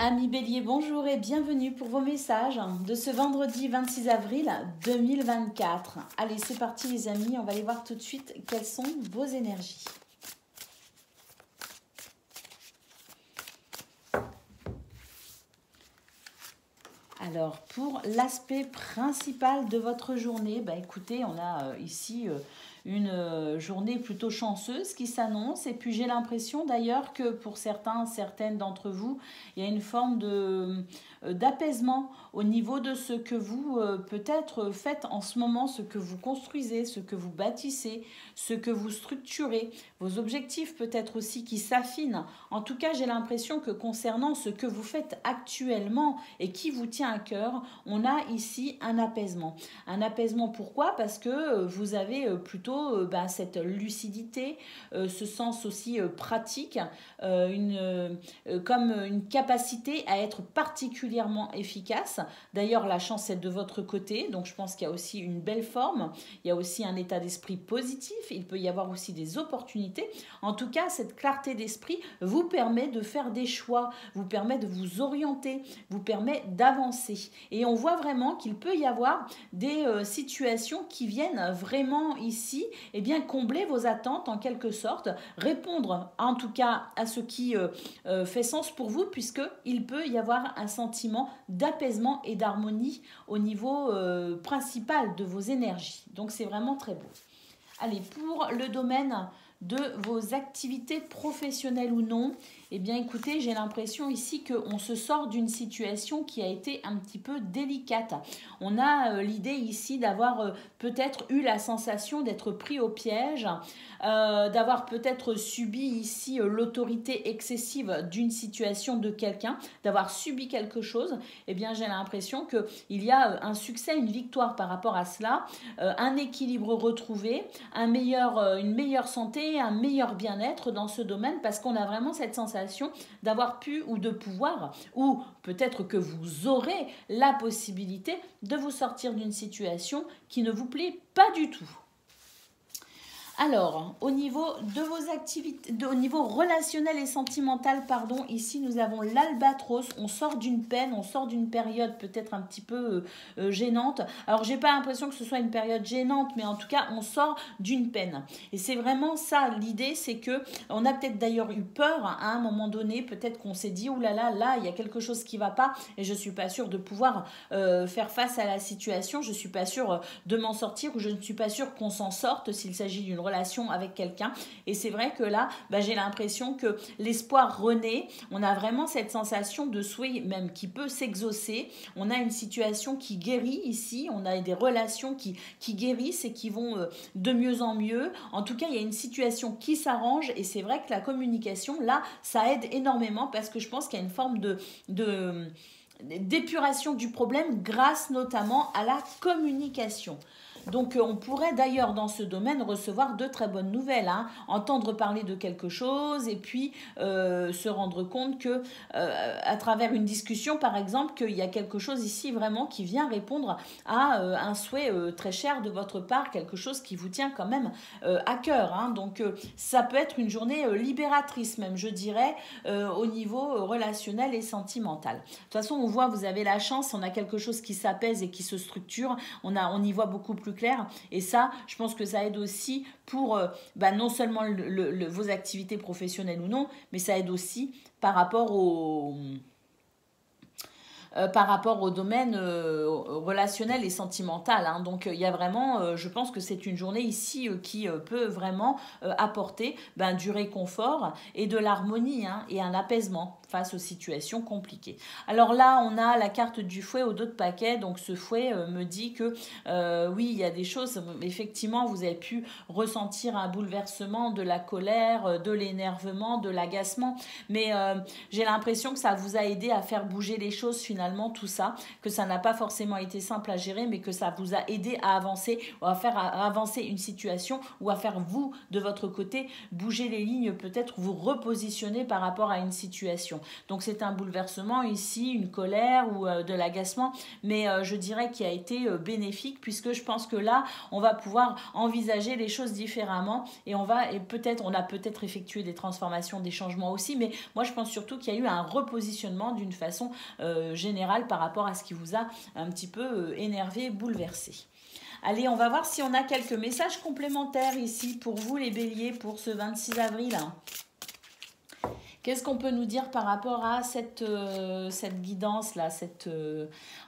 Amis Bélier, bonjour et bienvenue pour vos messages de ce vendredi 26 avril 2024. Allez, c'est parti les amis, on va aller voir tout de suite quelles sont vos énergies. Alors, pour l'aspect principal de votre journée, écoutez, on a ici une journée plutôt chanceuse qui s'annonce. Et puis, j'ai l'impression d'ailleurs que pour certaines d'entre vous, il y a une forme d'apaisement au niveau de ce que vous peut-être faites en ce moment, ce que vous construisez, ce que vous bâtissez, ce que vous structurez, vos objectifs peut-être aussi qui s'affinent. En tout cas, j'ai l'impression que concernant ce que vous faites actuellement et qui vous tient à cœur, on a ici un apaisement. Un apaisement pourquoi? Parce que vous avez plutôt cette lucidité, ce sens aussi pratique, comme une capacité à être particulièrement efficace. D'ailleurs, la chance est de votre côté, donc je pense qu'il y a aussi une belle forme, il y a aussi un état d'esprit positif, il peut y avoir aussi des opportunités. En tout cas, cette clarté d'esprit vous permet de faire des choix, vous permet de vous orienter, vous permet d'avancer. Et on voit vraiment qu'il peut y avoir des situations qui viennent vraiment ici combler vos attentes en quelque sorte, répondre en tout cas à ce qui fait sens pour vous, puisqu'il peut y avoir un sentiment d'apaisement et d'harmonie au niveau principal de vos énergies. Donc c'est vraiment très beau. Allez, pour le domaine de vos activités professionnelles ou non, eh bien écoutez, j'ai l'impression ici qu'on se sort d'une situation qui a été un petit peu délicate. On a l'idée ici d'avoir peut-être eu la sensation d'être pris au piège, d'avoir peut-être subi ici l'autorité excessive d'une situation de quelqu'un, d'avoir subi quelque chose. Eh bien j'ai l'impression qu'il y a un succès, une victoire par rapport à cela, un équilibre retrouvé, une meilleure santé, un meilleur bien-être dans ce domaine, parce qu'on a vraiment cette sensation d'avoir pu ou de pouvoir, ou peut-être que vous aurez la possibilité de vous sortir d'une situation qui ne vous plaît pas du tout. Alors, au niveau de vos activités, au niveau relationnel et sentimental, ici nous avons l'albatros, on sort d'une peine, on sort d'une période peut-être un petit peu gênante. Alors, j'ai pas l'impression que ce soit une période gênante, mais en tout cas, on sort d'une peine. Et c'est vraiment ça, l'idée, c'est que on a peut-être d'ailleurs eu peur à un moment donné, peut-être qu'on s'est dit, oulala, là, il y a quelque chose qui va pas, et je suis pas sûre de pouvoir faire face à la situation, je suis pas sûre de m'en sortir, ou je ne suis pas sûre qu'on s'en sorte s'il s'agit d'une relation avec quelqu'un. Et c'est vrai que là, j'ai l'impression que l'espoir renaît. On a vraiment cette sensation de souhait même qui peut s'exaucer. On a une situation qui guérit ici. On a des relations qui guérissent et qui vont de mieux en mieux. En tout cas, il y a une situation qui s'arrange et c'est vrai que la communication, là, ça aide énormément parce que je pense qu'il y a une forme d'épuration du problème grâce notamment à la communication. Donc on pourrait d'ailleurs dans ce domaine recevoir de très bonnes nouvelles, entendre parler de quelque chose et puis se rendre compte que à travers une discussion par exemple qu'il y a quelque chose ici vraiment qui vient répondre à un souhait très cher de votre part, quelque chose qui vous tient quand même à cœur. Donc ça peut être une journée libératrice même, je dirais, au niveau relationnel et sentimental. De toute façon on voit, vous avez la chance, on a quelque chose qui s'apaise et qui se structure, on y voit beaucoup plus clair. Et ça, je pense que ça aide aussi pour non seulement vos activités professionnelles ou non, mais ça aide aussi par rapport au domaine relationnel et sentimental. Donc il y a vraiment, je pense que c'est une journée ici qui peut vraiment apporter du réconfort et de l'harmonie et un apaisement face aux situations compliquées. Alors là, on a la carte du fouet au dos de paquet. Donc ce fouet me dit que oui, il y a des choses, effectivement, vous avez pu ressentir un bouleversement, de la colère, de l'énervement, de l'agacement. Mais j'ai l'impression que ça vous a aidé à faire bouger les choses finalement, tout ça, que ça n'a pas forcément été simple à gérer, mais que ça vous a aidé à avancer, ou à faire avancer une situation, ou à faire vous, de votre côté, bouger les lignes, peut-être vous repositionner par rapport à une situation. Donc c'est un bouleversement ici, une colère ou de l'agacement, mais je dirais qu'il a été bénéfique, puisque je pense que là, on va pouvoir envisager les choses différemment et on a peut-être effectué des transformations, des changements aussi, mais moi je pense surtout qu'il y a eu un repositionnement d'une façon générale par rapport à ce qui vous a un petit peu énervé, bouleversé. Allez, on va voir si on a quelques messages complémentaires ici pour vous les béliers pour ce 26 avril. Qu'est-ce qu'on peut nous dire par rapport à cette guidance-là,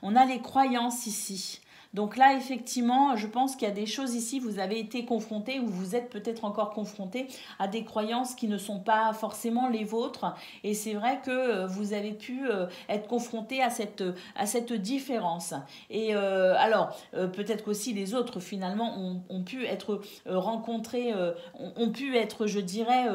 on a les croyances ici. Donc là, effectivement, je pense qu'il y a des choses ici, vous avez été confrontés ou vous êtes peut-être encore confrontés à des croyances qui ne sont pas forcément les vôtres. Et c'est vrai que vous avez pu être confrontés à cette différence. Et alors, peut-être qu'aussi les autres, finalement, ont pu être rencontrés, ont pu être, je dirais...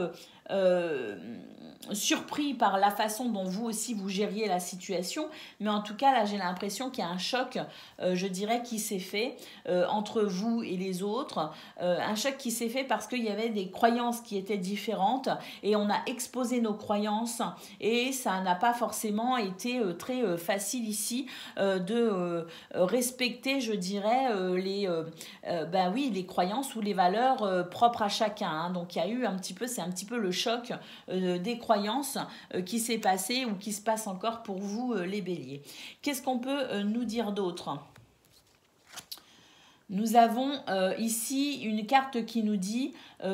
surpris par la façon dont vous aussi vous gériez la situation, mais en tout cas là j'ai l'impression qu'il y a un choc, je dirais, qui s'est fait entre vous et les autres, un choc qui s'est fait parce qu'il y avait des croyances qui étaient différentes et on a exposé nos croyances et ça n'a pas forcément été très facile ici de respecter, je dirais, les croyances ou les valeurs propres à chacun, hein. Donc il y a eu c'est un petit peu le choc des croyances qui s'est passé ou qui se passe encore pour vous les béliers. Qu'est-ce qu'on peut nous dire d'autre ? Nous avons ici une carte qui nous dit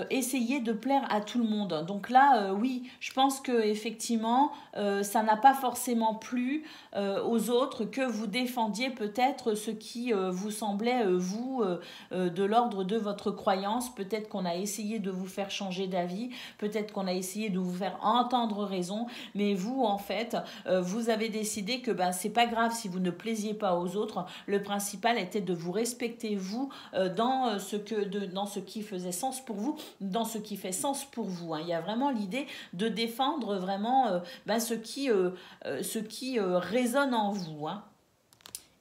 essayer de plaire à tout le monde. Donc là, oui, je pense que effectivement, ça n'a pas forcément plu aux autres que vous défendiez peut-être ce qui vous semblait, de l'ordre de votre croyance. Peut-être qu'on a essayé de vous faire changer d'avis, peut-être qu'on a essayé de vous faire entendre raison, mais vous, en fait, vous avez décidé que c'est pas grave si vous ne plaisiez pas aux autres. Le principal était de vous respecter, vous, dans ce qui faisait sens pour vous, dans ce qui fait sens pour vous, hein. Il y a vraiment l'idée de défendre vraiment ce qui résonne en vous, hein.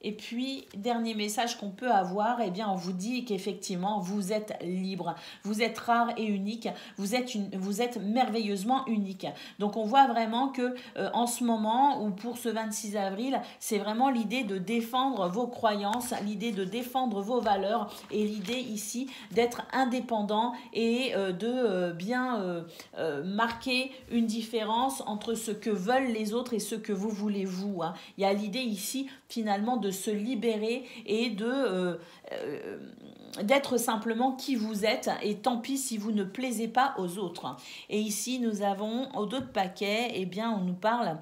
Et puis, dernier message qu'on peut avoir, eh bien, on vous dit qu'effectivement, vous êtes libre, vous êtes rare et unique, vous êtes merveilleusement unique. Donc, on voit vraiment que en ce moment, ou pour ce 26 avril, c'est vraiment l'idée de défendre vos croyances, l'idée de défendre vos valeurs et l'idée ici d'être indépendant et de bien marquer une différence entre ce que veulent les autres et ce que vous voulez vous, hein. Il y a l'idée ici, finalement, de se libérer et d'être simplement qui vous êtes, et tant pis si vous ne plaisez pas aux autres. Et ici nous avons au dos de paquet, eh bien on nous parle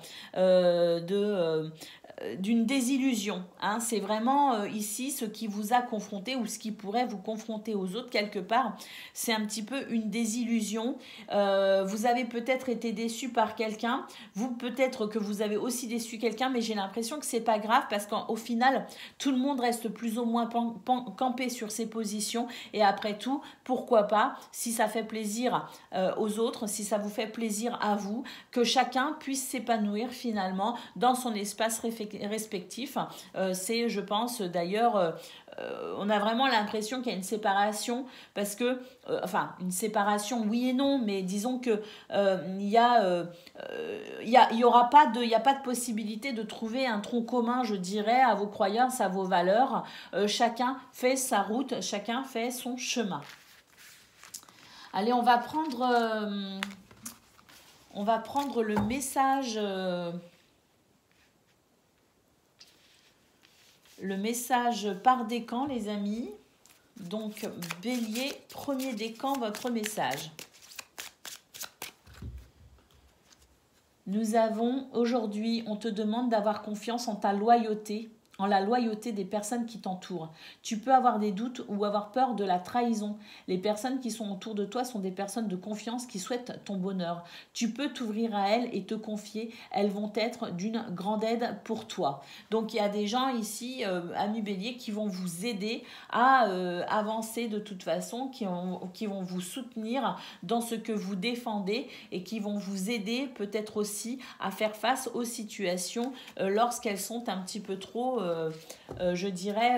d'une désillusion, hein. C'est vraiment ici ce qui vous a confronté ou ce qui pourrait vous confronter aux autres quelque part. C'est un petit peu une désillusion. Vous avez peut-être été déçu par quelqu'un, vous peut-être que vous avez aussi déçu quelqu'un, mais j'ai l'impression que c'est pas grave parce qu'au final tout le monde reste plus ou moins campé sur ses positions, et après tout, pourquoi pas, si ça fait plaisir aux autres, si ça vous fait plaisir à vous, que chacun puisse s'épanouir finalement dans son espace respectif. C'est, je pense d'ailleurs, on a vraiment l'impression qu'il y a une séparation parce que, une séparation oui et non, mais disons que il y a pas de possibilité de trouver un tronc commun, je dirais, à vos croyances, à vos valeurs. Chacun fait sa route, chacun fait son chemin. Allez, on va prendre le message. Le message par décan, les amis. Donc, Bélier, premier décan, votre message. Nous avons aujourd'hui, on te demande d'avoir confiance en ta loyauté, en la loyauté des personnes qui t'entourent. Tu peux avoir des doutes ou avoir peur de la trahison. Les personnes qui sont autour de toi sont des personnes de confiance qui souhaitent ton bonheur. Tu peux t'ouvrir à elles et te confier. Elles vont être d'une grande aide pour toi. Donc il y a des gens ici, amis bélier, qui vont vous aider à avancer de toute façon, qui vont vous soutenir dans ce que vous défendez et qui vont vous aider peut-être aussi à faire face aux situations lorsqu'elles sont un petit peu trop je dirais,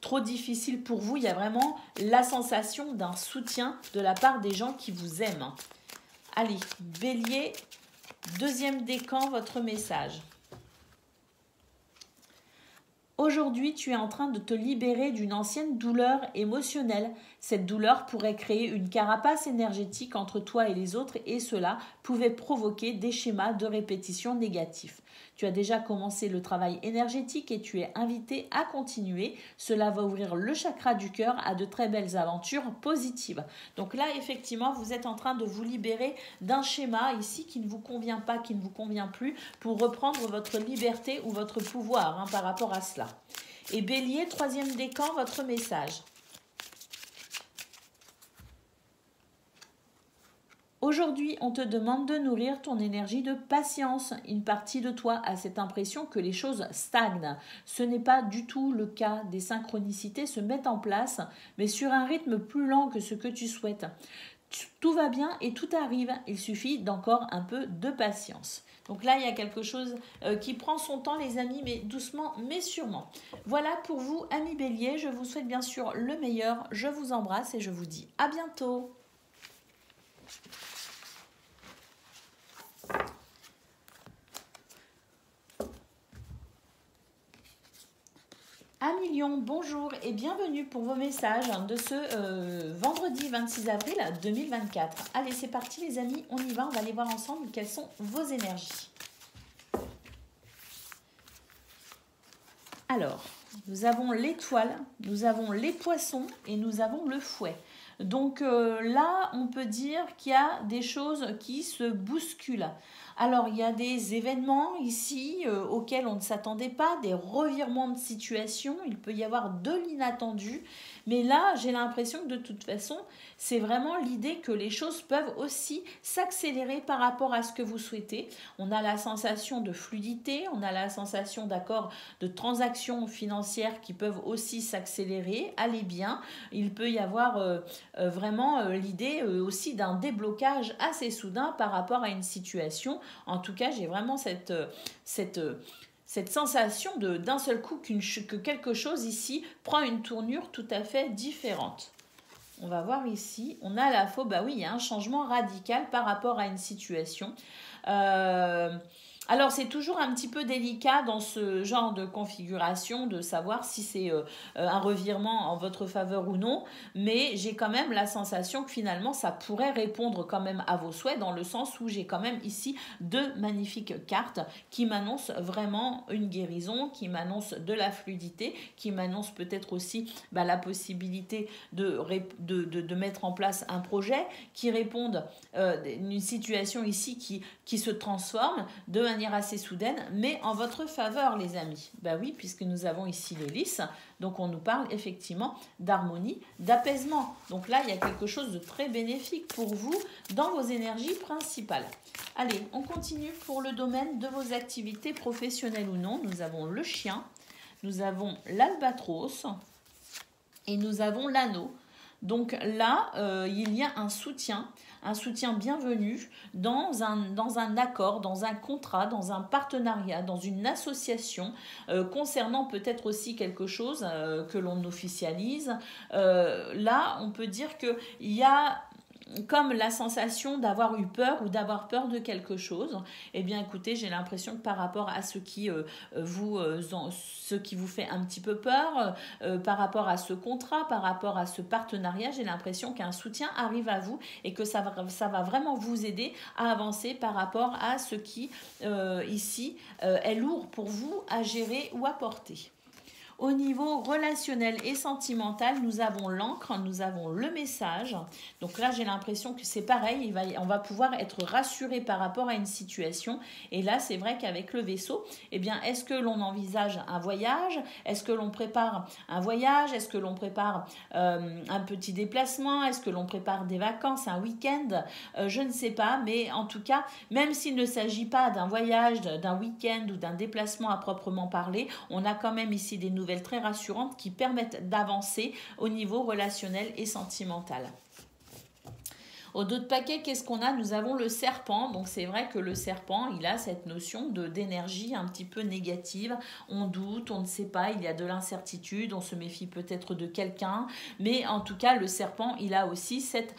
trop difficile pour vous. Il y a vraiment la sensation d'un soutien de la part des gens qui vous aiment. Allez, Bélier, Deuxième décan, votre message. Aujourd'hui, tu es en train de te libérer d'une ancienne douleur émotionnelle. Cette douleur pourrait créer une carapace énergétique entre toi et les autres et cela pouvait provoquer des schémas de répétition négatifs. Tu as déjà commencé le travail énergétique et tu es invité à continuer. Cela va ouvrir le chakra du cœur à de très belles aventures positives. Donc là, effectivement, vous êtes en train de vous libérer d'un schéma ici qui ne vous convient pas, qui ne vous convient plus, pour reprendre votre liberté ou votre pouvoir par rapport à cela. Et Bélier, troisième décan, votre message. Aujourd'hui, on te demande de nourrir ton énergie de patience. Une partie de toi a cette impression que les choses stagnent. Ce n'est pas du tout le cas. Des synchronicités se mettent en place, mais sur un rythme plus lent que ce que tu souhaites. Tout va bien et tout arrive. Il suffit d'encore un peu de patience. Donc là, il y a quelque chose qui prend son temps, les amis, mais doucement, mais sûrement. Voilà pour vous, amis Bélier. Je vous souhaite bien sûr le meilleur. Je vous embrasse et je vous dis à bientôt. Amis Lion, bonjour et bienvenue pour vos messages de ce vendredi 26 avril 2024. Allez, c'est parti les amis, on y va, on va aller voir ensemble quelles sont vos énergies. Alors, nous avons l'étoile, nous avons les poissons et nous avons le fouet. Donc là, on peut dire qu'il y a des choses qui se bousculent. Alors, il y a des événements ici auxquels on ne s'attendait pas, des revirements de situation, il peut y avoir de l'inattendu. Mais là, j'ai l'impression que de toute façon, c'est vraiment l'idée que les choses peuvent aussi s'accélérer par rapport à ce que vous souhaitez. On a la sensation de fluidité, on a la sensation d'accord de transactions financières qui peuvent aussi s'accélérer, aller bien. Il peut y avoir vraiment l'idée aussi d'un déblocage assez soudain par rapport à une situation. En tout cas, j'ai vraiment cette sensation d'un seul coup que quelque chose ici prend une tournure tout à fait différente. On va voir ici, on a la faux, bah oui, il y a un changement radical par rapport à une situation. Alors, c'est toujours un petit peu délicat dans ce genre de configuration de savoir si c'est un revirement en votre faveur ou non, mais j'ai quand même la sensation que finalement, ça pourrait répondre quand même à vos souhaits dans le sens où j'ai quand même ici deux magnifiques cartes qui m'annoncent vraiment une guérison, qui m'annoncent de la fluidité, qui m'annoncent peut-être aussi la possibilité de mettre en place un projet, qui répondent à une situation ici qui se transforme de manière assez soudaine, mais en votre faveur, les amis. Ben oui, puisque nous avons ici les lys, donc on nous parle effectivement d'harmonie, d'apaisement. Donc là, il y a quelque chose de très bénéfique pour vous dans vos énergies principales. Allez, on continue pour le domaine de vos activités professionnelles ou non. Nous avons le chien, nous avons l'albatros et nous avons l'anneau. Donc là, il y a un soutien bienvenu dans un accord, dans un contrat, dans un partenariat, dans une association, concernant peut-être aussi quelque chose que l'on officialise. Là, on peut dire qu'il y a comme la sensation d'avoir eu peur ou d'avoir peur de quelque chose. Eh bien, écoutez, j'ai l'impression que par rapport à ce qui vous fait un petit peu peur, par rapport à ce contrat, par rapport à ce partenariat, j'ai l'impression qu'un soutien arrive à vous et que ça va vraiment vous aider à avancer par rapport à ce qui, ici, est lourd pour vous à gérer ou à porter. Au niveau relationnel et sentimental, nous avons l'encre, nous avons le message. Donc là, j'ai l'impression que c'est pareil, on va pouvoir être rassuré par rapport à une situation. Et là, c'est vrai qu'avec le vaisseau, eh bien, est-ce que l'on envisage un voyage? Est-ce que l'on prépare un voyage? Est-ce que l'on prépare un petit déplacement? Est-ce que l'on prépare des vacances, un week-end? Je ne sais pas, mais en tout cas, même s'il ne s'agit pas d'un voyage, d'un week-end ou d'un déplacement à proprement parler, on a quand même ici des nouvelles très rassurantes qui permettent d'avancer au niveau relationnel et sentimental. Au dos de paquet, qu'est-ce qu'on a? Nous avons le serpent. Donc c'est vrai que le serpent, il a cette notion d'énergie un petit peu négative. On doute, on ne sait pas, il y a de l'incertitude, on se méfie peut-être de quelqu'un. Mais en tout cas, le serpent, il a aussi cette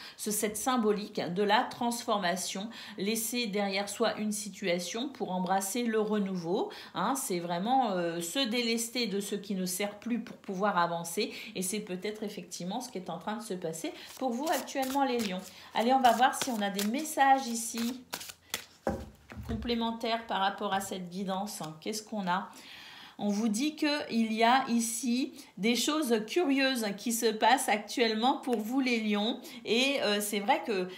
symbolique de la transformation. Laisser derrière soi une situation pour embrasser le renouveau. Hein, c'est vraiment se délester de ce qui ne sert plus pour pouvoir avancer. Et c'est peut-être effectivement ce qui est en train de se passer pour vous actuellement, les lions. Allez, on va voir si on a des messages ici complémentaires par rapport à cette guidance. Qu'est-ce qu'on a? On vous dit qu'il y a ici des choses curieuses qui se passent actuellement pour vous, les lions. Et c'est vrai que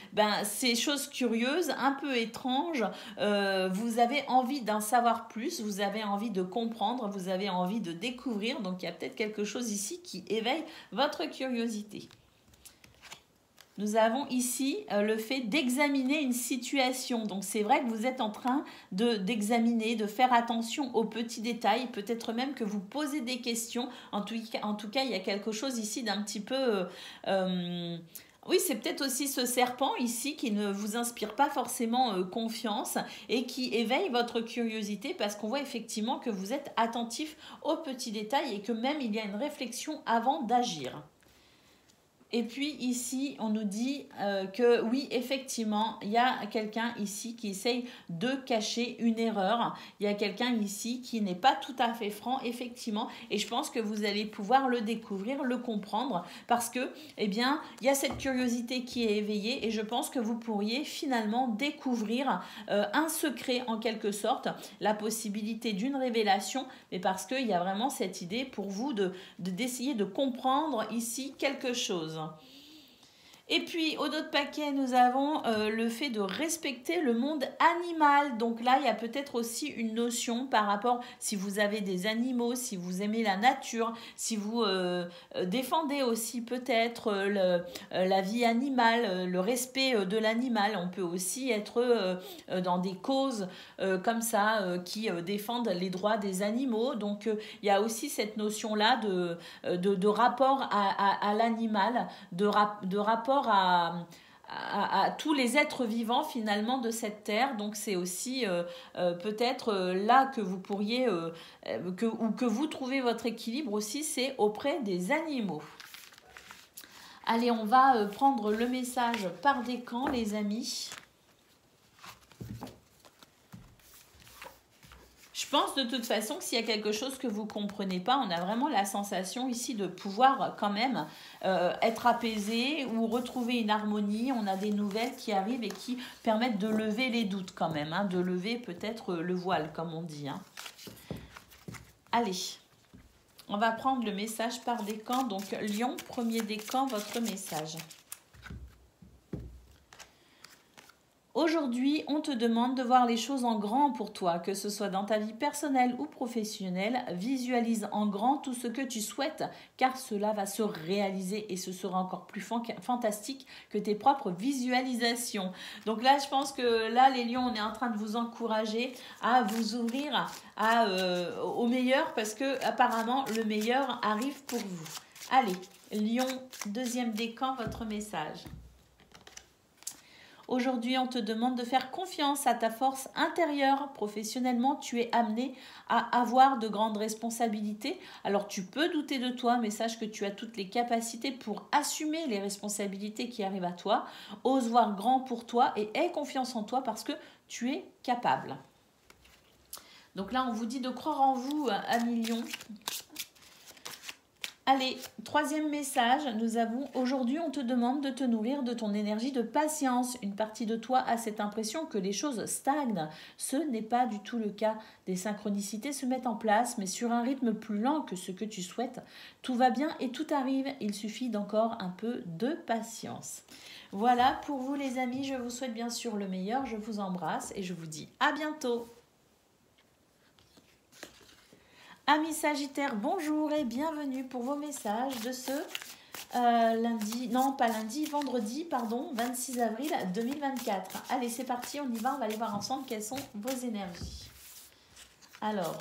ces choses curieuses, un peu étranges, vous avez envie d'en savoir plus, vous avez envie de comprendre, vous avez envie de découvrir. Donc, il y a peut-être quelque chose ici qui éveille votre curiosité. Nous avons ici le fait d'examiner une situation. Donc, c'est vrai que vous êtes en train d'examiner, de faire attention aux petits détails. Peut-être même que vous posez des questions. En tout cas, il y a quelque chose ici d'un petit peu... oui, c'est peut-être aussi ce serpent ici qui ne vous inspire pas forcément confiance et qui éveille votre curiosité parce qu'on voit effectivement que vous êtes attentif aux petits détails et que même il y a une réflexion avant d'agir. Et puis ici, on nous dit que oui, effectivement, il y a quelqu'un ici qui essaye de cacher une erreur. Il y a quelqu'un ici qui n'est pas tout à fait franc, effectivement. Et je pense que vous allez pouvoir le découvrir, le comprendre. Parce que, eh bien, il y a cette curiosité qui est éveillée. Et je pense que vous pourriez finalement découvrir un secret, en quelque sorte. La possibilité d'une révélation. Mais parce qu'il y a vraiment cette idée pour vous d'essayer de comprendre ici quelque chose. Et puis, au dos de paquet, nous avons le fait de respecter le monde animal. Donc là, il y a peut-être aussi une notion par rapport, si vous avez des animaux, si vous aimez la nature, si vous défendez aussi peut-être la vie animale, le respect de l'animal. On peut aussi être dans des causes comme ça qui défendent les droits des animaux. Donc, il y a aussi cette notion-là de rapport à l'animal, de rapport à tous les êtres vivants finalement de cette terre. Donc c'est aussi peut-être là que vous pourriez ou que vous trouvez votre équilibre aussi, c'est auprès des animaux. Allez, on va prendre le message par décan, les amis. Je pense de toute façon que s'il y a quelque chose que vous ne comprenez pas, on a vraiment la sensation ici de pouvoir quand même être apaisé ou retrouver une harmonie. On a des nouvelles qui arrivent et qui permettent de lever les doutes quand même, hein, de lever peut-être le voile comme on dit. Hein. Allez, on va prendre le message par décan. Donc Lion, premier décan, votre message. Aujourd'hui, on te demande de voir les choses en grand pour toi, que ce soit dans ta vie personnelle ou professionnelle. Visualise en grand tout ce que tu souhaites, car cela va se réaliser et ce sera encore plus fantastique que tes propres visualisations. Donc là, je pense que là, les lions, on est en train de vous encourager à vous ouvrir au meilleur, parce que apparemment, le meilleur arrive pour vous. Allez, Lion, deuxième décan, votre message. Aujourd'hui, on te demande de faire confiance à ta force intérieure. Professionnellement, tu es amené à avoir de grandes responsabilités. Alors, tu peux douter de toi, mais sache que tu as toutes les capacités pour assumer les responsabilités qui arrivent à toi. Ose voir grand pour toi et aie confiance en toi parce que tu es capable. Donc là, on vous dit de croire en vous, amis lions. Allez, troisième message, nous avons aujourd'hui, on te demande de te nourrir de ton énergie de patience. Une partie de toi a cette impression que les choses stagnent. Ce n'est pas du tout le cas. Des synchronicités se mettent en place, mais sur un rythme plus lent que ce que tu souhaites. Tout va bien et tout arrive. Il suffit d'encore un peu de patience. Voilà pour vous les amis, je vous souhaite bien sûr le meilleur. Je vous embrasse et je vous dis à bientôt. Amis Sagittaires, bonjour et bienvenue pour vos messages de ce vendredi, 26 avril 2024. Allez, c'est parti, on y va, on va aller voir ensemble quelles sont vos énergies. Alors,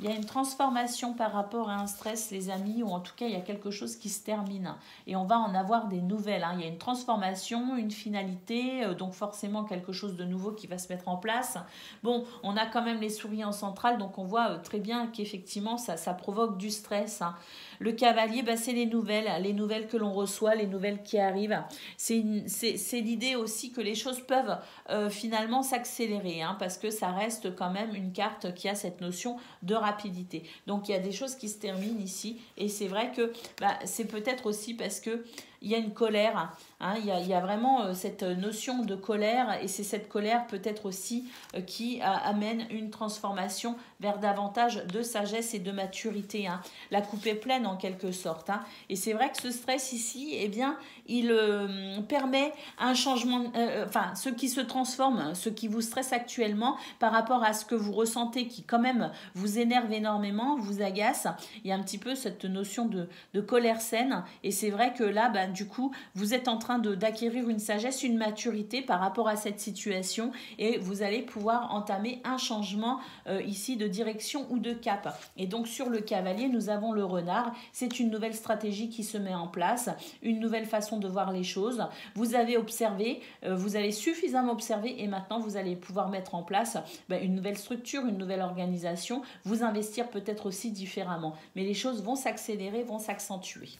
Il y a une transformation par rapport à un stress, les amis, ou en tout cas, il y a quelque chose qui se termine. Et on va en avoir des nouvelles. Il y a une transformation, une finalité, donc forcément quelque chose de nouveau qui va se mettre en place. Bon, on a quand même les souris en centrale, donc on voit très bien qu'effectivement, ça provoque du stress. Le cavalier, c'est les nouvelles que l'on reçoit, les nouvelles qui arrivent. C'est l'idée aussi que les choses peuvent finalement s'accélérer, parce que ça reste quand même une carte qui a cette notion de rapidité. Donc il y a des choses qui se terminent ici, et c'est vrai que c'est peut-être aussi parce que il y a une colère, il y a vraiment cette notion de colère, et c'est cette colère peut-être aussi qui amène une transformation vers davantage de sagesse et de maturité. La coupe est pleine en quelque sorte. Et c'est vrai que ce stress ici, eh bien, il permet un changement, ce qui se transforme, ce qui vous stresse actuellement par rapport à ce que vous ressentez qui quand même vous énerve énormément, vous agace. Il y a un petit peu cette notion de colère saine, et c'est vrai que là, du coup, vous êtes en train d'acquérir une sagesse, une maturité par rapport à cette situation, et vous allez pouvoir entamer un changement ici de direction ou de cap. Et donc sur le cavalier, nous avons le renard. C'est une nouvelle stratégie qui se met en place, une nouvelle façon de voir les choses. Vous avez observé, vous allez suffisamment observer, et maintenant vous allez pouvoir mettre en place une nouvelle structure, une nouvelle organisation, vous investir peut-être aussi différemment. Mais les choses vont s'accélérer, vont s'accentuer.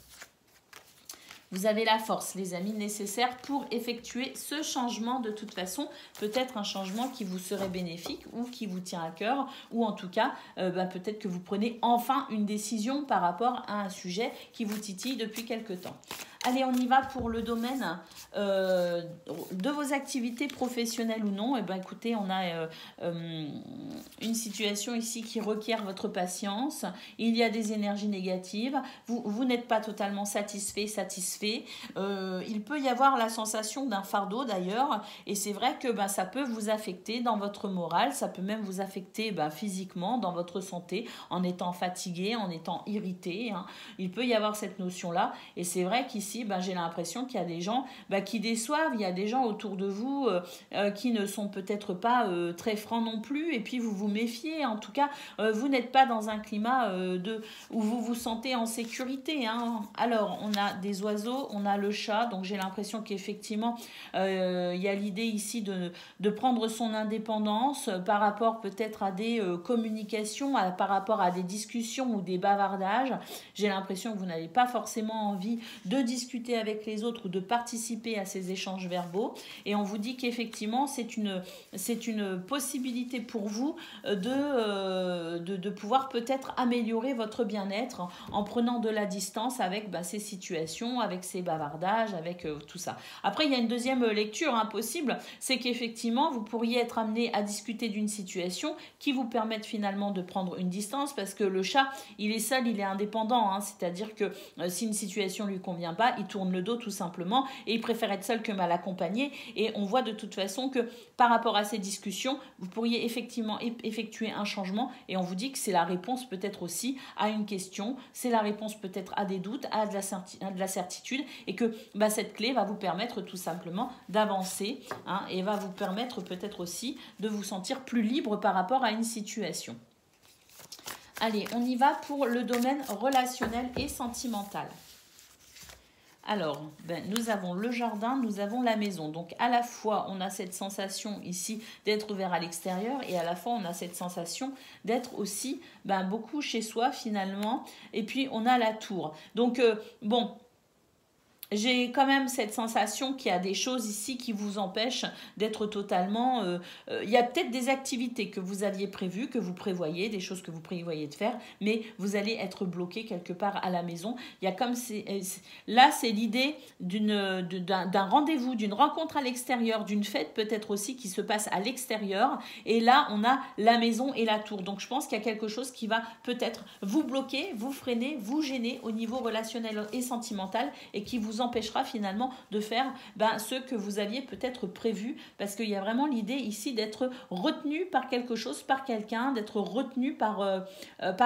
Vous avez la force, les amis, nécessaire pour effectuer ce changement de toute façon. Peut-être un changement qui vous serait bénéfique ou qui vous tient à cœur. Ou en tout cas, peut-être que vous prenez enfin une décision par rapport à un sujet qui vous titille depuis quelque temps. Allez, on y va pour le domaine de vos activités professionnelles ou non. Écoutez, on a une situation ici qui requiert votre patience. Il y a des énergies négatives. Vous n'êtes pas totalement satisfait. Il peut y avoir la sensation d'un fardeau d'ailleurs. Et c'est vrai que ça peut vous affecter dans votre morale. Ça peut même vous affecter physiquement, dans votre santé, en étant fatigué, en étant irrité. Il peut y avoir cette notion-là. Et c'est vrai qu'ici, j'ai l'impression qu'il y a des gens qui déçoivent, il y a des gens autour de vous qui ne sont peut-être pas très francs non plus, et puis vous vous méfiez. En tout cas, vous n'êtes pas dans un climat où vous vous sentez en sécurité. Alors, on a des oiseaux, on a le chat, donc j'ai l'impression qu'effectivement, il y a l'idée ici de prendre son indépendance par rapport peut-être à des communications, par rapport à des discussions ou des bavardages. J'ai l'impression que vous n'avez pas forcément envie de discuter avec les autres ou de participer à ces échanges verbaux, et on vous dit qu'effectivement c'est une possibilité pour vous de pouvoir peut-être améliorer votre bien-être en prenant de la distance avec ces situations, avec ces bavardages, avec tout ça. Après, il y a une deuxième lecture possible, c'est qu'effectivement vous pourriez être amené à discuter d'une situation qui vous permette finalement de prendre une distance, parce que le chat, il est seul, il est indépendant, c'est-à-dire que si une situation lui convient pas, il tourne le dos tout simplement, et il préfère être seul que mal accompagné. Et on voit de toute façon que par rapport à ces discussions, vous pourriez effectivement effectuer un changement, et on vous dit que c'est la réponse peut-être aussi à une question, c'est la réponse peut-être à des doutes, à de la certitude, et que cette clé va vous permettre tout simplement d'avancer, et va vous permettre peut-être aussi de vous sentir plus libre par rapport à une situation. Allez, on y va pour le domaine relationnel et sentimental. Alors, nous avons le jardin, nous avons la maison. Donc, à la fois, on a cette sensation ici d'être ouvert à l'extérieur, et à la fois, on a cette sensation d'être aussi beaucoup chez soi finalement. Et puis, on a la tour. Donc, j'ai quand même cette sensation qu'il y a des choses ici qui vous empêchent d'être totalement... il y a peut-être des activités que vous aviez prévues, que vous prévoyez, des choses que vous prévoyez de faire, mais vous allez être bloqué quelque part à la maison. Il y a comme... Là, c'est l'idée d'un rendez-vous, d'une rencontre à l'extérieur, d'une fête peut-être aussi qui se passe à l'extérieur. Et là, on a la maison et la tour. Donc, je pense qu'il y a quelque chose qui va peut-être vous bloquer, vous freiner, vous gêner au niveau relationnel et sentimental, et qui vous empêchera finalement de faire ce que vous aviez peut-être prévu, parce qu'il y a vraiment l'idée ici d'être retenu par quelque chose, par quelqu'un, d'être retenu par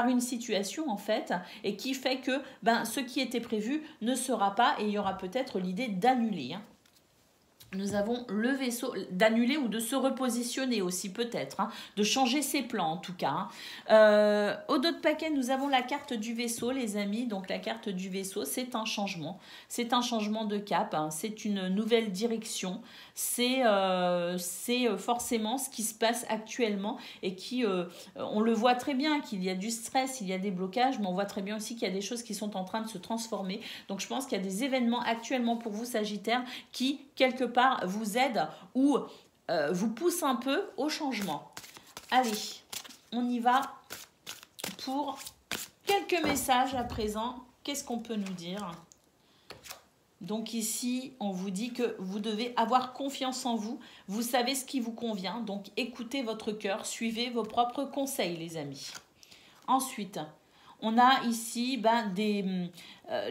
une situation en fait, et qui fait que ce qui était prévu ne sera pas, et il y aura peut-être l'idée d'annuler. Nous avons le vaisseau, d'annuler ou de se repositionner aussi peut-être, hein, de changer ses plans en tout cas. Hein. Au dos de paquet, nous avons la carte du vaisseau, les amis. Donc la carte du vaisseau, c'est un changement. C'est un changement de cap, hein, c'est une nouvelle direction. C'est forcément ce qui se passe actuellement et qui, on le voit très bien, qu'il y a du stress, il y a des blocages, mais on voit très bien aussi qu'il y a des choses qui sont en train de se transformer. Donc je pense qu'il y a des événements actuellement pour vous, Sagittaire, qui, quelque part, vous aide ou vous pousse un peu au changement. Allez, on y va pour quelques messages à présent. Qu'est-ce qu'on peut nous dire? Donc ici, on vous dit que vous devez avoir confiance en vous. Vous savez ce qui vous convient. Donc écoutez votre cœur, suivez vos propres conseils, les amis. Ensuite, on a ici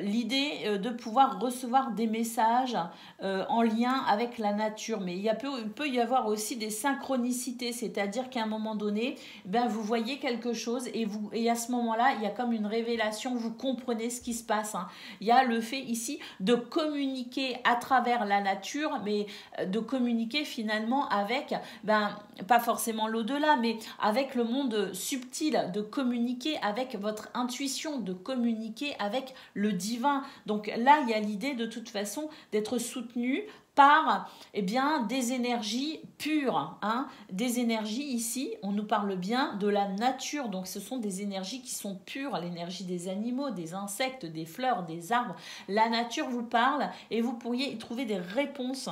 l'idée de pouvoir recevoir des messages en lien avec la nature. Mais il peut y avoir aussi des synchronicités, c'est-à-dire qu'à un moment donné, vous voyez quelque chose et à ce moment-là, il y a comme une révélation, vous comprenez ce qui se passe. Hein. Il y a le fait ici de communiquer à travers la nature, mais de communiquer finalement avec, pas forcément l'au-delà, mais avec le monde subtil, de communiquer avec votre intuition, de communiquer avec le divin. Donc là, il y a l'idée de toute façon d'être soutenu par des énergies pures. Hein. Des énergies ici, on nous parle bien de la nature. Donc ce sont des énergies qui sont pures, l'énergie des animaux, des insectes, des fleurs, des arbres. La nature vous parle et vous pourriez y trouver des réponses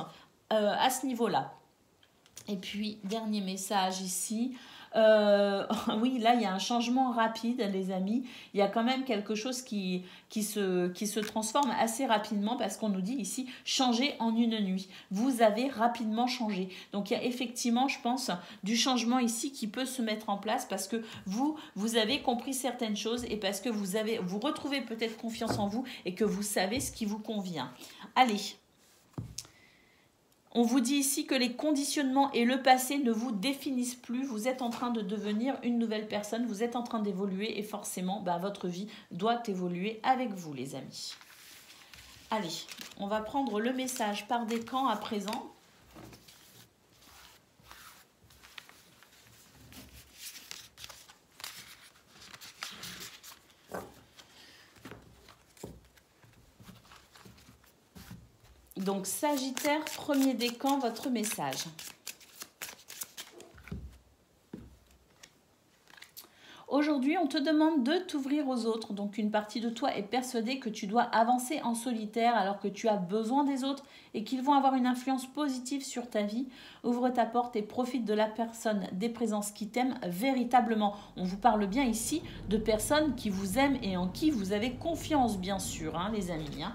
à ce niveau-là. Et puis, dernier message ici. Oui, là, il y a un changement rapide, les amis. Il y a quand même quelque chose qui se transforme assez rapidement parce qu'on nous dit ici, changer en une nuit. Vous avez rapidement changé. Donc, il y a effectivement, je pense, du changement ici qui peut se mettre en place parce que vous avez compris certaines choses et parce que vous retrouvez peut-être confiance en vous et que vous savez ce qui vous convient. Allez. On vous dit ici que les conditionnements et le passé ne vous définissent plus. Vous êtes en train de devenir une nouvelle personne. Vous êtes en train d'évoluer et forcément, votre vie doit évoluer avec vous, les amis. Allez, on va prendre le message par décan à présent. Donc, Sagittaire, premier décan, votre message. Aujourd'hui, on te demande de t'ouvrir aux autres. Donc, une partie de toi est persuadée que tu dois avancer en solitaire alors que tu as besoin des autres et qu'ils vont avoir une influence positive sur ta vie. Ouvre ta porte et profite de la personne, des présences qui t'aiment véritablement. On vous parle bien ici de personnes qui vous aiment et en qui vous avez confiance, bien sûr, hein, les amis. Hein.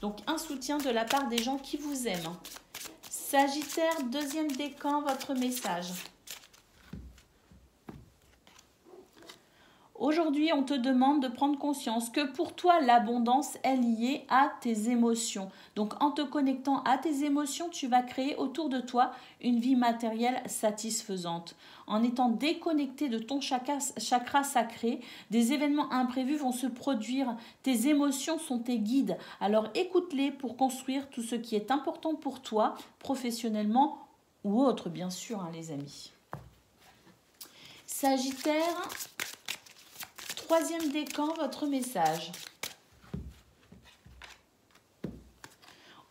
Donc, un soutien de la part des gens qui vous aiment. Sagittaire, deuxième décan, votre message. Aujourd'hui, on te demande de prendre conscience que pour toi, l'abondance est liée à tes émotions. Donc, en te connectant à tes émotions, tu vas créer autour de toi une vie matérielle satisfaisante. En étant déconnecté de ton chakra sacré, des événements imprévus vont se produire. Tes émotions sont tes guides. Alors, écoute-les pour construire tout ce qui est important pour toi, professionnellement ou autre, bien sûr, hein, les amis. Sagittaire, troisième décan, votre message.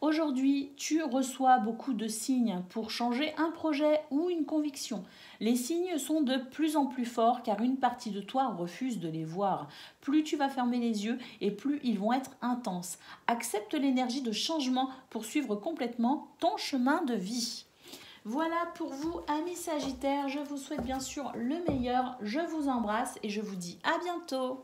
Aujourd'hui, tu reçois beaucoup de signes pour changer un projet ou une conviction. Les signes sont de plus en plus forts car une partie de toi refuse de les voir. Plus tu vas fermer les yeux et plus ils vont être intenses. Accepte l'énergie de changement pour suivre complètement ton chemin de vie. Voilà pour vous, amis Sagittaires. Je vous souhaite bien sûr le meilleur. Je vous embrasse et je vous dis à bientôt.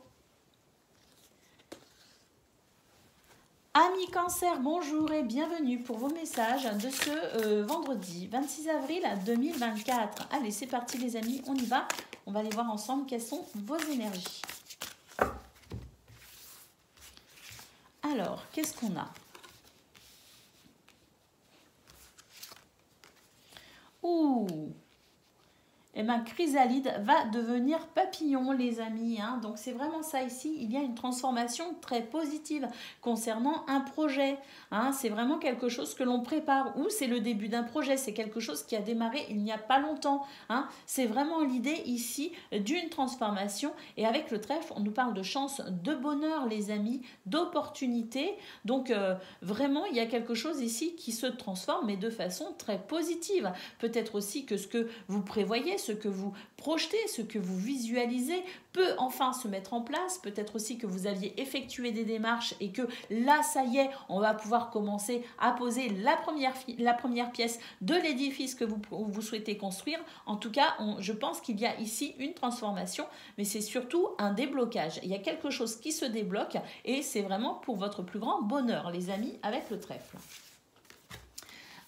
Amis Cancer, bonjour et bienvenue pour vos messages de ce vendredi 26 avril 2024. Allez, c'est parti les amis, on y va. On va aller voir ensemble quelles sont vos énergies. Alors, qu'est-ce qu'on a ? Ouh, eh bien, chrysalide va devenir papillon, les amis. Hein. Donc, c'est vraiment ça ici. Il y a une transformation très positive concernant un projet. Hein. C'est vraiment quelque chose que l'on prépare ou c'est le début d'un projet. C'est quelque chose qui a démarré il n'y a pas longtemps. Hein. C'est vraiment l'idée ici d'une transformation. Et avec le trèfle, on nous parle de chance, de bonheur, les amis, d'opportunité. Donc, vraiment, il y a quelque chose ici qui se transforme, mais de façon très positive. Peut-être aussi que ce que vous prévoyez, ce que vous projetez, ce que vous visualisez peut enfin se mettre en place. Peut-être aussi que vous aviez effectué des démarches et que là, ça y est, on va pouvoir commencer à poser la première pièce de l'édifice que vous souhaitez construire. En tout cas, je pense qu'il y a ici une transformation, mais c'est surtout un déblocage. Il y a quelque chose qui se débloque et c'est vraiment pour votre plus grand bonheur, les amis, avec le trèfle.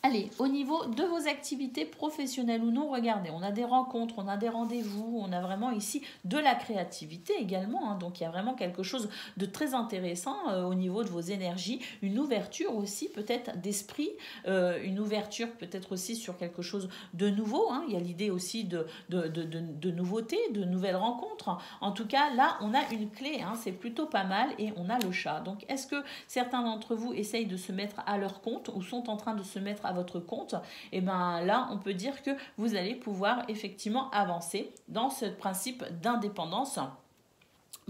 Allez, au niveau de vos activités professionnelles ou non, regardez, on a des rencontres, on a des rendez-vous, on a vraiment ici de la créativité également. Hein, donc, il y a vraiment quelque chose de très intéressant au niveau de vos énergies. Une ouverture aussi peut-être d'esprit, une ouverture peut-être aussi sur quelque chose de nouveau. Hein, il y a l'idée aussi de nouveautés, de nouvelles rencontres. En tout cas, là, on a une clé, hein, c'est plutôt pas mal et on a le chat. Donc, est-ce que certains d'entre vous essayent de se mettre à leur compte ou sont en train de se mettre à votre compte? Et bien là, on peut dire que vous allez pouvoir effectivement avancer dans ce principe d'indépendance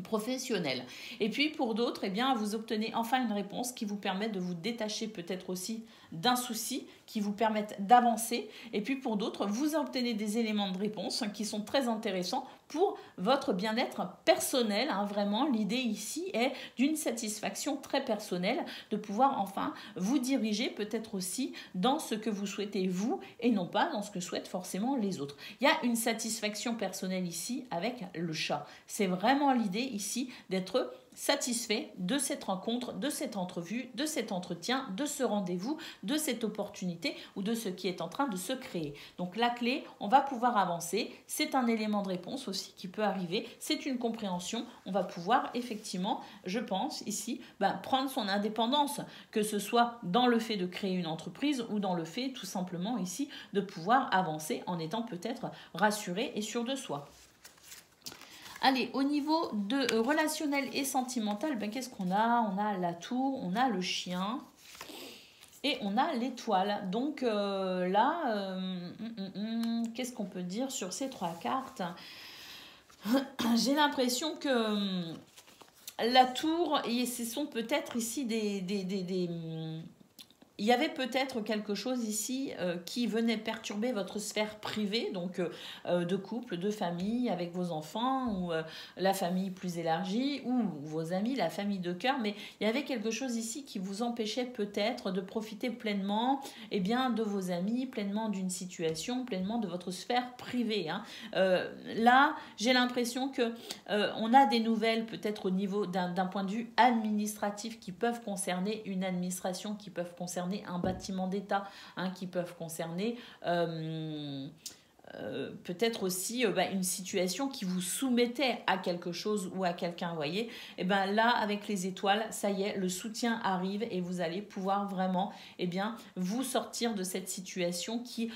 professionnelle. Et puis pour d'autres, eh bien, vous obtenez enfin une réponse qui vous permet de vous détacher peut-être aussi d'un souci, qui vous permettent d'avancer. Et puis pour d'autres, vous obtenez des éléments de réponse qui sont très intéressants pour votre bien-être personnel. Hein. Vraiment, l'idée ici est d'une satisfaction très personnelle, de pouvoir enfin vous diriger peut-être aussi dans ce que vous souhaitez vous et non pas dans ce que souhaitent forcément les autres. Il y a une satisfaction personnelle ici avec le chat. C'est vraiment l'idée ici d'être satisfait de cette rencontre, de cette entrevue, de cet entretien, de ce rendez-vous, de cette opportunité ou de ce qui est en train de se créer. Donc la clé, on va pouvoir avancer. C'est un élément de réponse aussi qui peut arriver. C'est une compréhension. On va pouvoir effectivement, je pense ici, prendre son indépendance, que ce soit dans le fait de créer une entreprise ou dans le fait tout simplement ici de pouvoir avancer en étant peut-être rassuré et sûr de soi. Allez, au niveau de relationnel et sentimental, qu'est-ce qu'on a? On a la tour, on a le chien et on a l'étoile. Donc qu'est-ce qu'on peut dire sur ces trois cartes? J'ai l'impression que la tour, et ce sont peut-être ici il y avait peut-être quelque chose ici qui venait perturber votre sphère privée, donc de couple, de famille, avec vos enfants, ou la famille plus élargie, ou vos amis, la famille de cœur, mais il y avait quelque chose ici qui vous empêchait peut-être de profiter pleinement de vos amis, pleinement d'une situation, pleinement de votre sphère privée. Hein. Là, j'ai l'impression que on a des nouvelles peut-être au niveau d'un point de vue administratif qui peuvent concerner une administration, qui peuvent concerner un bâtiment d'État, hein, qui peuvent concerner peut-être aussi une situation qui vous soumettait à quelque chose ou à quelqu'un, vous voyez. Et là, avec les étoiles, ça y est, le soutien arrive et vous allez pouvoir vraiment vous sortir de cette situation qui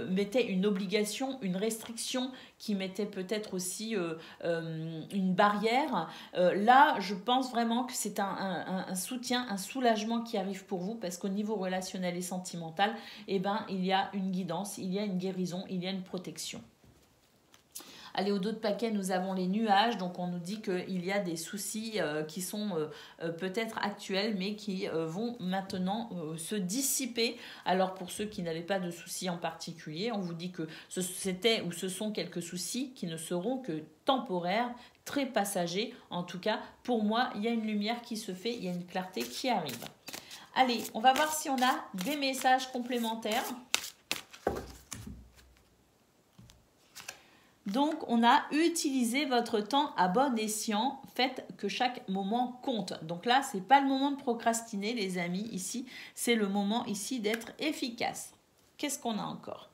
mettait une obligation, une restriction, qui mettait peut-être aussi une barrière. Là, je pense vraiment que c'est un soutien, un soulagement qui arrive pour vous parce qu'au niveau relationnel et sentimental, il y a une guidance, il y a une guérison, il y a une protection. Allez, au dos de paquet, nous avons les nuages. Donc, on nous dit qu'il y a des soucis qui sont peut-être actuels, mais qui vont maintenant se dissiper. Alors, pour ceux qui n'avaient pas de soucis en particulier, on vous dit que c'était ou ce sont quelques soucis qui ne seront que temporaires, très passagers. En tout cas, pour moi, il y a une lumière qui se fait, il y a une clarté qui arrive. Allez, on va voir si on a des messages complémentaires. Donc, on a utilisé votre temps à bon escient. Faites que chaque moment compte. Donc là, ce n'est pas le moment de procrastiner, les amis, ici. C'est le moment ici d'être efficace. Qu'est-ce qu'on a encore?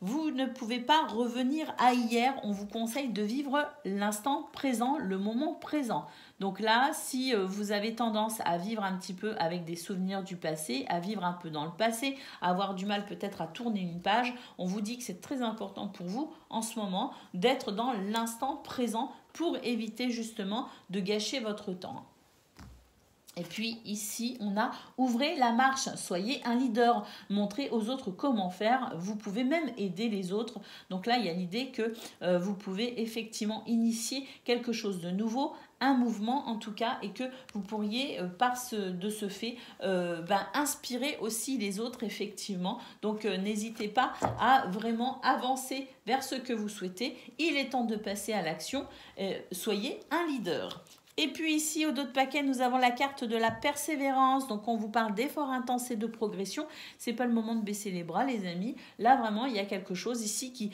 Vous ne pouvez pas revenir à hier. On vous conseille de vivre l'instant présent, le moment présent. Donc là, si vous avez tendance à vivre un petit peu avec des souvenirs du passé, à vivre un peu dans le passé, à avoir du mal peut-être à tourner une page, on vous dit que c'est très important pour vous en ce moment d'être dans l'instant présent pour éviter justement de gâcher votre temps. Et puis ici, on a ouvrez la marche, soyez un leader, montrez aux autres comment faire, vous pouvez même aider les autres. Donc là, il y a l'idée que vous pouvez effectivement initier quelque chose de nouveau, un mouvement en tout cas, et que vous pourriez de ce fait inspirer aussi les autres effectivement. Donc n'hésitez pas à vraiment avancer vers ce que vous souhaitez. Il est temps de passer à l'action, soyez un leader. Et puis ici, au dos de paquet, nous avons la carte de la persévérance. Donc, on vous parle d'efforts intenses et de progression. C'est pas le moment de baisser les bras, les amis. Là, vraiment, il y a quelque chose ici qui,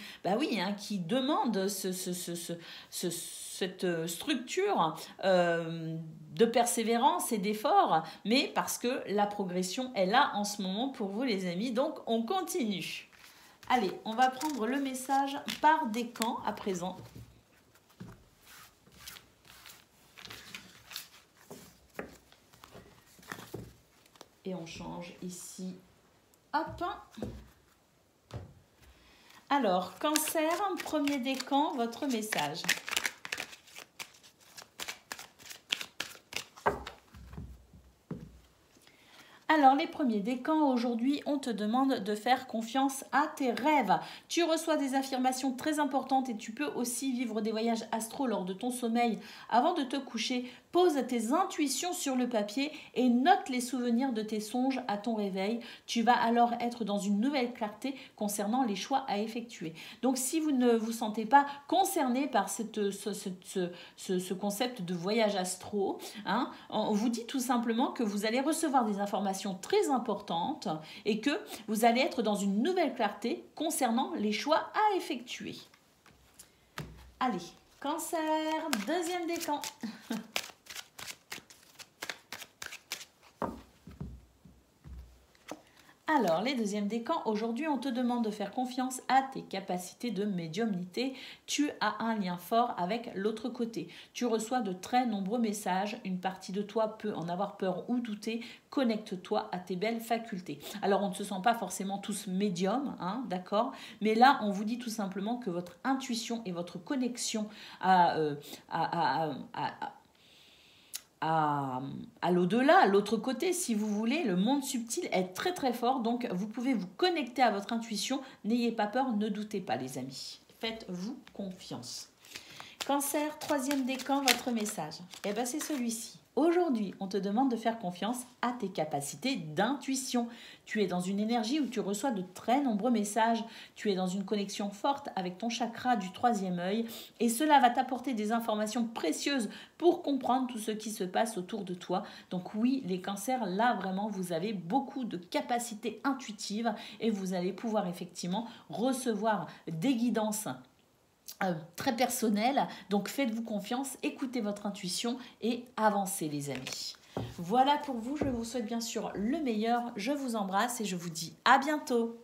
qui demande cette structure de persévérance et d'effort, mais parce que la progression est là en ce moment pour vous, les amis. Donc, on continue. Allez, on va prendre le message par décan à présent. Et on change ici. Hop. Alors, Cancer, premier décan, votre message. Alors, les premiers décans, aujourd'hui, on te demande de faire confiance à tes rêves. Tu reçois des affirmations très importantes et tu peux aussi vivre des voyages astro lors de ton sommeil. Avant de te coucher, pose tes intuitions sur le papier et note les souvenirs de tes songes à ton réveil. Tu vas alors être dans une nouvelle clarté concernant les choix à effectuer. Donc, si vous ne vous sentez pas concerné par ce concept de voyage astro, on vous dit tout simplement que vous allez recevoir des informations très importantes et que vous allez être dans une nouvelle clarté concernant les choix à effectuer. Allez, Cancer, deuxième décan. Alors, les deuxièmes décans, aujourd'hui, on te demande de faire confiance à tes capacités de médiumnité. Tu as un lien fort avec l'autre côté. Tu reçois de très nombreux messages. Une partie de toi peut en avoir peur ou douter. Connecte-toi à tes belles facultés. Alors, on ne se sent pas forcément tous médiums, d'accord? Mais là, on vous dit tout simplement que votre intuition et votre connexion à l'au-delà, à l'autre côté, si vous voulez, le monde subtil est très très fort, donc vous pouvez vous connecter à votre intuition. N'ayez pas peur, ne doutez pas les amis. Faites-vous confiance. Cancer, troisième décan, votre message. Eh bien c'est celui-ci. Aujourd'hui, on te demande de faire confiance à tes capacités d'intuition. Tu es dans une énergie où tu reçois de très nombreux messages. Tu es dans une connexion forte avec ton chakra du troisième œil. Et cela va t'apporter des informations précieuses pour comprendre tout ce qui se passe autour de toi. Donc oui, les cancers, là vraiment, vous avez beaucoup de capacités intuitives et vous allez pouvoir effectivement recevoir des guidances très personnel, donc faites-vous confiance, écoutez votre intuition et avancez les amis. Voilà pour vous, je vous souhaite bien sûr le meilleur, je vous embrasse et je vous dis à bientôt.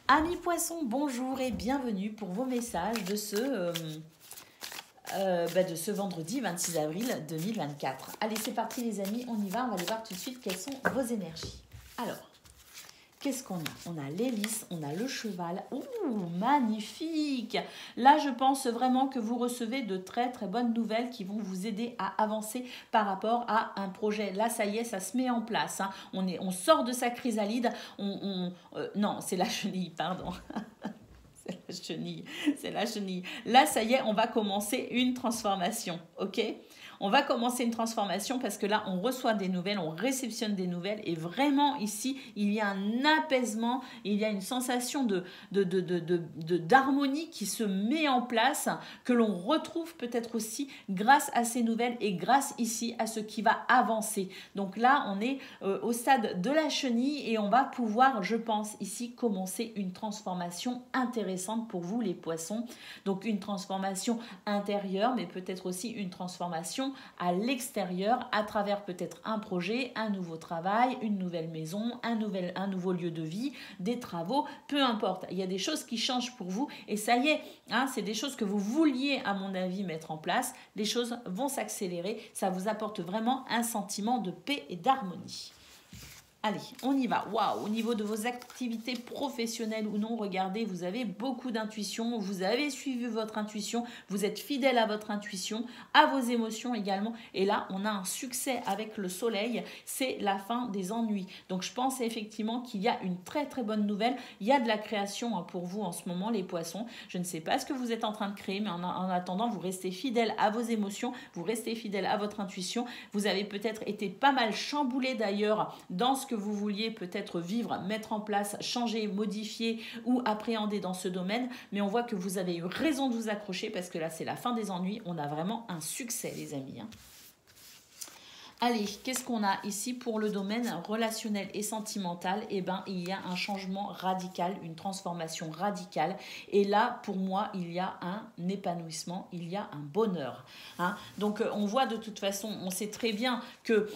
Amis poissons, bonjour et bienvenue pour vos messages de ce vendredi 26 avril 2024. Allez, c'est parti les amis, on y va, on va aller voir tout de suite quelles sont vos énergies. Alors, qu'est-ce qu'on a? On a l'hélice, on a le cheval. Ouh, magnifique! Là, je pense vraiment que vous recevez de très très bonnes nouvelles qui vont vous aider à avancer par rapport à un projet. Là, ça y est, ça se met en place. On sort de sa chrysalide. Non, c'est la chenille, pardon. C'est la chenille. Là, ça y est, on va commencer une transformation, ok? On va commencer une transformation parce que là, on reçoit des nouvelles, on réceptionne des nouvelles et vraiment ici, il y a un apaisement, il y a une sensation d'harmonie qui se met en place, que l'on retrouve peut-être aussi grâce à ces nouvelles et grâce ici à ce qui va avancer. Donc là, on est au stade de la chenille et on va pouvoir, je pense, ici commencer une transformation intéressante pour vous les poissons. Donc une transformation intérieure, mais peut-être aussi une transformation solutions à l'extérieur à travers peut-être un projet, un nouveau travail, une nouvelle maison, un nouveau lieu de vie, des travaux, peu importe. Il y a des choses qui changent pour vous et ça y est, hein, c'est des choses que vous vouliez à mon avis mettre en place. Les choses vont s'accélérer, ça vous apporte vraiment un sentiment de paix et d'harmonie. Allez, on y va. Waouh, au niveau de vos activités professionnelles ou non, regardez, vous avez beaucoup d'intuition, vous avez suivi votre intuition, vous êtes fidèle à votre intuition, à vos émotions également. Et là, on a un succès avec le soleil, c'est la fin des ennuis. Donc, je pense effectivement qu'il y a une très très bonne nouvelle. Il y a de la création pour vous en ce moment, les poissons. Je ne sais pas ce que vous êtes en train de créer, mais en attendant, vous restez fidèle à vos émotions, vous restez fidèle à votre intuition. Vous avez peut-être été pas mal chamboulé d'ailleurs dans ce que vous vouliez peut-être vivre, mettre en place, changer, modifier ou appréhender dans ce domaine, mais on voit que vous avez eu raison de vous accrocher parce que là c'est la fin des ennuis, on a vraiment un succès les amis. Allez, qu'est-ce qu'on a ici pour le domaine relationnel et sentimental? Eh bien, il y a un changement radical, une transformation radicale. Et là, pour moi, il y a un épanouissement, il y a un bonheur. Hein. Donc, on voit de toute façon, on sait très bien que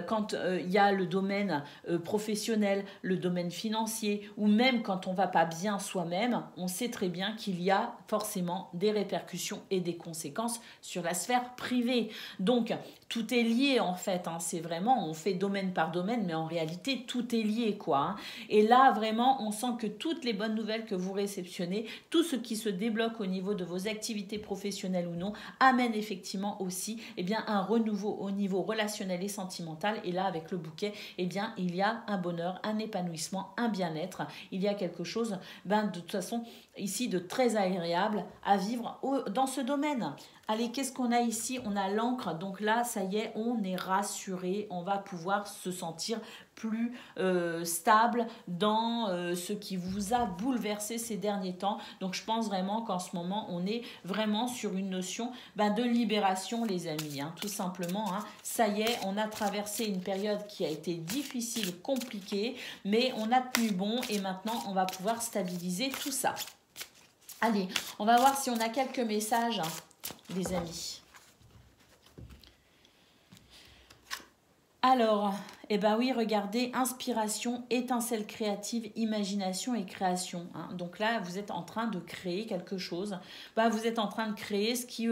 quand il y a le domaine professionnel, le domaine financier, ou même quand on ne va pas bien soi-même, on sait très bien qu'il y a forcément des répercussions et des conséquences sur la sphère privée. Donc, tout est lié en fait, hein. C'est vraiment, on fait domaine par domaine, mais en réalité, tout est lié, quoi. Hein. Et là, vraiment, on sent que toutes les bonnes nouvelles que vous réceptionnez, tout ce qui se débloque au niveau de vos activités professionnelles ou non, amène effectivement aussi eh bien, un renouveau au niveau relationnel et sentimental. Et là, avec le bouquet, eh bien, il y a un bonheur, un épanouissement, un bien-être. Il y a quelque chose, de toute façon, ici, de très agréable à vivre dans ce domaine. Allez, qu'est-ce qu'on a ici? On a l'encre. Donc là, ça y est, on est rassuré. On va pouvoir se sentir plus stable dans ce qui vous a bouleversé ces derniers temps. Donc, je pense vraiment qu'en ce moment, on est vraiment sur une notion de libération, les amis. Hein, tout simplement, hein. Ça y est, on a traversé une période qui a été difficile, compliquée, mais on a tenu bon et maintenant, on va pouvoir stabiliser tout ça. Allez, on va voir si on a quelques messages, les amis. Alors, eh bien oui, regardez, inspiration, étincelle créative, imagination et création. Hein. Donc là, vous êtes en train de créer quelque chose. Vous êtes en train de créer ce qui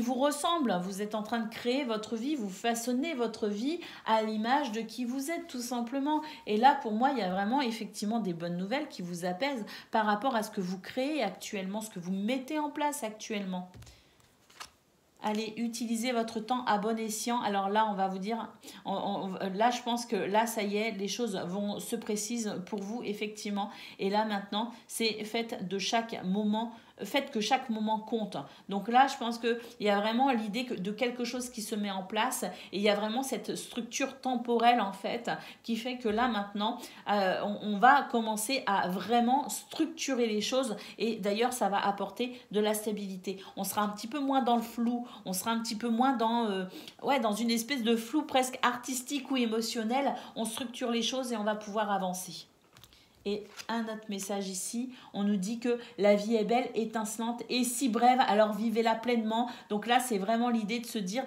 vous ressemble. Vous êtes en train de créer votre vie, vous façonnez votre vie à l'image de qui vous êtes tout simplement. Et là, pour moi, il y a vraiment effectivement des bonnes nouvelles qui vous apaisent par rapport à ce que vous créez actuellement, ce que vous mettez en place actuellement. Allez, utilisez votre temps à bon escient. Alors là, on va vous dire, là, je pense que là, ça y est, les choses se précisent pour vous, effectivement. Et là, maintenant, c'est faites de chaque moment, faites que chaque moment compte. Donc là, je pense qu'il y a vraiment l'idée de quelque chose qui se met en place et il y a vraiment cette structure temporelle, en fait, qui fait que là, maintenant, on va commencer à vraiment structurer les choses et d'ailleurs, ça va apporter de la stabilité. On sera un petit peu moins dans le flou, on sera un petit peu moins dans une espèce de flou presque artistique ou émotionnel. On structure les choses et on va pouvoir avancer. Et un autre message ici, on nous dit que la vie est belle, étincelante et si brève, alors vivez-la pleinement. Donc là, c'est vraiment l'idée de se dire,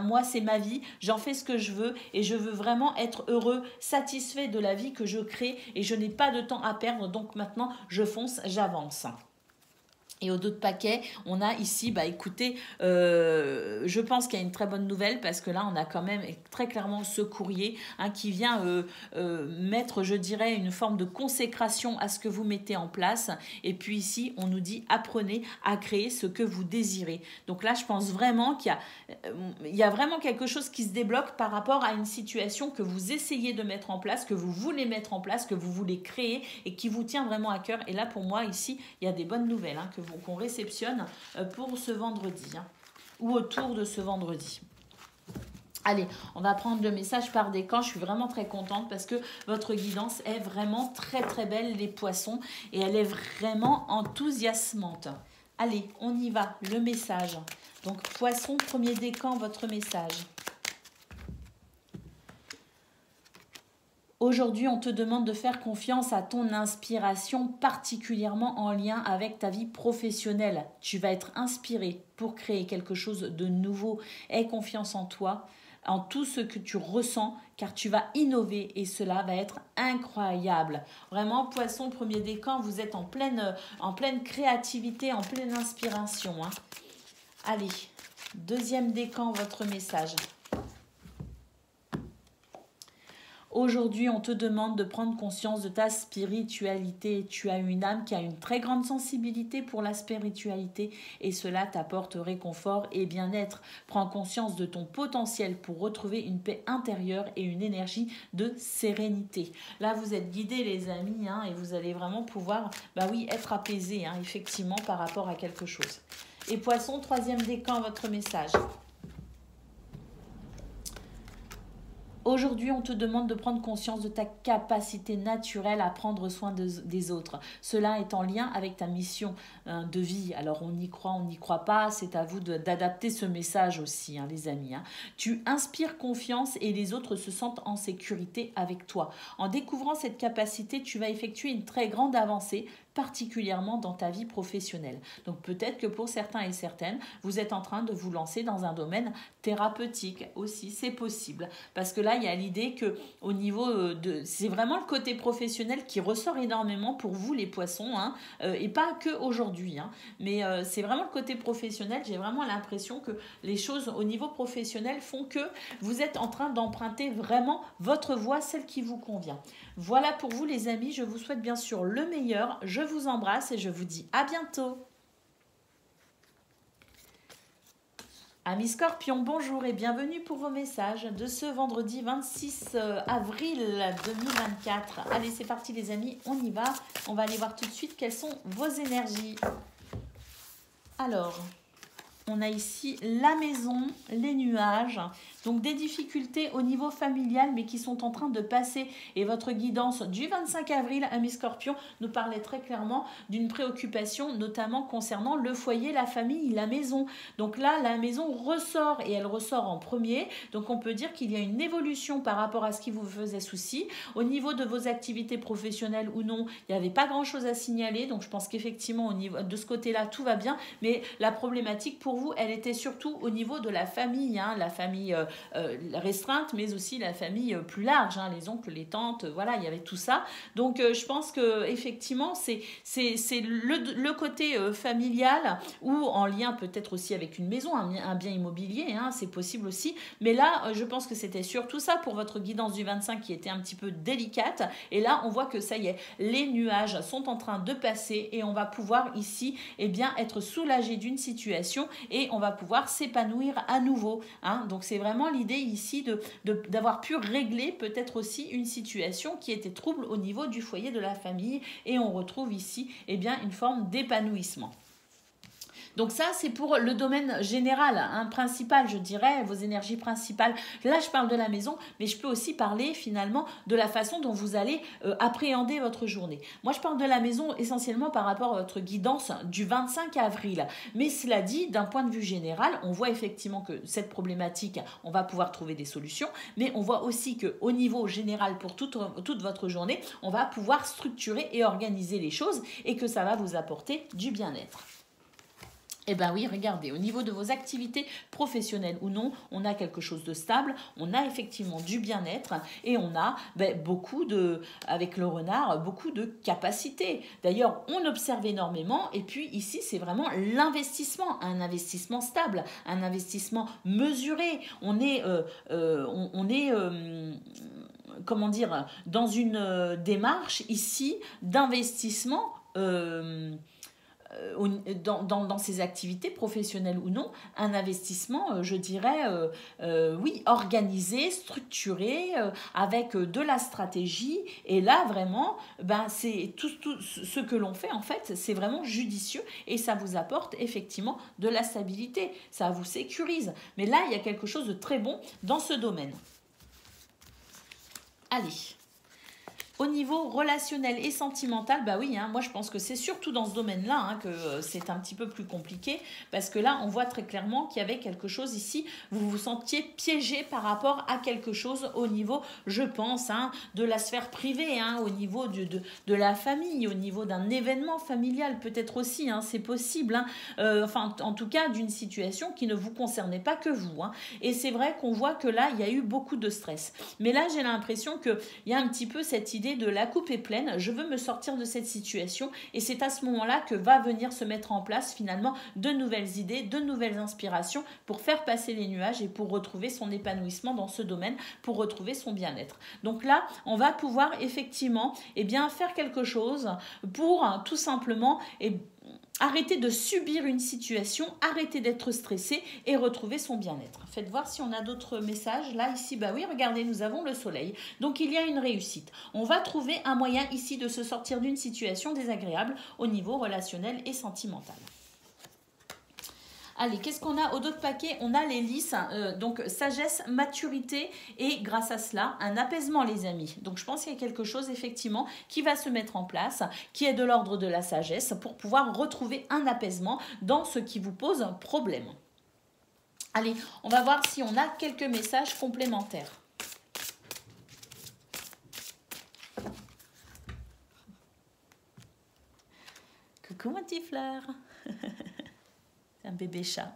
moi, c'est ma vie, j'en fais ce que je veux et je veux vraiment être heureux, satisfait de la vie que je crée et je n'ai pas de temps à perdre. Donc maintenant, je fonce, j'avance. Et au dos de paquet, on a ici, écoutez, je pense qu'il y a une très bonne nouvelle parce que là, on a quand même très clairement ce courrier qui vient mettre, je dirais, une forme de consécration à ce que vous mettez en place. Et puis ici, on nous dit, apprenez à créer ce que vous désirez. Donc là, je pense vraiment qu'il y a vraiment quelque chose qui se débloque par rapport à une situation que vous essayez de mettre en place, que vous voulez mettre en place, que vous voulez créer et qui vous tient vraiment à cœur. Et là, pour moi, ici, il y a des bonnes nouvelles qu'on réceptionne pour ce vendredi ou autour de ce vendredi. Allez, on va prendre le message par décan. Je suis vraiment très contente parce que votre guidance est vraiment très très belle, les poissons, et elle est vraiment enthousiasmante. Allez, on y va, le message. Donc, poisson, premier décan, votre message. Aujourd'hui, on te demande de faire confiance à ton inspiration, particulièrement en lien avec ta vie professionnelle. Tu vas être inspiré pour créer quelque chose de nouveau. Aie confiance en toi, en tout ce que tu ressens, car tu vas innover et cela va être incroyable. Vraiment, Poisson, premier décan, vous êtes en pleine créativité, en pleine inspiration, hein. Allez, deuxième décan, votre message. Aujourd'hui, on te demande de prendre conscience de ta spiritualité. Tu as une âme qui a une très grande sensibilité pour la spiritualité et cela t'apporte réconfort et bien-être. Prends conscience de ton potentiel pour retrouver une paix intérieure et une énergie de sérénité. Là, vous êtes guidés, les amis, hein, et vous allez vraiment pouvoir, être apaisés, hein, effectivement, par rapport à quelque chose. Et Poisson, troisième décan, votre message. Aujourd'hui, on te demande de prendre conscience de ta capacité naturelle à prendre soin des autres. Cela est en lien avec ta mission de vie. Alors, on y croit, on n'y croit pas. C'est à vous d'adapter ce message aussi, hein, les amis, hein. Tu inspires confiance et les autres se sentent en sécurité avec toi. En découvrant cette capacité, tu vas effectuer une très grande avancée, particulièrement dans ta vie professionnelle. Donc peut-être que pour certains et certaines, vous êtes en train de vous lancer dans un domaine thérapeutique aussi, c'est possible. Parce que là, il y a l'idée que au niveau c'est vraiment le côté professionnel qui ressort énormément pour vous les poissons, hein, et pas que aujourd'hui, hein, mais c'est vraiment le côté professionnel. J'ai vraiment l'impression que les choses au niveau professionnel font que vous êtes en train d'emprunter vraiment votre voie, celle qui vous convient. Voilà pour vous les amis, je vous souhaite bien sûr le meilleur, je vous embrasse et je vous dis à bientôt. Amis Scorpions, bonjour et bienvenue pour vos messages de ce vendredi 26 avril 2024. Allez, c'est parti les amis, on y va. On va aller voir tout de suite quelles sont vos énergies. Alors, on a ici la maison, les nuages, donc des difficultés au niveau familial mais qui sont en train de passer. Et votre guidance du 25 avril, amis Scorpions, nous parlait très clairement d'une préoccupation notamment concernant le foyer, la famille, la maison. Donc là, la maison ressort et elle ressort en premier. Donc on peut dire qu'il y a une évolution par rapport à ce qui vous faisait souci. Au niveau de vos activités professionnelles ou non, il n'y avait pas grand-chose à signaler. Donc je pense qu'effectivement, au niveau de ce côté-là, tout va bien. Mais la problématique pour vous, elle était surtout au niveau de la famille, hein, la famille restreinte, mais aussi la famille plus large, hein, les oncles, les tantes, voilà, il y avait tout ça. Donc je pense que effectivement, c'est le côté familial ou en lien peut-être aussi avec une maison, un bien immobilier, hein, c'est possible aussi. Mais là, je pense que c'était surtout ça pour votre guidance du 25 qui était un petit peu délicate. Et là, on voit que ça y est, les nuages sont en train de passer et on va pouvoir ici, être soulagé d'une situation et on va pouvoir s'épanouir à nouveau, hein. Donc c'est vraiment l'idée ici d'avoir pu régler peut-être aussi une situation qui était trouble au niveau du foyer de la famille et on retrouve ici une forme d'épanouissement. Donc ça, c'est pour le domaine général, hein, principal, je dirais, vos énergies principales. Là, je parle de la maison, mais je peux aussi parler finalement de la façon dont vous allez appréhender votre journée. Moi, je parle de la maison essentiellement par rapport à votre guidance du 25 avril. Mais cela dit, d'un point de vue général, on voit effectivement que cette problématique, on va pouvoir trouver des solutions, mais on voit aussi qu'au niveau général, pour toute votre journée, on va pouvoir structurer et organiser les choses et que ça va vous apporter du bien-être. Eh bien oui, regardez, au niveau de vos activités professionnelles ou non, on a quelque chose de stable, on a effectivement du bien-être et on a avec le renard, beaucoup de capacités. D'ailleurs, on observe énormément et puis ici, c'est vraiment l'investissement, un investissement stable, un investissement mesuré. On est dans une démarche ici d'investissement dans ses activités professionnelles ou non, un investissement, je dirais, organisé, structuré, avec de la stratégie. Et là, vraiment, c'est tout ce que l'on fait, en fait, c'est vraiment judicieux et ça vous apporte effectivement de la stabilité. Ça vous sécurise. Mais là, il y a quelque chose de très bon dans ce domaine. Allez. Au niveau relationnel et sentimental, bah oui, hein, moi je pense que c'est surtout dans ce domaine-là hein, que c'est un petit peu plus compliqué parce que là on voit très clairement qu'il y avait quelque chose ici, vous vous sentiez piégé par rapport à quelque chose au niveau, je pense, hein, de la sphère privée, hein, au niveau de la famille, au niveau d'un événement familial peut-être aussi, hein, c'est possible, hein, enfin en tout cas d'une situation qui ne vous concernait pas que vous. Hein, et c'est vrai qu'on voit que là il y a eu beaucoup de stress. Mais là j'ai l'impression qu'il y a un petit peu cette idée de la coupe est pleine, je veux me sortir de cette situation et c'est à ce moment-là que va venir se mettre en place finalement de nouvelles idées, de nouvelles inspirations pour faire passer les nuages et pour retrouver son épanouissement dans ce domaine, pour retrouver son bien-être. Donc là, on va pouvoir effectivement faire quelque chose pour tout simplement arrêter de subir une situation, arrêter d'être stressé et retrouver son bien-être. Faites voir si on a d'autres messages. Là, ici, bah oui, regardez, nous avons le soleil. Donc, il y a une réussite. On va trouver un moyen ici de se sortir d'une situation désagréable au niveau relationnel et sentimental. Allez, qu'est-ce qu'on a au d'autres paquets? On a les lys, donc sagesse, maturité et grâce à cela, un apaisement les amis. Donc je pense qu'il y a quelque chose effectivement qui va se mettre en place, qui est de l'ordre de la sagesse pour pouvoir retrouver un apaisement dans ce qui vous pose problème. Allez, on va voir si on a quelques messages complémentaires. Coucou mon petit fleur. Un bébé chat.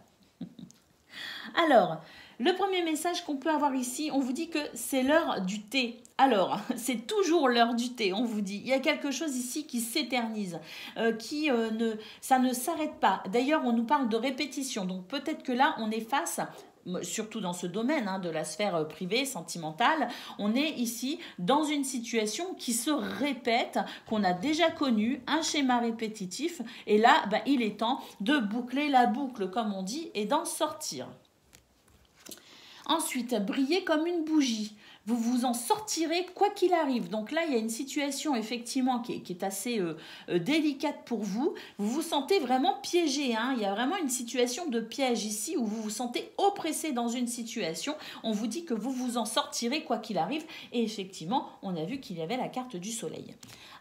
Alors, le premier message qu'on peut avoir ici, on vous dit que c'est l'heure du thé. Alors, c'est toujours l'heure du thé, on vous dit. Il y a quelque chose ici qui s'éternise, ça ne s'arrête pas. D'ailleurs, on nous parle de répétition. Donc, peut-être que là, on est face, surtout dans ce domaine hein, de la sphère privée, sentimentale, on est ici dans une situation qui se répète, qu'on a déjà connue, un schéma répétitif. Et là, il est temps de boucler la boucle, comme on dit, et d'en sortir. Ensuite, briller comme une bougie. Vous vous en sortirez quoi qu'il arrive. Donc là, il y a une situation effectivement qui est assez délicate pour vous. Vous vous sentez vraiment piégé. Hein. Il y a vraiment une situation de piège ici où vous vous sentez oppressé dans une situation. On vous dit que vous vous en sortirez quoi qu'il arrive. Et effectivement, on a vu qu'il y avait la carte du soleil.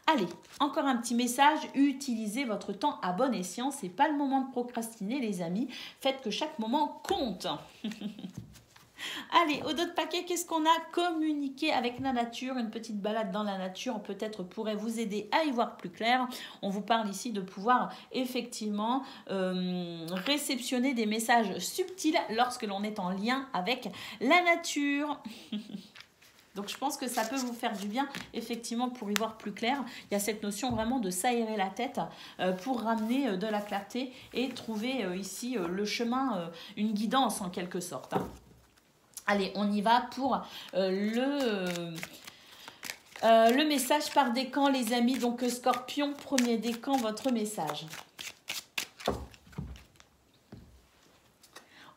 Allez, encore un petit message, utilisez votre temps à bon escient. Ce n'est pas le moment de procrastiner les amis. Faites que chaque moment compte. Allez, au d'autres paquets, qu'est-ce qu'on a? Communiquer avec la nature, une petite balade dans la nature peut-être pourrait vous aider à y voir plus clair. On vous parle ici de pouvoir effectivement réceptionner des messages subtils lorsque l'on est en lien avec la nature. Donc, je pense que ça peut vous faire du bien, effectivement, pour y voir plus clair. Il y a cette notion vraiment de s'aérer la tête pour ramener de la clarté et trouver ici le chemin, une guidance en quelque sorte. Allez, on y va pour le message par décan, les amis. Donc, Scorpion, premier décan, votre message.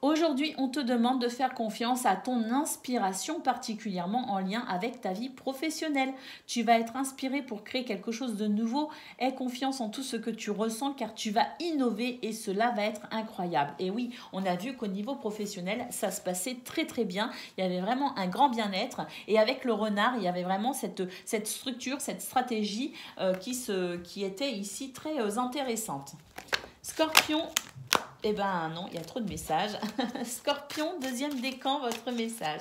Aujourd'hui, on te demande de faire confiance à ton inspiration, particulièrement en lien avec ta vie professionnelle. Tu vas être inspiré pour créer quelque chose de nouveau. Aie confiance en tout ce que tu ressens car tu vas innover et cela va être incroyable. Et oui, on a vu qu'au niveau professionnel, ça se passait très très bien. Il y avait vraiment un grand bien-être. Et avec le renard, il y avait vraiment cette structure, cette stratégie qui était ici très intéressante. Scorpion. Eh ben non, il y a trop de messages. Scorpion, deuxième décan, votre message.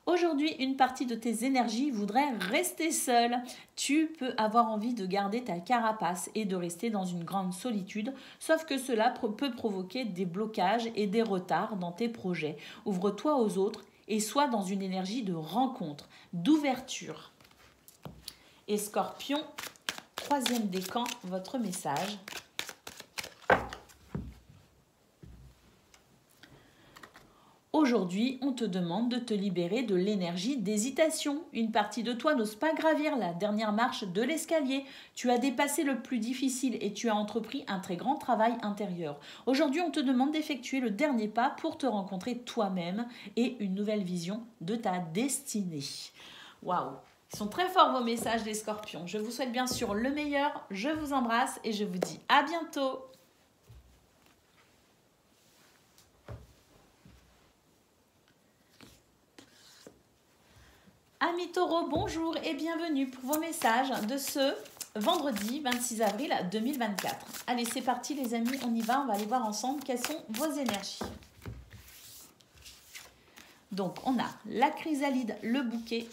Aujourd'hui, une partie de tes énergies voudrait rester seule. Tu peux avoir envie de garder ta carapace et de rester dans une grande solitude, sauf que cela peut provoquer des blocages et des retards dans tes projets. Ouvre-toi aux autres et sois dans une énergie de rencontre, d'ouverture. Et Scorpion, troisième décan, votre message. Aujourd'hui, on te demande de te libérer de l'énergie d'hésitation. Une partie de toi n'ose pas gravir la dernière marche de l'escalier. Tu as dépassé le plus difficile et tu as entrepris un très grand travail intérieur. Aujourd'hui, on te demande d'effectuer le dernier pas pour te rencontrer toi-même et une nouvelle vision de ta destinée. Waouh! Ils sont très forts vos messages les scorpions. Je vous souhaite bien sûr le meilleur. Je vous embrasse et je vous dis à bientôt. Amis taureaux, bonjour et bienvenue pour vos messages de ce vendredi 26 avril 2024. Allez, c'est parti les amis, on y va, on va aller voir ensemble quelles sont vos énergies. Donc, on a la chrysalide, le bouquet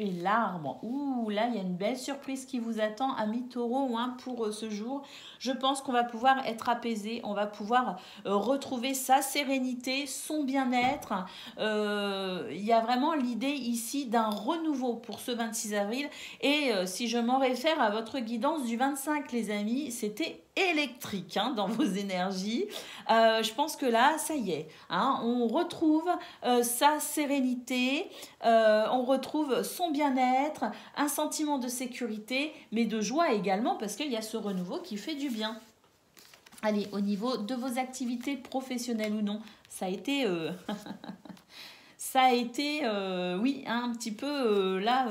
et l'arbre. Ouh, là, il y a une belle surprise qui vous attend, amis taureaux, hein, pour ce jour. Je pense qu'on va pouvoir être apaisé, on va pouvoir retrouver sa sérénité, son bien-être. Il y a vraiment l'idée ici d'un renouveau pour ce 26 avril. Et si je m'en réfère à votre guidance du 25, les amis, c'était électrique hein, dans vos énergies. Je pense que là, ça y est, hein, on retrouve sa sérénité, on retrouve son bien-être, un sentiment de sécurité, mais de joie également, parce qu'il y a ce renouveau qui fait du bien. Allez, au niveau de vos activités professionnelles ou non, ça a été... ça a été, oui, un petit peu là...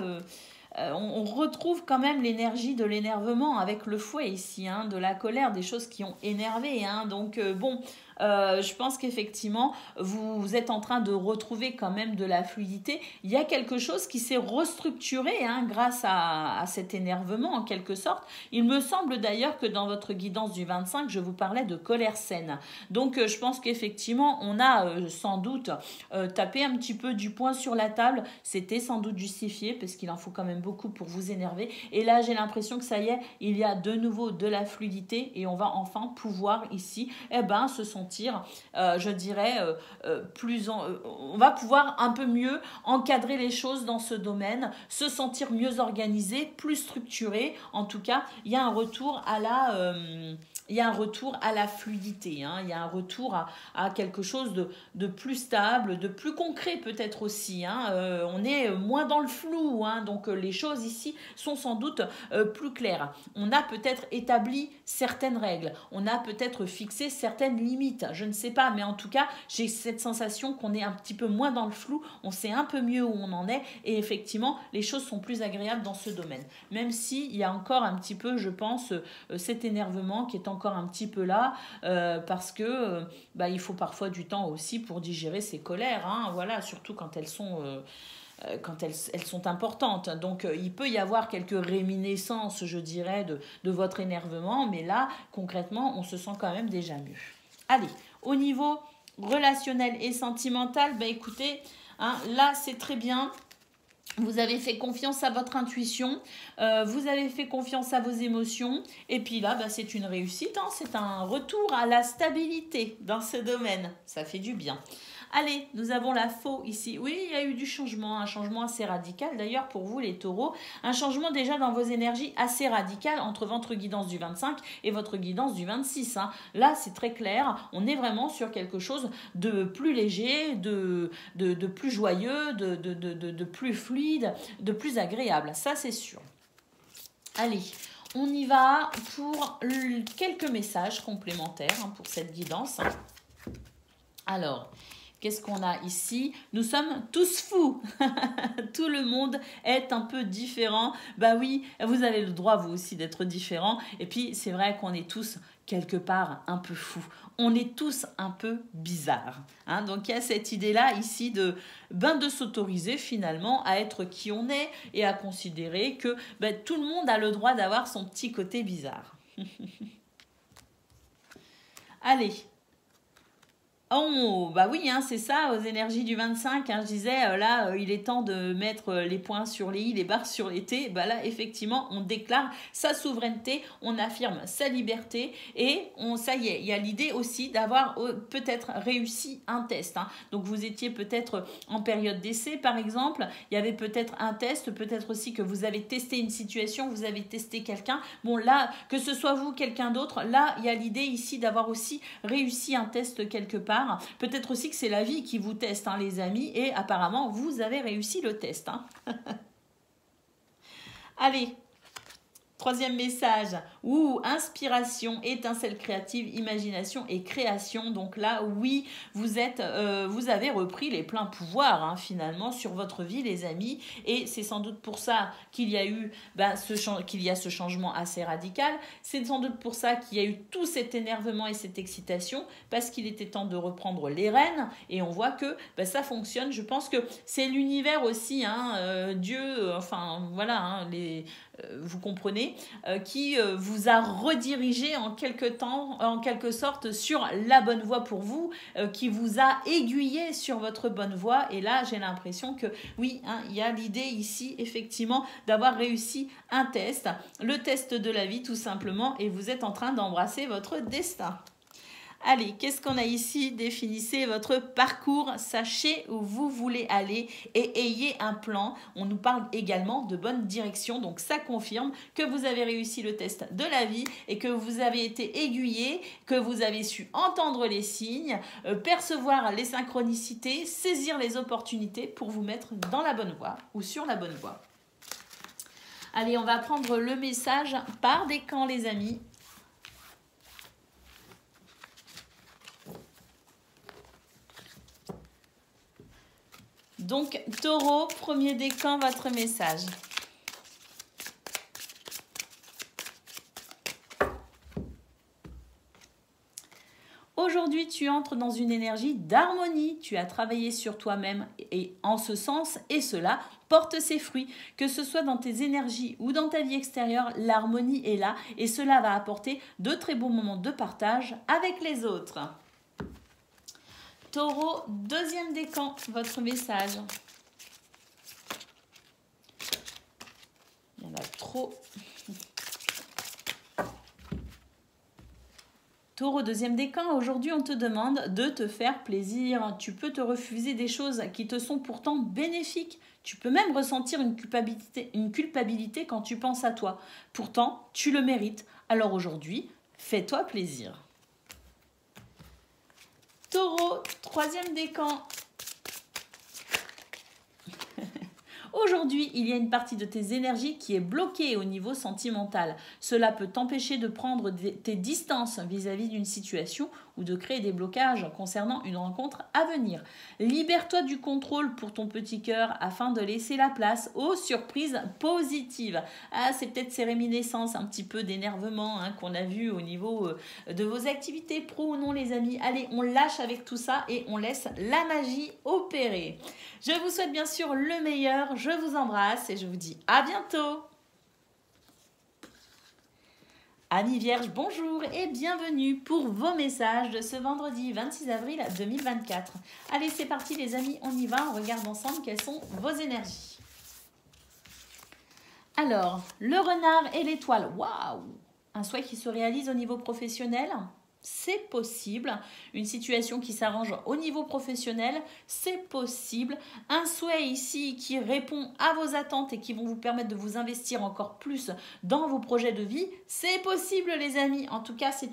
on retrouve quand même l'énergie de l'énervement avec le fouet ici, hein, de la colère, des choses qui ont énervé. Hein, donc bon, je pense qu'effectivement, vous êtes en train de retrouver quand même de la fluidité. Il y a quelque chose qui s'est restructuré hein, grâce à cet énervement en quelque sorte. Il me semble d'ailleurs que dans votre guidance du 25, je vous parlais de colère saine. Donc je pense qu'effectivement, on a sans doute tapé un petit peu du poing sur la table. C'était sans doute justifié parce qu'il en faut quand même beaucoup pour vous énerver. Et là, j'ai l'impression que ça y est, il y a de nouveau de la fluidité et on va enfin pouvoir ici se sentir, je dirais, on va pouvoir un peu mieux encadrer les choses dans ce domaine, se sentir mieux organisé, plus structuré. En tout cas, il y a un retour à la fluidité, hein. Il y a un retour à quelque chose de plus stable, de plus concret peut-être aussi. Hein. On est moins dans le flou, hein. Donc les choses ici sont sans doute plus claires. On a peut-être établi certaines règles, on a peut-être fixé certaines limites, je ne sais pas, mais en tout cas, j'ai cette sensation qu'on est un petit peu moins dans le flou, on sait un peu mieux où on en est et effectivement, les choses sont plus agréables dans ce domaine. Même s'il y a encore un petit peu, je pense, cet énervement qui est encore un petit peu là parce que il faut parfois du temps aussi pour digérer ces colères, hein, voilà, surtout quand elles sont importantes. Donc, il peut y avoir quelques réminiscences, je dirais, de votre énervement, mais là, concrètement, on se sent quand même déjà mieux. Allez, au niveau relationnel et sentimental, écoutez, hein, là, c'est très bien. Vous avez fait confiance à votre intuition, vous avez fait confiance à vos émotions, et puis là, c'est une réussite, hein, c'est un retour à la stabilité dans ce domaine. Ça fait du bien. Allez, nous avons la faux ici. Oui, il y a eu du changement, un changement assez radical d'ailleurs pour vous les taureaux. Un changement déjà dans vos énergies assez radical entre votre guidance du 25 et votre guidance du 26. Hein. Là, c'est très clair, on est vraiment sur quelque chose de plus léger, de plus joyeux, de plus fluide, de plus agréable. Ça, c'est sûr. Allez, on y va pour quelques messages complémentaires hein, pour cette guidance. Alors... qu'est-ce qu'on a ici? Nous sommes tous fous. Tout le monde est un peu différent. Oui, vous avez le droit, vous aussi, d'être différent. Et puis, c'est vrai qu'on est tous, quelque part, un peu fous. On est tous un peu bizarres. Hein? Donc, il y a cette idée-là, ici, de s'autoriser, finalement, à être qui on est et à considérer que tout le monde a le droit d'avoir son petit côté bizarre. Allez. Oh, oui, hein, c'est ça, aux énergies du 25, hein, je disais, là, il est temps de mettre les points sur les i, les barres sur les t. Là, effectivement, on déclare sa souveraineté, on affirme sa liberté et ça y est, il y a l'idée aussi d'avoir peut-être réussi un test. Hein. Donc, vous étiez peut-être en période d'essai, par exemple, il y avait peut-être un test, peut-être aussi que vous avez testé une situation, vous avez testé quelqu'un. Bon, là, que ce soit vous, quelqu'un d'autre, là, il y a l'idée ici d'avoir aussi réussi un test quelque part. Peut-être aussi que c'est la vie qui vous teste, hein, les amis, et apparemment, vous avez réussi le test. Hein. Allez, Troisième message, inspiration, étincelle créative, imagination et création. Donc là, oui, vous avez repris les pleins pouvoirs finalement sur votre vie, les amis. Et c'est sans doute pour ça qu'il y a eu ce changement assez radical. C'est sans doute pour ça qu'il y a eu tout cet énervement et cette excitation, parce qu'il était temps de reprendre les rênes. Et on voit que ça fonctionne. Je pense que c'est l'univers aussi, Dieu, vous comprenez, qui vous a redirigé en quelque sorte sur la bonne voie pour vous, qui vous a aiguillé sur votre bonne voie. Et là, j'ai l'impression que oui, il y a l'idée ici, effectivement, d'avoir réussi un test, le test de la vie tout simplement, et vous êtes en train d'embrasser votre destin. Allez, qu'est-ce qu'on a ici? Définissez votre parcours, sachez où vous voulez aller et ayez un plan. On nous parle également de bonne direction, donc ça confirme que vous avez réussi le test de la vie et que vous avez été aiguillé, que vous avez su entendre les signes, percevoir les synchronicités, saisir les opportunités pour vous mettre dans la bonne voie ou sur la bonne voie. Allez, on va prendre le message par décan, les amis. Donc, Taureau, premier décan, votre message. Aujourd'hui, tu entres dans une énergie d'harmonie. Tu as travaillé sur toi-même et en ce sens, et cela porte ses fruits. Que ce soit dans tes énergies ou dans ta vie extérieure, l'harmonie est là et cela va apporter de très beaux moments de partage avec les autres. Taureau, deuxième décan, votre message. Il y en a trop. Taureau, deuxième décan, aujourd'hui on te demande de te faire plaisir. Tu peux te refuser des choses qui te sont pourtant bénéfiques. Tu peux même ressentir une culpabilité quand tu penses à toi. Pourtant, tu le mérites. Alors aujourd'hui, fais-toi plaisir. Taureau, troisième décan. Aujourd'hui, il y a une partie de tes énergies qui est bloquée au niveau sentimental. Cela peut t'empêcher de prendre tes distances vis-à-vis d'une situation ou de créer des blocages concernant une rencontre à venir. Libère-toi du contrôle pour ton petit cœur afin de laisser la place aux surprises positives. C'est peut-être ces réminiscences un petit peu d'énervement qu'on a vu au niveau de vos activités pro ou non, les amis. Allez, on lâche avec tout ça et on laisse la magie opérer. Je vous souhaite bien sûr le meilleur. Je vous embrasse et je vous dis à bientôt. Amis Vierges, bonjour et bienvenue pour vos messages de ce vendredi 26 avril 2024. Allez, c'est parti les amis, on y va, on regarde ensemble quelles sont vos énergies. Alors, le renard et l'étoile, waouh! Un souhait qui se réalise au niveau professionnel ? C'est possible. Une situation qui s'arrange au niveau professionnel, c'est possible. Un souhait ici qui répond à vos attentes et qui vont vous permettre de vous investir encore plus dans vos projets de vie, c'est possible les amis. En tout cas, c'est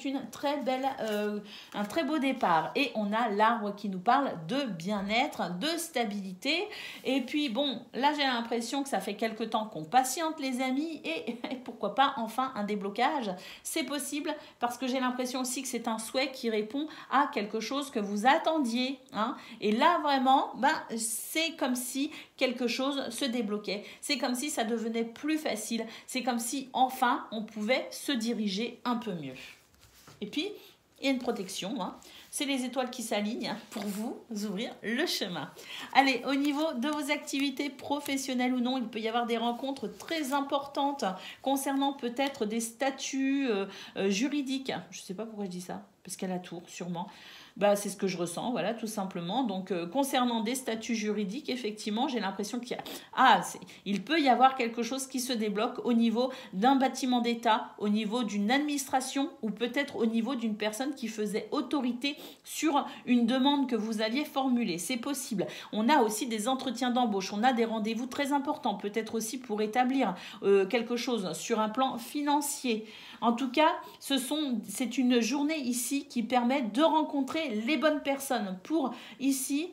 un très beau départ. Et on a l'arbre qui nous parle de bien-être, de stabilité. Et puis bon, là j'ai l'impression que ça fait quelque temps qu'on patiente les amis et pourquoi pas enfin un déblocage. C'est possible parce que j'ai l'impression aussi que c'est un souhait qui répond à quelque chose que vous attendiez. Et là, vraiment, c'est comme si quelque chose se débloquait. C'est comme si ça devenait plus facile. C'est comme si, enfin, on pouvait se diriger un peu mieux. Et puis, il y a une protection. C'est les étoiles qui s'alignent pour vous ouvrir le chemin. Allez, au niveau de vos activités professionnelles ou non, il peut y avoir des rencontres très importantes concernant peut-être des statuts juridiques. Je ne sais pas pourquoi je dis ça, parce qu'à la tour, sûrement. C'est ce que je ressens, voilà, tout simplement. Donc, concernant des statuts juridiques, effectivement, j'ai l'impression il peut y avoir quelque chose qui se débloque au niveau d'un bâtiment d'État, au niveau d'une administration ou peut-être au niveau d'une personne qui faisait autorité sur une demande que vous aviez formulée. C'est possible. On a aussi des entretiens d'embauche, on a des rendez-vous très importants, peut-être aussi pour établir quelque chose sur un plan financier. En tout cas, c'est une journée ici qui permet de rencontrer les bonnes personnes pour ici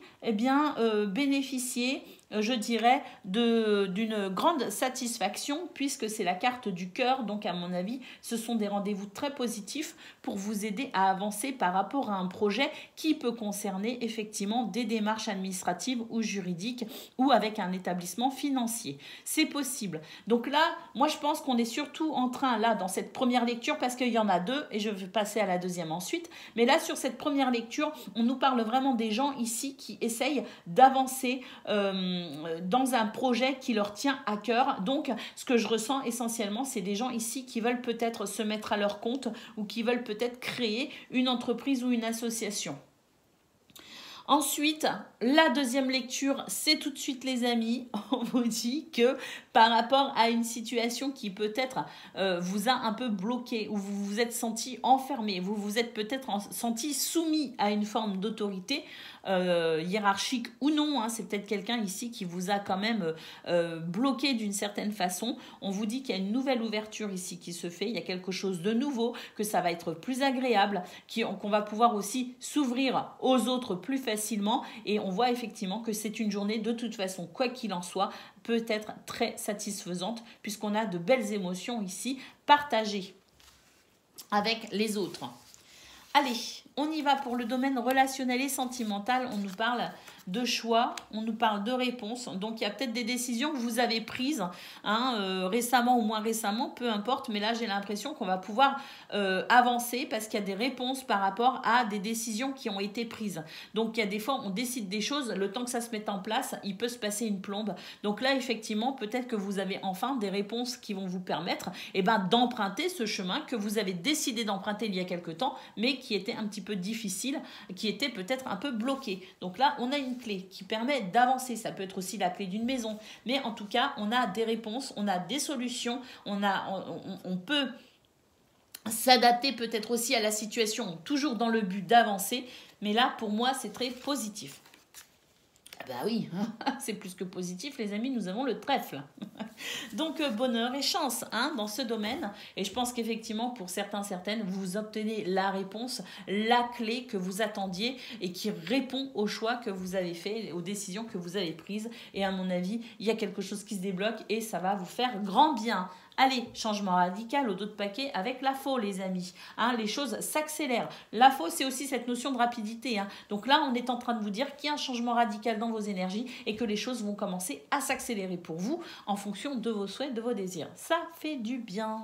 bénéficier je dirais, d'une grande satisfaction, puisque c'est la carte du cœur. Donc, à mon avis, ce sont des rendez-vous très positifs pour vous aider à avancer par rapport à un projet qui peut concerner effectivement des démarches administratives ou juridiques ou avec un établissement financier. C'est possible. Donc là, moi, je pense qu'on est surtout en train, là, dans cette première lecture, parce qu'il y en a deux, et je vais passer à la deuxième ensuite, mais là, sur cette première lecture, on nous parle vraiment des gens ici qui essayent d'avancer dans un projet qui leur tient à cœur. Donc, ce que je ressens essentiellement, c'est des gens ici qui veulent peut-être se mettre à leur compte ou qui veulent peut-être créer une entreprise ou une association. Ensuite, la deuxième lecture, c'est tout de suite les amis, on vous dit que par rapport à une situation qui peut-être vous a un peu bloqué, ou vous vous êtes senti enfermé, vous vous êtes peut-être senti soumis à une forme d'autorité, hiérarchique ou non, hein, c'est peut-être quelqu'un ici qui vous a quand même bloqué d'une certaine façon. On vous dit qu'il y a une nouvelle ouverture ici qui se fait, il y a quelque chose de nouveau, que ça va être plus agréable, qu'on va pouvoir aussi s'ouvrir aux autres plus facilement, et on voit effectivement que c'est une journée de toute façon, quoi qu'il en soit, peut être très satisfaisante, puisqu'on a de belles émotions ici partagées avec les autres. Allez, on y va pour le domaine relationnel et sentimental. On nous parle de choix, on nous parle de réponses. Donc, il y a peut-être des décisions que vous avez prises récemment ou moins récemment, peu importe. Mais là, j'ai l'impression qu'on va pouvoir avancer parce qu'il y a des réponses par rapport à des décisions qui ont été prises. Donc, il y a des fois, on décide des choses, le temps que ça se mette en place, il peut se passer une plombe. Donc là, effectivement, peut-être que vous avez enfin des réponses qui vont vous permettre d'emprunter ce chemin que vous avez décidé d'emprunter il y a quelque temps, mais qui était un petit peu difficile, qui était peut-être un peu bloqué. Donc là, on a une clé qui permet d'avancer. Ça peut être aussi la clé d'une maison. Mais en tout cas, on a des réponses, on a des solutions, on peut s'adapter peut-être aussi à la situation, toujours dans le but d'avancer. Mais là, pour moi, c'est très positif. Bah oui, c'est plus que positif, les amis, nous avons le trèfle. Donc, bonheur et chance dans ce domaine. Et je pense qu'effectivement, pour certains, certaines, vous obtenez la réponse, la clé que vous attendiez et qui répond aux choix que vous avez faits, aux décisions que vous avez prises. Et à mon avis, il y a quelque chose qui se débloque et ça va vous faire grand bien. Allez, changement radical au dos de paquet avec la faux, les amis. Les choses s'accélèrent. La faux, c'est aussi cette notion de rapidité. Donc là, on est en train de vous dire qu'il y a un changement radical dans vos énergies et que les choses vont commencer à s'accélérer pour vous en fonction de vos souhaits, de vos désirs. Ça fait du bien.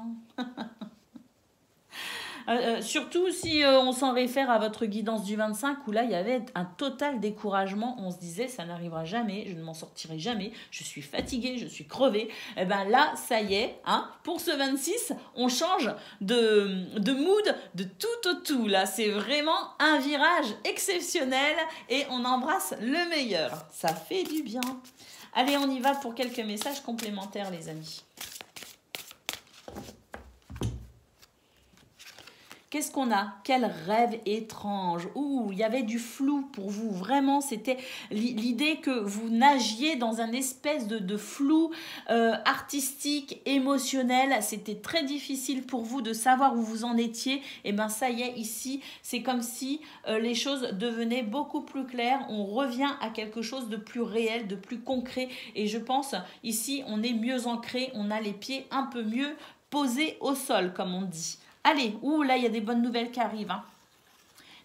Surtout si on s'en réfère à votre guidance du 25 où là il y avait un total découragement, on se disait ça n'arrivera jamais, je ne m'en sortirai jamais, je suis fatiguée, je suis crevée. Et ben là ça y est, pour ce 26 on change de mood, de tout au tout. Là c'est vraiment un virage exceptionnel et on embrasse le meilleur. Ça fait du bien. Allez, on y va pour quelques messages complémentaires, les amis. Qu'est-ce qu'on a? Quel rêve étrange. Il y avait du flou pour vous. Vraiment, c'était l'idée que vous nagiez dans un espèce de flou artistique, émotionnel. C'était très difficile pour vous de savoir où vous en étiez. Et bien, ça y est, ici, c'est comme si les choses devenaient beaucoup plus claires. On revient à quelque chose de plus réel, de plus concret. Et je pense, ici, on est mieux ancré. On a les pieds un peu mieux posés au sol, comme on dit. Allez, là, il y a des bonnes nouvelles qui arrivent.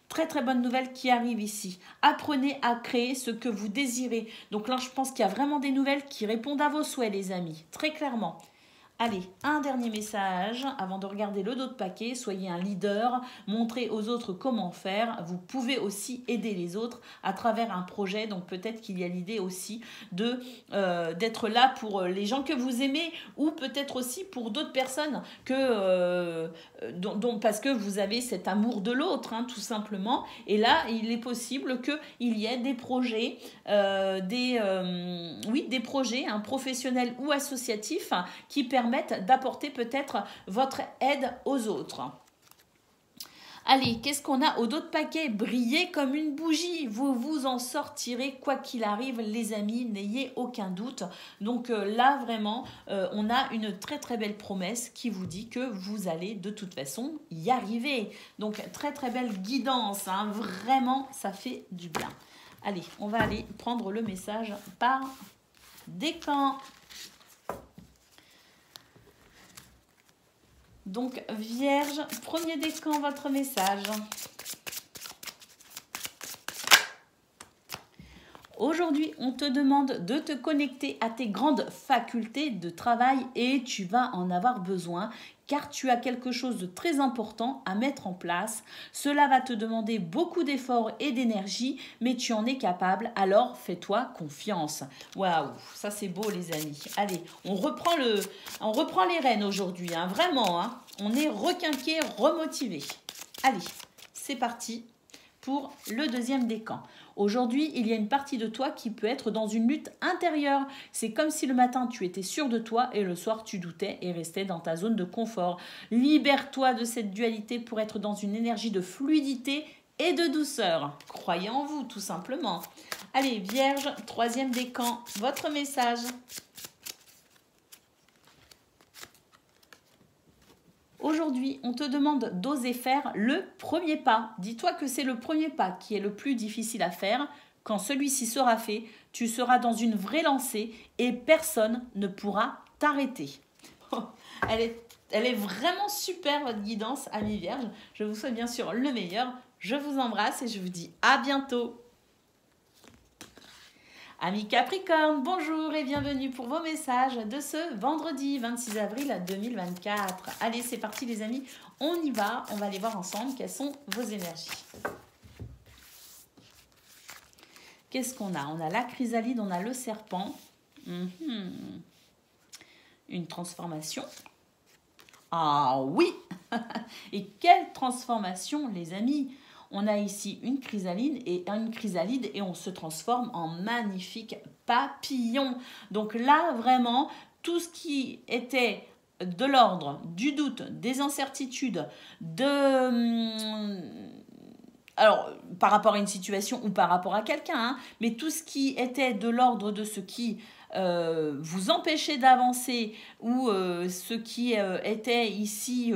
Très, très bonnes nouvelles qui arrivent ici. Apprenez à créer ce que vous désirez. Donc là, je pense qu'il y a vraiment des nouvelles qui répondent à vos souhaits, les amis. Très clairement. Allez, un dernier message avant de regarder le dos de paquet. Soyez un leader, montrez aux autres comment faire. Vous pouvez aussi aider les autres à travers un projet. Donc peut-être qu'il y a l'idée aussi d'être là pour les gens que vous aimez ou peut-être aussi pour d'autres personnes parce que vous avez cet amour de l'autre, tout simplement. Et là, il est possible qu'il y ait des projets, des projets professionnels ou associatifs qui permettent d'apporter peut-être votre aide aux autres. Allez, qu'est-ce qu'on a au dos de paquet? Brillez comme une bougie. Vous vous en sortirez quoi qu'il arrive, les amis. N'ayez aucun doute. Donc là, vraiment, on a une très très belle promesse qui vous dit que vous allez de toute façon y arriver. Donc très très belle guidance. Vraiment, ça fait du bien. Allez, on va aller prendre le message par décan. Donc, Vierge, premier décan, votre message. Aujourd'hui, on te demande de te connecter à tes grandes facultés de travail et tu vas en avoir besoin car tu as quelque chose de très important à mettre en place. Cela va te demander beaucoup d'efforts et d'énergie, mais tu en es capable, alors fais-toi confiance. Waouh, ça c'est beau les amis. Allez, on reprend les rênes aujourd'hui, hein, vraiment. Hein. On est requinqué, remotivé. Allez, c'est parti pour le deuxième décan. Aujourd'hui, il y a une partie de toi qui peut être dans une lutte intérieure. C'est comme si le matin, tu étais sûr de toi et le soir, tu doutais et restais dans ta zone de confort. Libère-toi de cette dualité pour être dans une énergie de fluidité et de douceur. Croyez en vous, tout simplement. Allez, Vierge, troisième décan, votre message. Aujourd'hui, on te demande d'oser faire le premier pas. Dis-toi que c'est le premier pas qui est le plus difficile à faire. Quand celui-ci sera fait, tu seras dans une vraie lancée et personne ne pourra t'arrêter. Elle est vraiment super, votre guidance, amis vierges. Je vous souhaite bien sûr le meilleur. Je vous embrasse et je vous dis à bientôt. Amis Capricorne, bonjour et bienvenue pour vos messages de ce vendredi 26 avril 2024. Allez, c'est parti les amis, on y va, on va aller voir ensemble quelles sont vos énergies. Qu'est-ce qu'on a? On a la chrysalide, on a le serpent. Une transformation. Ah oui. Et quelle transformation les amis! On a ici une chrysalide et on se transforme en magnifique papillon. Donc là, vraiment, tout ce qui était de l'ordre du doute, des incertitudes, alors, par rapport à une situation ou par rapport à quelqu'un, hein, mais tout ce qui était de l'ordre de ce qui vous empêchait d'avancer ou ce qui était ici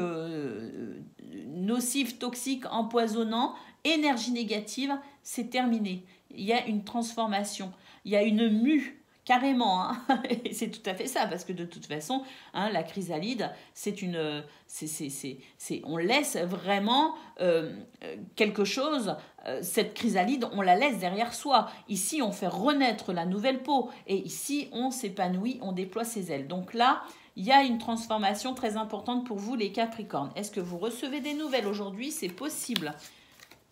nocif, toxique, empoisonnant, énergie négative, c'est terminé. Il y a une transformation, il y a une mue. Carrément, hein. C'est tout à fait ça, parce que de toute façon, hein, la chrysalide, on laisse vraiment quelque chose, cette chrysalide, on la laisse derrière soi. Ici, on fait renaître la nouvelle peau, et ici, on s'épanouit, on déploie ses ailes. Donc là, il y a une transformation très importante pour vous, les Capricornes. Est-ce que vous recevez des nouvelles aujourd'hui? C'est possible.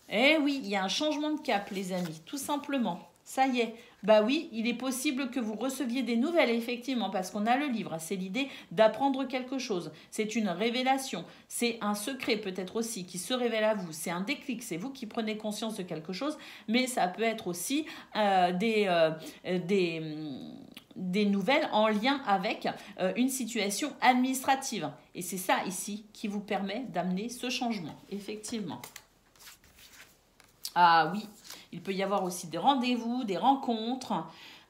Eh oui, il y a un changement de cap, les amis, tout simplement. Ça y est. Bah oui, il est possible que vous receviez des nouvelles, effectivement, parce qu'on a le livre. C'est l'idée d'apprendre quelque chose. C'est une révélation. C'est un secret, peut-être aussi, qui se révèle à vous. C'est un déclic. C'est vous qui prenez conscience de quelque chose. Mais ça peut être aussi des nouvelles en lien avec une situation administrative. Et c'est ça, ici, qui vous permet d'amener ce changement, effectivement. Ah oui, il peut y avoir aussi des rendez-vous, des rencontres,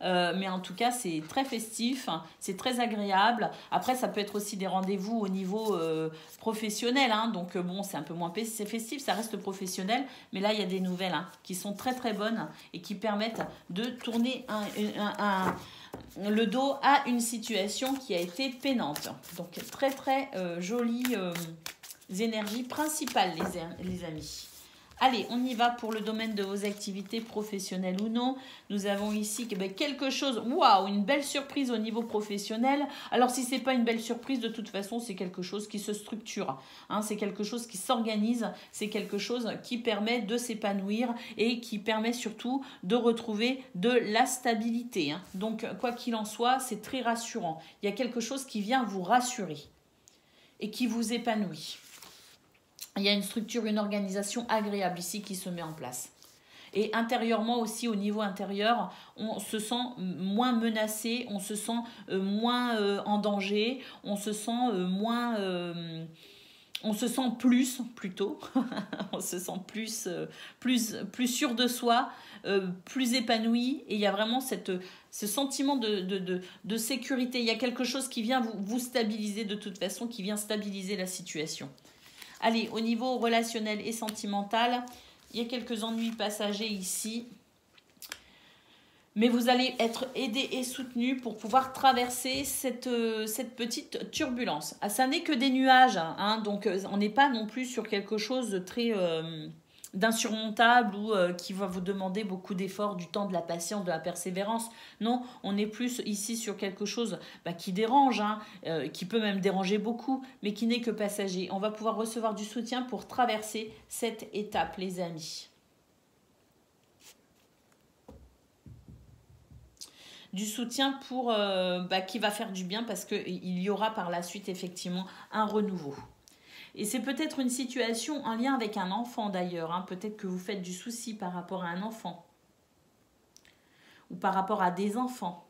mais en tout cas, c'est très festif, c'est très agréable. Après, ça peut être aussi des rendez-vous au niveau professionnel, hein, donc bon, c'est un peu moins festif, ça reste professionnel, mais là, il y a des nouvelles qui sont très très bonnes et qui permettent de tourner le dos à une situation qui a été peinante. Donc, très très jolies énergies principales, les amis. Allez, on y va pour le domaine de vos activités professionnelles ou non. Nous avons ici quelque chose, waouh, une belle surprise au niveau professionnel. Alors, si ce n'est pas une belle surprise, de toute façon, c'est quelque chose qui se structure. Hein, c'est quelque chose qui s'organise. C'est quelque chose qui permet de s'épanouir et qui permet surtout de retrouver de la stabilité. Hein. Donc, quoi qu'il en soit, c'est très rassurant. Il y a quelque chose qui vient vous rassurer et qui vous épanouit. Il y a une structure, une organisation agréable ici qui se met en place. Et intérieurement aussi, au niveau intérieur, on se sent moins menacé, on se sent moins en danger, on se sent moins... on se sent plus, plutôt, on se sent plus sûr de soi, plus épanoui. Et il y a vraiment ce sentiment de sécurité. Il y a quelque chose qui vient vous stabiliser de toute façon, qui vient stabiliser la situation. Allez, au niveau relationnel et sentimental, il y a quelques ennuis passagers ici. Mais vous allez être aidé et soutenu pour pouvoir traverser cette petite turbulence. Ah, ça n'est que des nuages, hein, donc on n'est pas non plus sur quelque chose de très d'insurmontable ou qui va vous demander beaucoup d'efforts, du temps, de la patience, de la persévérance. Non, on est plus ici sur quelque chose qui dérange, hein, qui peut même déranger beaucoup, mais qui n'est que passager. On va pouvoir recevoir du soutien pour traverser cette étape, les amis. Du soutien pour qui va faire du bien parce qu'il y aura par la suite effectivement un renouveau. Et c'est peut-être une situation en lien avec un enfant d'ailleurs. Hein. Peut-être que vous faites du souci par rapport à un enfant ou par rapport à des enfants.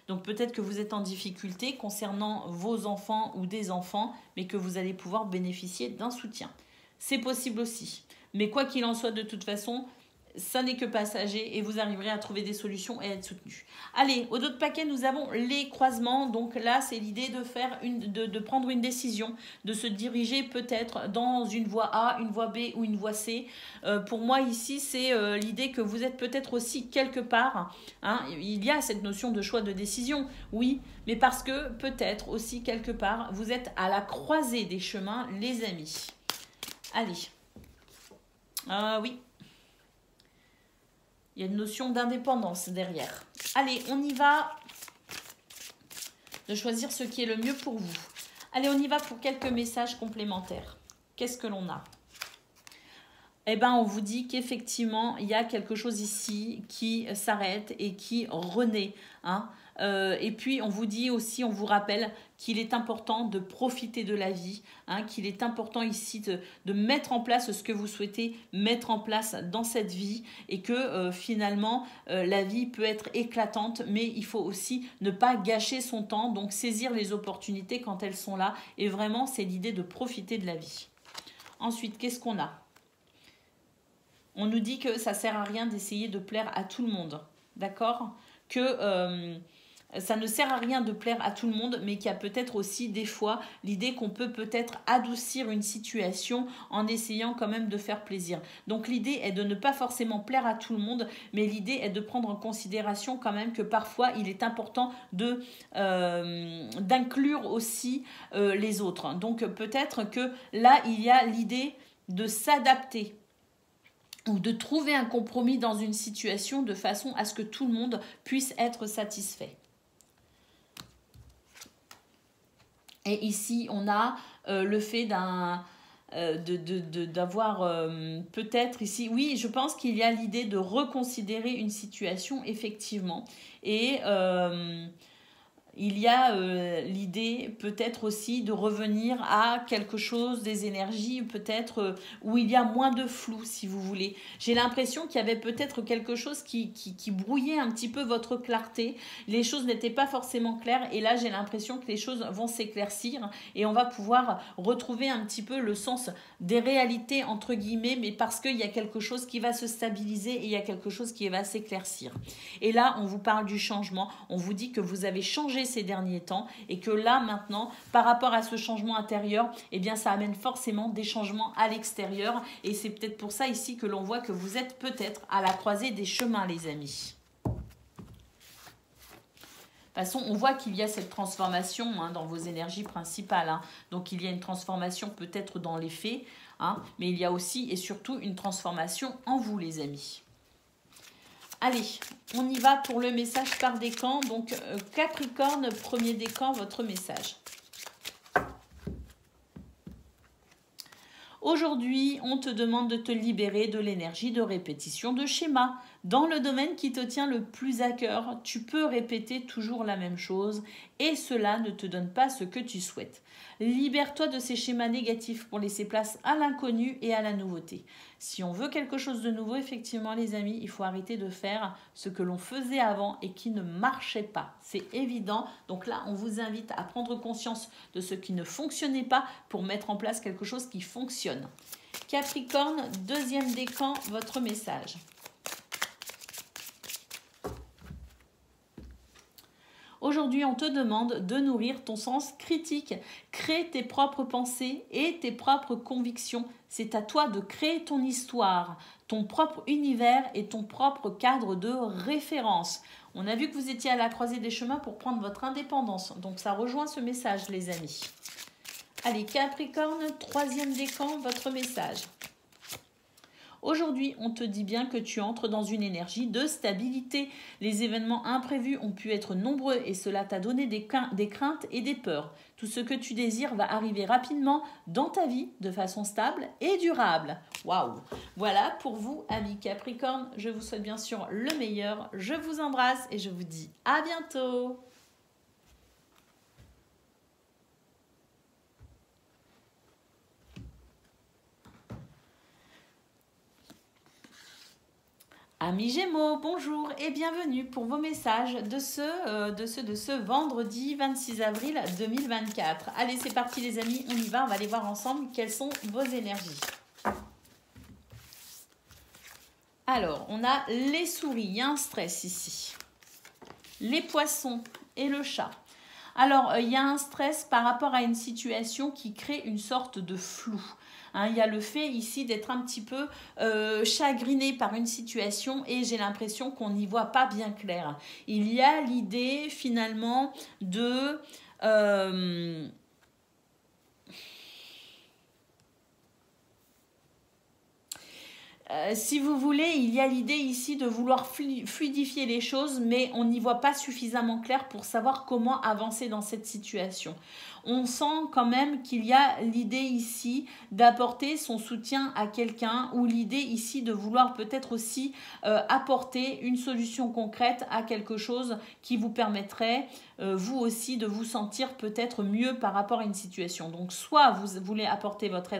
Donc peut-être que vous êtes en difficulté concernant vos enfants ou des enfants, mais que vous allez pouvoir bénéficier d'un soutien. C'est possible aussi. Mais quoi qu'il en soit, de toute façon, ça n'est que passager et vous arriverez à trouver des solutions et à être soutenu. Allez, au dos de paquet, nous avons les croisements. Donc là, c'est l'idée de faire de prendre une décision, de se diriger peut-être dans une voie A, une voie B ou une voie C. Pour moi, ici, c'est l'idée que vous êtes peut-être aussi quelque part. Hein, il y a cette notion de choix de décision, oui, mais parce que peut-être aussi quelque part, vous êtes à la croisée des chemins, les amis. Allez. Oui. Il y a une notion d'indépendance derrière. Allez, on y va. De choisir ce qui est le mieux pour vous. Allez, on y va pour quelques messages complémentaires. Qu'est-ce que l'on a? Eh bien, on vous dit qu'effectivement, il y a quelque chose ici qui s'arrête et qui renaît. Hein. Et puis, on vous dit aussi, on vous rappelle qu'il est important de profiter de la vie, hein, qu'il est important ici de mettre en place ce que vous souhaitez mettre en place dans cette vie et que finalement, la vie peut être éclatante, mais il faut aussi ne pas gâcher son temps, donc saisir les opportunités quand elles sont là. Et vraiment, c'est l'idée de profiter de la vie. Ensuite, qu'est-ce qu'on a? On nous dit que ça ne sert à rien d'essayer de plaire à tout le monde, d'accord? Que ça ne sert à rien de plaire à tout le monde, mais qu'il y a peut-être aussi des fois l'idée qu'on peut peut-être adoucir une situation en essayant quand même de faire plaisir. Donc l'idée est de ne pas forcément plaire à tout le monde, mais l'idée est de prendre en considération quand même que parfois il est important d'inclure aussi les autres. Donc peut-être que là il y a l'idée de s'adapter ou de trouver un compromis dans une situation de façon à ce que tout le monde puisse être satisfait. Et ici, on a le fait d'avoir peut-être ici, oui, je pense qu'il y a l'idée de reconsidérer une situation, effectivement. Et il y a l'idée peut-être aussi de revenir à quelque chose, des énergies peut-être où il y a moins de flou, si vous voulez. J'ai l'impression qu'il y avait peut-être quelque chose qui brouillait un petit peu votre clarté. Les choses n'étaient pas forcément claires et là j'ai l'impression que les choses vont s'éclaircir et on va pouvoir retrouver un petit peu le sens des réalités entre guillemets, mais parce qu'il y a quelque chose qui va se stabiliser et il y a quelque chose qui va s'éclaircir. Et là on vous parle du changement, on vous dit que vous avez changé ces derniers temps et que là maintenant par rapport à ce changement intérieur, eh bien ça amène forcément des changements à l'extérieur et c'est peut-être pour ça ici que l'on voit que vous êtes peut-être à la croisée des chemins, les amis. De toute façon, on voit qu'il y a cette transformation dans vos énergies principales. Donc, il y a une transformation peut-être dans les faits, mais il y a aussi et surtout une transformation en vous, les amis. Allez, on y va pour le message par décan. Donc, Capricorne, premier décan, votre message. Aujourd'hui, on te demande de te libérer de l'énergie de répétition de schémas. Dans le domaine qui te tient le plus à cœur, tu peux répéter toujours la même chose et cela ne te donne pas ce que tu souhaites. Libère-toi de ces schémas négatifs pour laisser place à l'inconnu et à la nouveauté. Si on veut quelque chose de nouveau, effectivement les amis, il faut arrêter de faire ce que l'on faisait avant et qui ne marchait pas. C'est évident. Donc là, on vous invite à prendre conscience de ce qui ne fonctionnait pas pour mettre en place quelque chose qui fonctionne. Capricorne, deuxième décan, votre message. Aujourd'hui, on te demande de nourrir ton sens critique. Crée tes propres pensées et tes propres convictions. C'est à toi de créer ton histoire, ton propre univers et ton propre cadre de référence. On a vu que vous étiez à la croisée des chemins pour prendre votre indépendance. Donc ça rejoint ce message, les amis. Allez, Capricorne, troisième décan, votre message. Aujourd'hui, on te dit bien que tu entres dans une énergie de stabilité. Les événements imprévus ont pu être nombreux et cela t'a donné des craintes et des peurs. Tout ce que tu désires va arriver rapidement dans ta vie de façon stable et durable. Waouh! Voilà pour vous, amis Capricorne. Je vous souhaite bien sûr le meilleur. Je vous embrasse et je vous dis à bientôt. Amis Gémeaux, bonjour et bienvenue pour vos messages de ce vendredi 26 avril 2024. Allez, c'est parti les amis, on y va, on va aller voir ensemble quelles sont vos énergies. Alors, on a les souris, il y a un stress ici. Les poissons et le chat. Alors, il y a un stress par rapport à une situation qui crée une sorte de flou. Il y a le fait ici d'être un petit peu chagriné par une situation et j'ai l'impression qu'on n'y voit pas bien clair. Il y a l'idée finalement de... si vous voulez, il y a l'idée ici de vouloir fluidifier les choses, mais on n'y voit pas suffisamment clair pour savoir comment avancer dans cette situation. On sent quand même qu'il y a l'idée ici d'apporter son soutien à quelqu'un ou l'idée ici de vouloir peut-être aussi apporter une solution concrète à quelque chose qui vous permettrait vous aussi de vous sentir peut-être mieux par rapport à une situation. Donc soit vous voulez apporter votre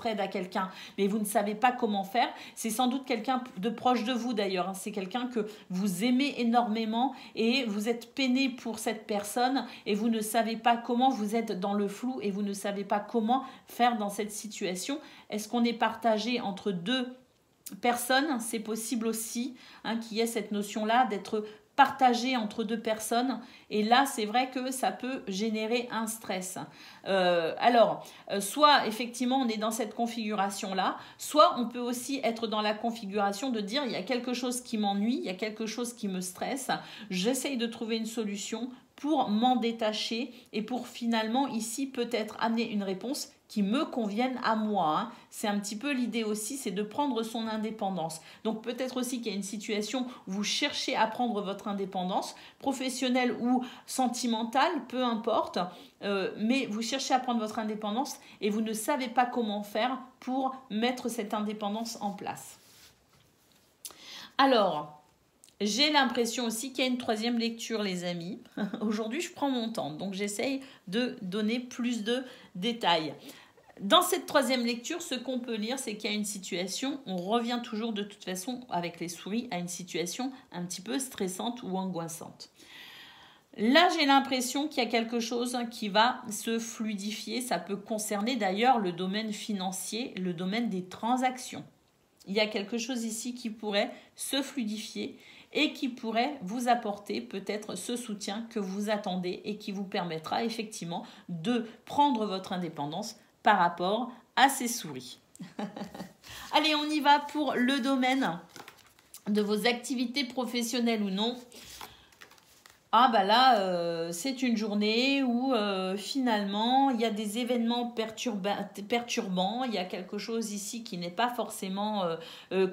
aide à quelqu'un mais vous ne savez pas comment faire, c'est sans doute quelqu'un de proche de vous d'ailleurs, c'est quelqu'un que vous aimez énormément et vous êtes peiné pour cette personne et vous ne savez pas comment, vous êtes dans le flou et vous ne savez pas comment faire dans cette situation. Est-ce qu'on est partagé entre deux personnes? C'est possible aussi qu'il y ait cette notion-là d'être partagé entre deux personnes et là c'est vrai que ça peut générer un stress. Soit effectivement on est dans cette configuration là, soit on peut aussi être dans la configuration de dire il y a quelque chose qui m'ennuie, il y a quelque chose qui me stresse, j'essaye de trouver une solution pour m'en détacher et pour finalement ici peut-être amener une réponse qui me conviennent à moi. C'est un petit peu l'idée aussi, c'est de prendre son indépendance. Donc peut-être aussi qu'il y a une situation où vous cherchez à prendre votre indépendance, professionnelle ou sentimentale, peu importe, mais vous cherchez à prendre votre indépendance et vous ne savez pas comment faire pour mettre cette indépendance en place. Alors, j'ai l'impression aussi qu'il y a une troisième lecture, les amis. Aujourd'hui, je prends mon temps, donc j'essaye de donner plus de détails. Dans cette troisième lecture, ce qu'on peut lire, c'est qu'il y a une situation, on revient toujours de toute façon avec les souris à une situation un petit peu stressante ou angoissante. Là, j'ai l'impression qu'il y a quelque chose qui va se fluidifier. Ça peut concerner d'ailleurs le domaine financier, le domaine des transactions. Il y a quelque chose ici qui pourrait se fluidifier et qui pourrait vous apporter peut-être ce soutien que vous attendez et qui vous permettra effectivement de prendre votre indépendance par rapport à ces souris. Allez, on y va pour le domaine de vos activités professionnelles ou non. Ah bah là, c'est une journée où finalement, il y a des événements perturbants, il y a quelque chose ici qui n'est pas forcément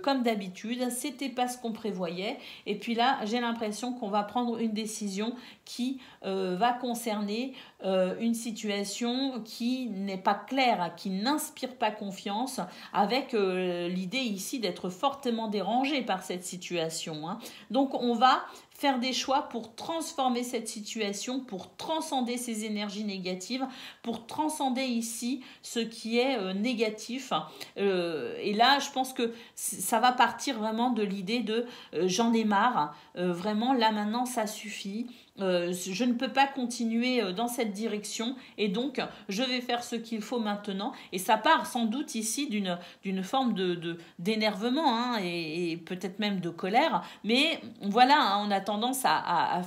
comme d'habitude, c'était pas ce qu'on prévoyait. Et puis là, j'ai l'impression qu'on va prendre une décision qui va concerner une situation qui n'est pas claire, qui n'inspire pas confiance, avec l'idée ici d'être fortement dérangé par cette situation. Donc on va faire des choix pour transformer cette situation, pour transcender ces énergies négatives, pour transcender ici ce qui est négatif. Et là, je pense que ça va partir vraiment de l'idée de j'en ai marre, vraiment là maintenant ça suffit. je ne peux pas continuer dans cette direction et donc je vais faire ce qu'il faut maintenant. Et ça part sans doute ici d'une forme d'énervement hein, et peut-être même de colère. Mais voilà, hein, on a tendance à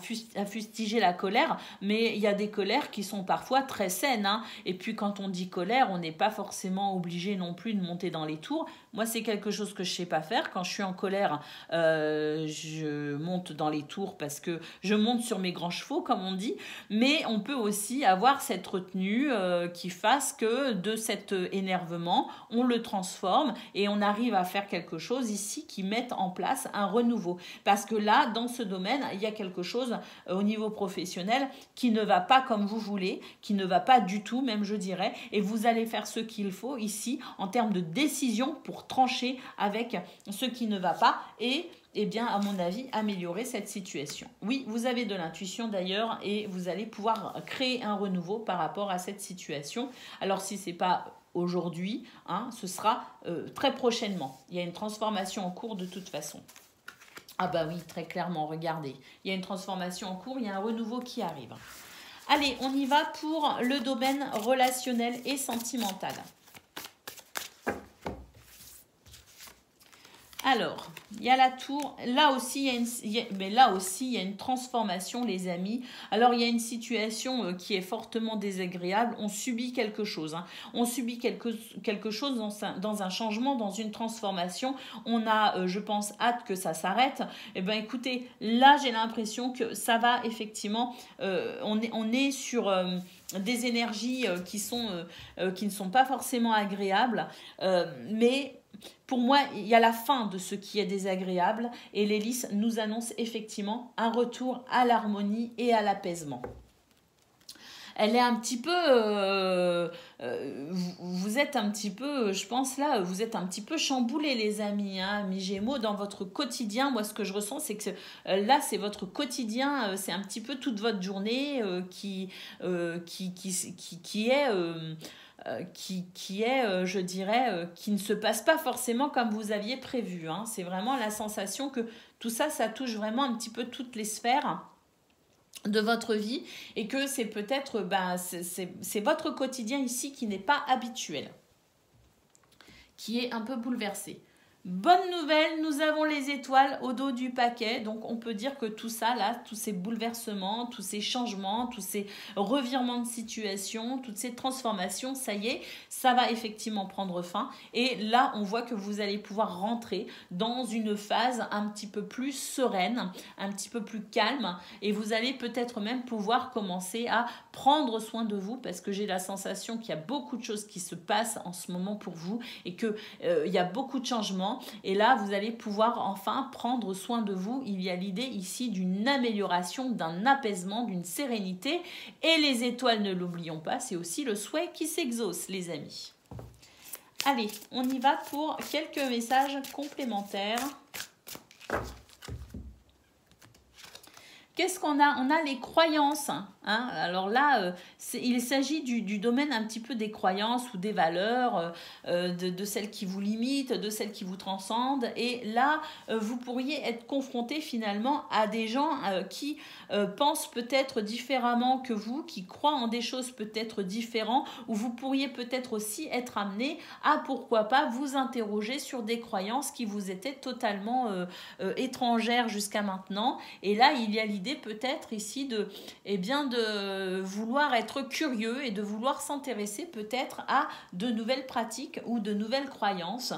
fustiger la colère, mais il y a des colères qui sont parfois très saines. Hein. Et puis quand on dit colère, on n'est pas forcément obligé non plus de monter dans les tours. Moi, c'est quelque chose que je ne sais pas faire. Quand je suis en colère, je monte dans les tours parce que je monte sur mes grands chevaux, comme on dit. Mais on peut aussi avoir cette retenue qui fasse que de cet énervement, on le transforme et on arrive à faire quelque chose ici qui mette en place un renouveau. Parce que là, dans ce domaine, il y a quelque chose au niveau professionnel qui ne va pas comme vous voulez, qui ne va pas du tout, même je dirais. Et vous allez faire ce qu'il faut ici en termes de décision pour trancher avec ce qui ne va pas et bien, à mon avis, améliorer cette situation. Oui, vous avez de l'intuition d'ailleurs et vous allez pouvoir créer un renouveau par rapport à cette situation. Alors, si ce n'est pas aujourd'hui, hein, ce sera très prochainement. Il y a une transformation en cours de toute façon. Ah bah oui, très clairement, regardez. Il y a une transformation en cours, il y a un renouveau qui arrive. Allez, on y va pour le domaine relationnel et sentimental. Alors, il y a la tour. Là aussi, il y a une transformation, les amis. Alors, il y a une situation qui est fortement désagréable. On subit quelque chose. Hein. On subit quelque chose dans un changement, dans une transformation. On a, je pense, hâte que ça s'arrête. Eh bien, écoutez, là, j'ai l'impression que ça va effectivement... on est sur... des énergies qui ne sont pas forcément agréables, mais pour moi, il y a la fin de ce qui est désagréable et l'hélice nous annonce effectivement un retour à l'harmonie et à l'apaisement. Elle est un petit peu... vous êtes un petit peu, je pense là, vous êtes un petit peu chamboulés les amis, hein, mi-gémeaux, dans votre quotidien. Moi, ce que je ressens, c'est que là, c'est votre quotidien, c'est un petit peu toute votre journée qui est, je dirais, qui ne se passe pas forcément comme vous aviez prévu. Hein. C'est vraiment la sensation que tout ça, ça touche vraiment un petit peu toutes les sphères de votre vie et que c'est peut-être, c'est votre quotidien ici qui n'est pas habituel, qui est un peu bouleversé. Bonne nouvelle, nous avons les étoiles au dos du paquet, donc on peut dire que tout ça là, tous ces bouleversements, tous ces changements, tous ces revirements de situation, toutes ces transformations, ça y est, ça va effectivement prendre fin et là on voit que vous allez pouvoir rentrer dans une phase un petit peu plus sereine, un petit peu plus calme et vous allez peut-être même pouvoir commencer à prendre soin de vous parce que j'ai la sensation qu'il y a beaucoup de choses qui se passent en ce moment pour vous et qu'il y a beaucoup de changements. Et là, vous allez pouvoir enfin prendre soin de vous. Il y a l'idée ici d'une amélioration, d'un apaisement, d'une sérénité. Et les étoiles, ne l'oublions pas, c'est aussi le souhait qui s'exauce, les amis. Allez, on y va pour quelques messages complémentaires. Qu'est-ce qu'on a? On a les croyances. Hein. Alors là, il s'agit du domaine un petit peu des croyances ou des valeurs, de celles qui vous limitent, de celles qui vous transcendent. Et là, vous pourriez être confronté finalement à des gens qui pensent peut-être différemment que vous, qui croient en des choses peut-être différentes, ou vous pourriez peut-être aussi être amené à, pourquoi pas, vous interroger sur des croyances qui vous étaient totalement étrangères jusqu'à maintenant. Et là, il y a l'idée peut-être ici de vouloir être curieux et de vouloir s'intéresser peut-être à de nouvelles pratiques ou de nouvelles croyances.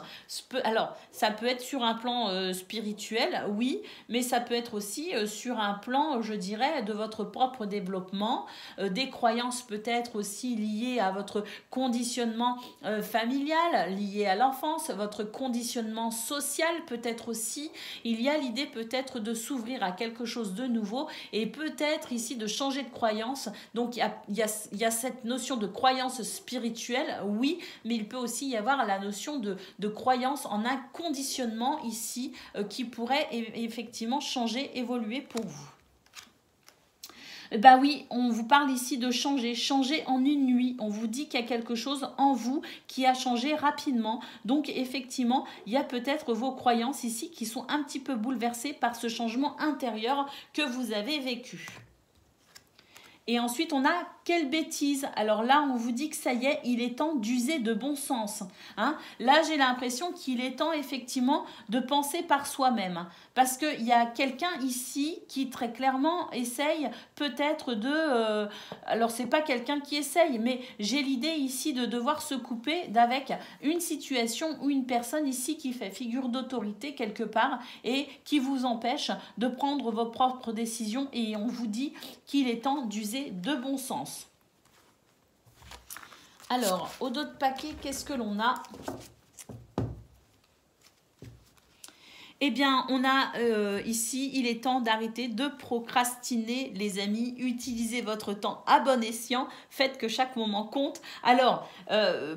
Alors, ça peut être sur un plan spirituel, oui, mais ça peut être aussi sur un plan, je dirais, de votre propre développement, des croyances peut-être aussi liées à votre conditionnement familial, liées à l'enfance, votre conditionnement social peut-être aussi. Il y a l'idée peut-être de s'ouvrir à quelque chose de nouveau et peut-être ici de changer de croyance. Donc il y a cette notion de croyance spirituelle, oui, mais il peut aussi y avoir la notion de croyance en un conditionnement ici qui pourrait effectivement changer, évoluer pour vous. Bah oui, on vous parle ici de changer en une nuit. On vous dit qu'il y a quelque chose en vous qui a changé rapidement. Donc effectivement, il y a peut-être vos croyances ici qui sont un petit peu bouleversées par ce changement intérieur que vous avez vécu. Et ensuite, on a quelle bêtise. Alors là, on vous dit que ça y est, il est temps d'user de bon sens. Hein. Là, j'ai l'impression qu'il est temps effectivement de penser par soi-même. Parce qu'il y a quelqu'un ici qui très clairement essaye peut-être de... alors, c'est pas quelqu'un qui essaye, mais j'ai l'idée ici de devoir se couper d'avec une situation ou une personne ici qui fait figure d'autorité quelque part et qui vous empêche de prendre vos propres décisions. Et on vous dit qu'il est temps d'user de bon sens. Alors, au dos de paquet, qu'est-ce que l'on a ? Eh bien, on a ici, il est temps d'arrêter de procrastiner, les amis. Utilisez votre temps à bon escient. Faites que chaque moment compte. Alors,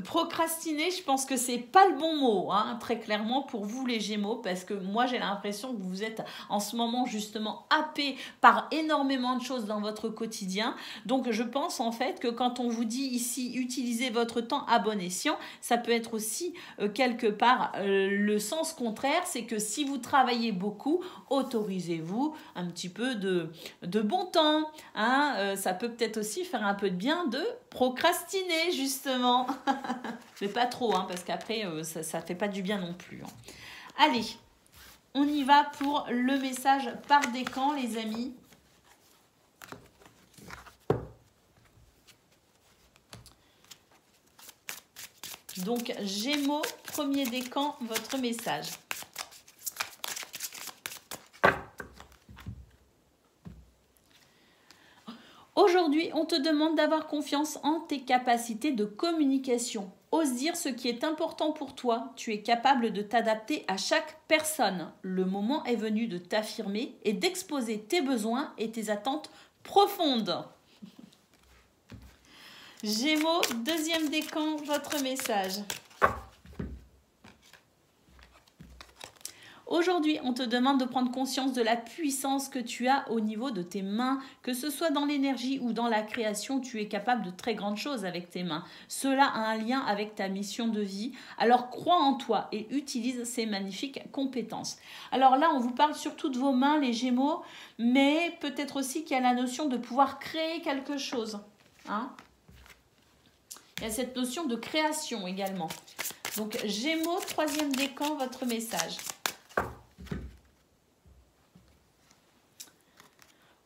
procrastiner, je pense que c'est pas le bon mot, hein, très clairement, pour vous les Gémeaux, parce que moi, j'ai l'impression que vous êtes en ce moment justement happé par énormément de choses dans votre quotidien. Donc, je pense en fait que quand on vous dit ici, utilisez votre temps à bon escient, ça peut être aussi quelque part le sens contraire, c'est que si vous travaillez beaucoup, autorisez-vous un petit peu de bon temps. Hein, ça peut peut-être aussi faire un peu de bien de procrastiner, justement. Mais pas trop, hein, parce qu'après, ça ne fait pas du bien non plus. Hein. Allez, on y va pour le message par décan, les amis. Donc, Gémeaux, premier décan, votre message. Aujourd'hui, on te demande d'avoir confiance en tes capacités de communication. Ose dire ce qui est important pour toi. Tu es capable de t'adapter à chaque personne. Le moment est venu de t'affirmer et d'exposer tes besoins et tes attentes profondes. Gémeaux, deuxième décan, votre message. Aujourd'hui, on te demande de prendre conscience de la puissance que tu as au niveau de tes mains, que ce soit dans l'énergie ou dans la création, tu es capable de très grandes choses avec tes mains. Cela a un lien avec ta mission de vie. Alors crois en toi et utilise ces magnifiques compétences. Alors là, on vous parle surtout de vos mains, les Gémeaux, mais peut-être aussi qu'il y a la notion de pouvoir créer quelque chose. Hein ? Il y a cette notion de création également. Donc Gémeaux, troisième décan, votre message.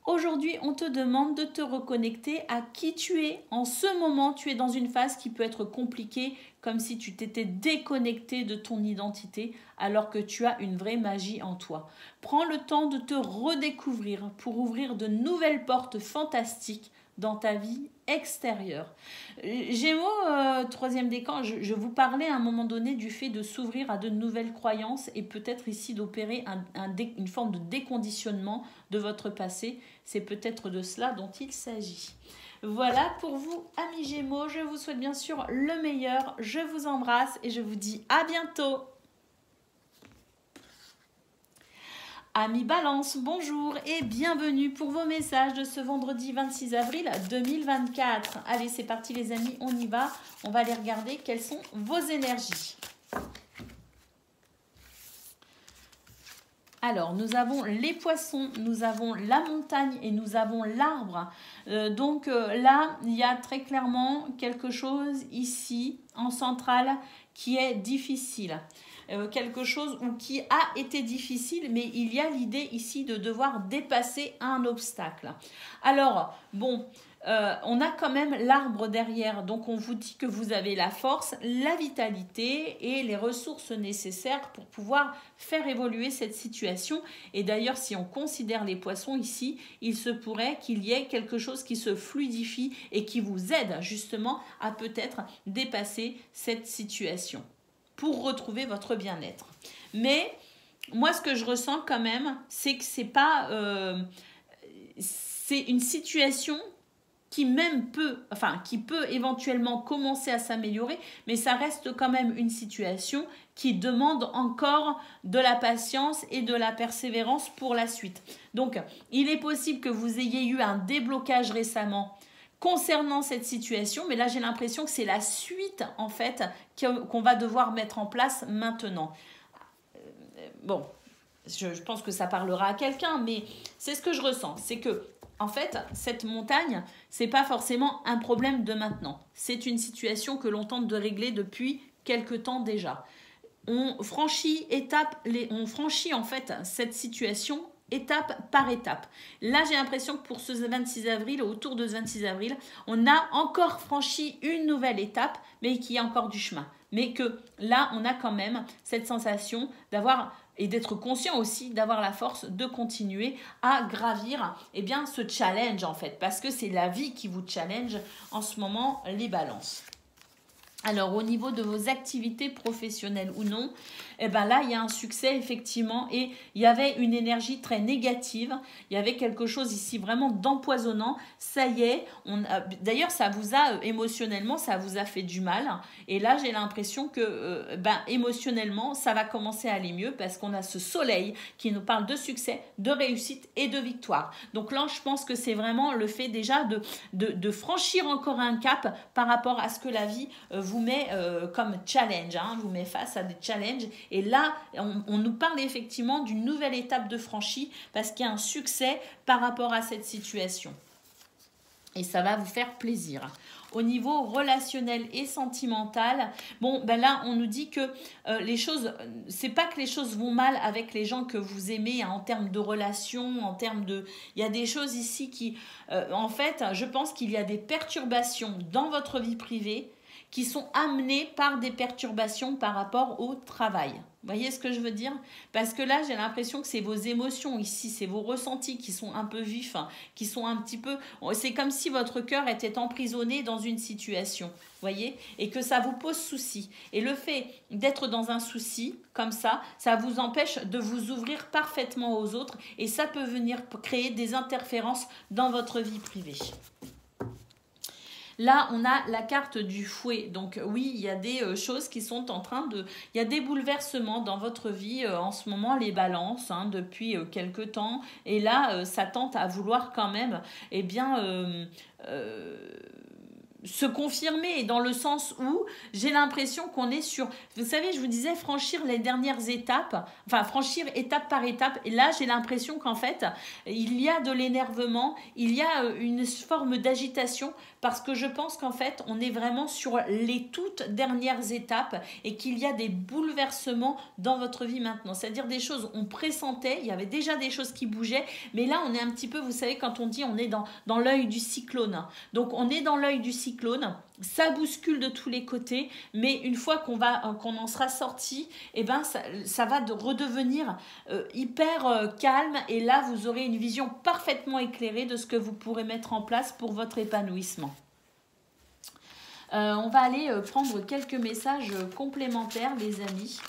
Aujourd'hui, on te demande de te reconnecter à qui tu es. En ce moment, tu es dans une phase qui peut être compliquée, comme si tu t'étais déconnecté de ton identité, alors que tu as une vraie magie en toi. Prends le temps de te redécouvrir pour ouvrir de nouvelles portes fantastiques dans ta vie extérieure. Gémeaux, troisième décan, je vous parlais à un moment donné du fait de s'ouvrir à de nouvelles croyances et peut-être ici d'opérer une forme de déconditionnement de votre passé. C'est peut-être de cela dont il s'agit. Voilà pour vous, amis Gémeaux. Je vous souhaite bien sûr le meilleur. Je vous embrasse et je vous dis à bientôt. Amis Balance, bonjour et bienvenue pour vos messages de ce vendredi 26 avril 2024. Allez, c'est parti les amis, on y va. On va aller regarder quelles sont vos énergies. Alors, nous avons les poissons, nous avons la montagne et nous avons l'arbre. Donc là, il y a très clairement quelque chose ici, en centrale, qui est difficile. Quelque chose ou qui a été difficile, mais il y a l'idée ici de devoir dépasser un obstacle. Alors, bon, on a quand même l'arbre derrière, donc on vous dit que vous avez la force, la vitalité et les ressources nécessaires pour pouvoir faire évoluer cette situation. Et d'ailleurs, si on considère les poissons ici, il se pourrait qu'il y ait quelque chose qui se fluidifie et qui vous aide justement à peut-être dépasser cette situation pour retrouver votre bien-être. Mais moi, ce que je ressens quand même, c'est que c'est pas... c'est une situation qui même qui peut éventuellement commencer à s'améliorer, mais ça reste quand même une situation qui demande encore de la patience et de la persévérance pour la suite. Donc, il est possible que vous ayez eu un déblocage récemment concernant cette situation, mais là j'ai l'impression que c'est la suite en fait qu'on va devoir mettre en place maintenant. Bon, je pense que ça parlera à quelqu'un, mais c'est ce que je ressens. C'est que, en fait, cette montagne, c'est pas forcément un problème de maintenant. C'est une situation que l'on tente de régler depuis quelque temps déjà. On franchit en fait cette situation étape par étape. Là, j'ai l'impression que pour ce 26 avril, autour de ce 26 avril, on a encore franchi une nouvelle étape, mais qui a encore du chemin. Mais que là, on a quand même cette sensation d'avoir et d'être conscient aussi, d'avoir la force de continuer à gravir ce challenge en fait, parce que c'est la vie qui vous challenge en ce moment, les balances. Alors, au niveau de vos activités professionnelles ou non, là, il y a un succès, effectivement, et il y avait une énergie très négative. Il y avait quelque chose ici vraiment d'empoisonnant. Ça y est, d'ailleurs, ça vous a, émotionnellement, ça vous a fait du mal. Et là, j'ai l'impression que, émotionnellement, ça va commencer à aller mieux parce qu'on a ce soleil qui nous parle de succès, de réussite et de victoire. Donc là, je pense que c'est vraiment le fait déjà de franchir encore un cap par rapport à ce que la vie vous met comme challenge, vous met face à des challenges. Et là, on nous parle effectivement d'une nouvelle étape de franchie parce qu'il y a un succès par rapport à cette situation. Et ça va vous faire plaisir. Au niveau relationnel et sentimental, là, on nous dit que les choses, c'est pas que les choses vont mal avec les gens que vous aimez en termes de relations, en termes de... Il y a des choses ici qui... en fait, je pense qu'il y a des perturbations dans votre vie privée qui sont amenées par des perturbations par rapport au travail. Vous voyez ce que je veux dire? Parce que là, j'ai l'impression que c'est vos émotions ici, c'est vos ressentis qui sont un peu vifs, qui sont un petit peu... C'est comme si votre cœur était emprisonné dans une situation, vous voyez? Et que ça vous pose souci. Et le fait d'être dans un souci, comme ça vous empêche de vous ouvrir parfaitement aux autres et ça peut venir créer des interférences dans votre vie privée. Là, on a la carte du fouet. Donc oui, il y a des choses qui sont en train de... Il y a des bouleversements dans votre vie en ce moment, les balances, depuis quelque temps. Et là, ça tente à vouloir quand même, se confirmer dans le sens où j'ai l'impression qu'on est sur, vous savez, je vous disais franchir les dernières étapes, enfin franchir étape par étape, et là j'ai l'impression qu'en fait il y a de l'énervement, il y a une forme d'agitation parce que je pense qu'en fait on est vraiment sur les toutes dernières étapes et qu'il y a des bouleversements dans votre vie maintenant, c'est-à-dire des choses on pressentait, il y avait déjà des choses qui bougeaient, mais là on est un petit peu, vous savez, quand on dit on est dans l'œil du cyclone, donc on est dans l'œil du cyclone, ça bouscule de tous les côtés, mais une fois qu'on en sera sorti, ça va redevenir hyper calme et là vous aurez une vision parfaitement éclairée de ce que vous pourrez mettre en place pour votre épanouissement. On va aller prendre quelques messages complémentaires, les amis.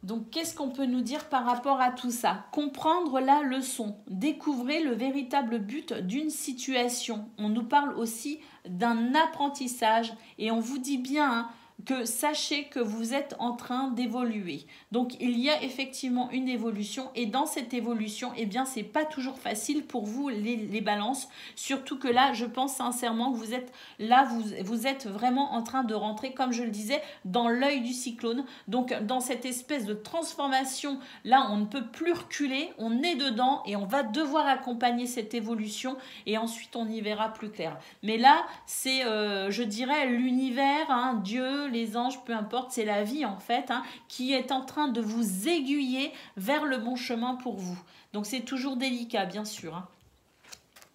Donc, qu'est-ce qu'on peut nous dire par rapport à tout ça? Comprendre la leçon, découvrir le véritable but d'une situation. On nous parle aussi d'un apprentissage et on vous dit bien que sachez que vous êtes en train d'évoluer. Donc, il y a effectivement une évolution et dans cette évolution, c'est pas toujours facile pour vous les balances. Surtout que là, je pense sincèrement que vous êtes là, vous êtes vraiment en train de rentrer, comme je le disais, dans l'œil du cyclone. Donc, dans cette espèce de transformation, là, on ne peut plus reculer, on est dedans et on va devoir accompagner cette évolution et ensuite, on y verra plus clair. Mais là, c'est, je dirais, l'univers, Dieu, les anges, peu importe, c'est la vie en fait, qui est en train de vous aiguiller vers le bon chemin pour vous. Donc c'est toujours délicat, bien sûr.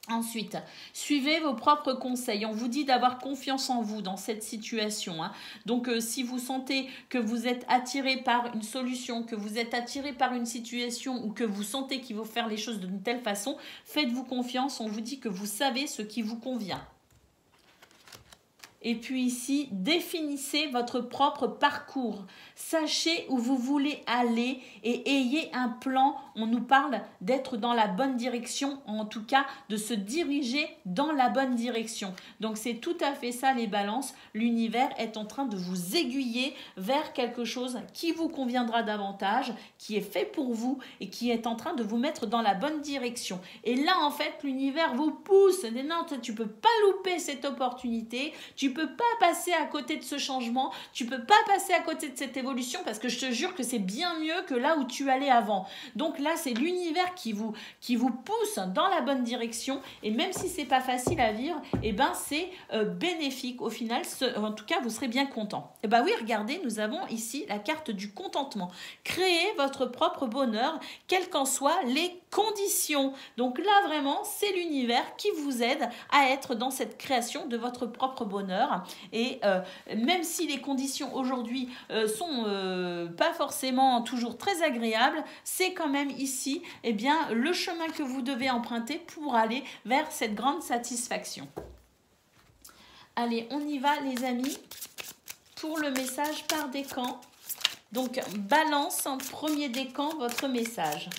Ensuite, suivez vos propres conseils. On vous dit d'avoir confiance en vous dans cette situation. Donc, si vous sentez que vous êtes attiré par une solution, que vous êtes attiré par une situation ou que vous sentez qu'il faut faire les choses d'une telle façon, faites-vous confiance. On vous dit que vous savez ce qui vous convient. Et puis ici, définissez votre propre parcours. Sachez où vous voulez aller et ayez un plan. On nous parle d'être dans la bonne direction, en tout cas de se diriger dans la bonne direction. Donc c'est tout à fait ça les balances. L'univers est en train de vous aiguiller vers quelque chose qui vous conviendra davantage, qui est fait pour vous et qui est en train de vous mettre dans la bonne direction. Et là en fait l'univers vous pousse. Non, tu ne peux pas louper cette opportunité. Tu peux pas passer à côté de ce changement, tu peux pas passer à côté de cette évolution parce que je te jure que c'est bien mieux que là où tu allais avant. Donc là, c'est l'univers qui vous pousse dans la bonne direction et même si c'est pas facile à vivre, eh ben c'est bénéfique au final. En tout cas, vous serez bien content. Et ben oui, regardez, nous avons ici la carte du contentement. Créez votre propre bonheur, quelles qu'en soient les conditions. Donc là, vraiment, c'est l'univers qui vous aide à être dans cette création de votre propre bonheur. Et même si les conditions aujourd'hui sont pas forcément toujours très agréables, c'est quand même ici eh bien, le chemin que vous devez emprunter pour aller vers cette grande satisfaction. Allez, on y va les amis pour le message par décan. Donc, balance en premier décan votre message.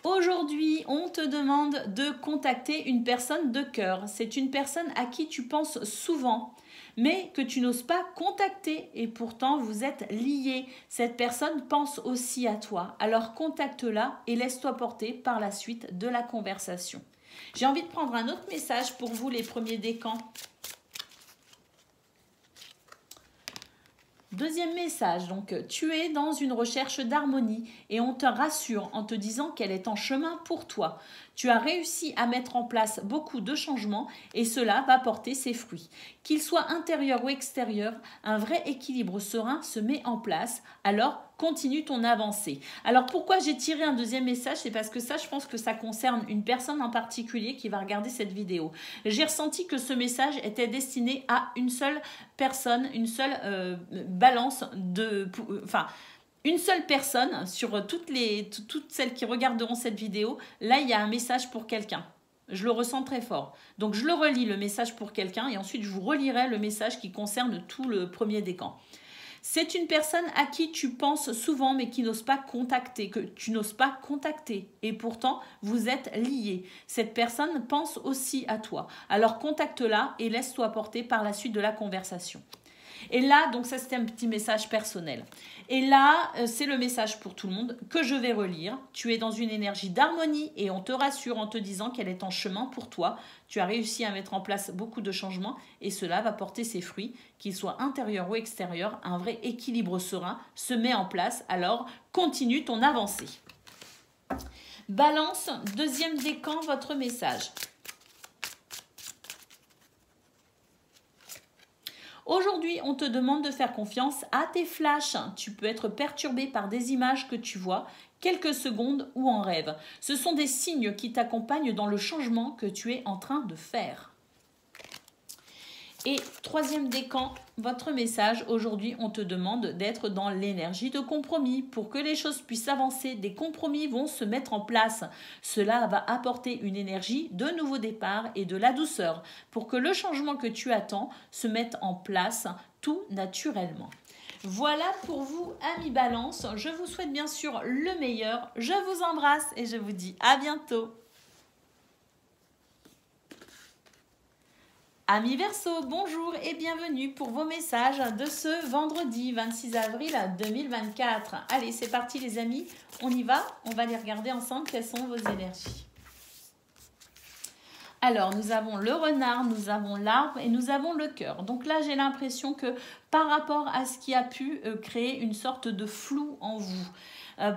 Aujourd'hui, on te demande de contacter une personne de cœur. C'est une personne à qui tu penses souvent, mais que tu n'oses pas contacter et pourtant vous êtes liés. Cette personne pense aussi à toi. Alors contacte-la et laisse-toi porter par la suite de la conversation. J'ai envie de prendre un autre message pour vous les premiers décans. Deuxième message, donc tu es dans une recherche d'harmonie et on te rassure en te disant qu'elle est en chemin pour toi. Tu as réussi à mettre en place beaucoup de changements et cela va porter ses fruits. Qu'il soit intérieur ou extérieur, un vrai équilibre serein se met en place. Alors, continue ton avancée. Alors, pourquoi j'ai tiré un deuxième message? C'est parce que ça, je pense que ça concerne une personne en particulier qui va regarder cette vidéo. J'ai ressenti que ce message était destiné à une seule personne, une seule balance de... Enfin, une seule personne sur toutes celles qui regarderont cette vidéo. Là, il y a un message pour quelqu'un. Je le ressens très fort. Donc, je le relis, le message pour quelqu'un, et ensuite, je vous relirai le message qui concerne tout le premier décan. C'est une personne à qui tu penses souvent, mais qui n'ose pas contacter, que tu n'oses pas contacter. Et pourtant, vous êtes liés. Cette personne pense aussi à toi. Alors, contacte-la et laisse-toi porter par la suite de la conversation. Et là, donc ça c'était un petit message personnel. Et là, c'est le message pour tout le monde que je vais relire. Tu es dans une énergie d'harmonie et on te rassure en te disant qu'elle est en chemin pour toi. Tu as réussi à mettre en place beaucoup de changements et cela va porter ses fruits, qu'ils soient intérieurs ou extérieurs. Un vrai équilibre serein se met en place. Alors, continue ton avancée. Balance, deuxième décan, votre message. Aujourd'hui, on te demande de faire confiance à tes flashs. Tu peux être perturbé par des images que tu vois, quelques secondes ou en rêve. Ce sont des signes qui t'accompagnent dans le changement que tu es en train de faire. Et troisième décan, votre message. Aujourd'hui, on te demande d'être dans l'énergie de compromis. Pour que les choses puissent avancer, des compromis vont se mettre en place. Cela va apporter une énergie de nouveau départ et de la douceur pour que le changement que tu attends se mette en place tout naturellement. Voilà pour vous, amis Balance. Je vous souhaite bien sûr le meilleur. Je vous embrasse et je vous dis à bientôt. Amis Verseau, bonjour et bienvenue pour vos messages de ce vendredi 26 avril 2024. Allez, c'est parti les amis, on y va, on va les regarder ensemble quelles sont vos énergies. Alors, nous avons le renard, nous avons l'arbre et nous avons le cœur. Donc là, j'ai l'impression que par rapport à ce qui a pu créer une sorte de flou en vous,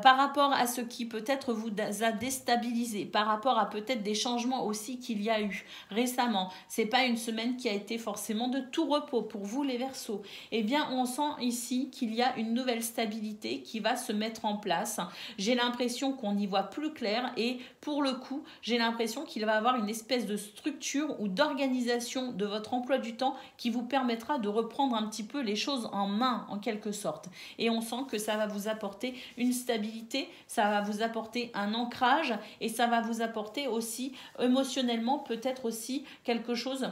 par rapport à ce qui peut-être vous a déstabilisé, par rapport à peut-être des changements aussi qu'il y a eu récemment. C'est pas une semaine qui a été forcément de tout repos pour vous les Verseaux. Eh bien, on sent ici qu'il y a une nouvelle stabilité qui va se mettre en place. J'ai l'impression qu'on y voit plus clair et pour le coup, j'ai l'impression qu'il va y avoir une espèce de structure ou d'organisation de votre emploi du temps qui vous permettra de reprendre un petit peu les choses en main en quelque sorte. Et on sent que ça va vous apporter une stabilité, ça va vous apporter un ancrage et ça va vous apporter aussi émotionnellement peut-être aussi quelque chose,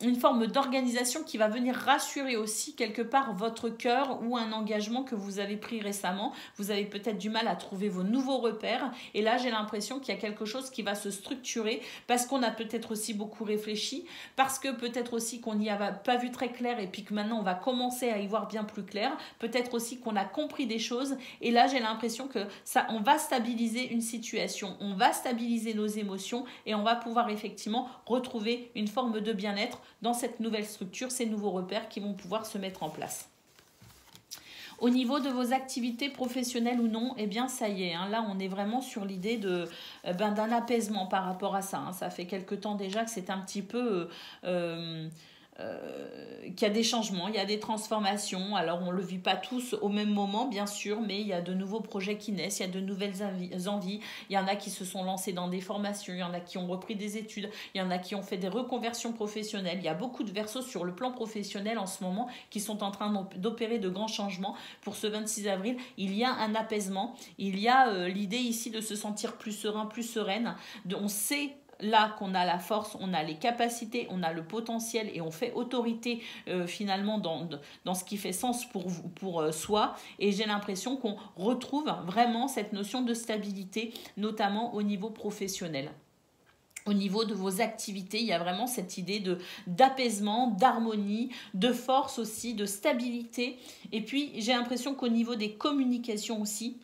une forme d'organisation qui va venir rassurer aussi quelque part votre cœur ou un engagement que vous avez pris récemment. Vous avez peut-être du mal à trouver vos nouveaux repères et là j'ai l'impression qu'il y a quelque chose qui va se structurer parce qu'on a peut-être aussi beaucoup réfléchi, parce que peut-être aussi qu'on n'y a pas vu très clair et puis que maintenant on va commencer à y voir bien plus clair, peut-être aussi qu'on a compris des choses et là j'ai l'impression que ça, on va stabiliser une situation, on va stabiliser nos émotions et on va pouvoir effectivement retrouver une forme de bien-être dans cette nouvelle structure, ces nouveaux repères qui vont pouvoir se mettre en place. Au niveau de vos activités professionnelles ou non, eh bien ça y est, hein, là on est vraiment sur l'idée d'un apaisement par rapport à ça. Hein. Ça fait quelque temps déjà que c'est un petit peu... qu'il y a des changements, il y a des transformations. Alors on ne le vit pas tous au même moment bien sûr, mais il y a de nouveaux projets qui naissent, il y a de nouvelles envies, il y en a qui se sont lancés dans des formations, il y en a qui ont repris des études, il y en a qui ont fait des reconversions professionnelles. Il y a beaucoup de versos sur le plan professionnel en ce moment qui sont en train d'opérer de grands changements. Pour ce 26 avril, il y a un apaisement, il y a l'idée ici de se sentir plus serein, plus sereine, on sait là qu'on a la force, on a les capacités, on a le potentiel et on fait autorité finalement dans ce qui fait sens pour soi. Et j'ai l'impression qu'on retrouve vraiment cette notion de stabilité, notamment au niveau professionnel. Au niveau de vos activités, il y a vraiment cette idée d'apaisement, d'harmonie, de force aussi, de stabilité. Et puis, j'ai l'impression qu'au niveau des communications aussi,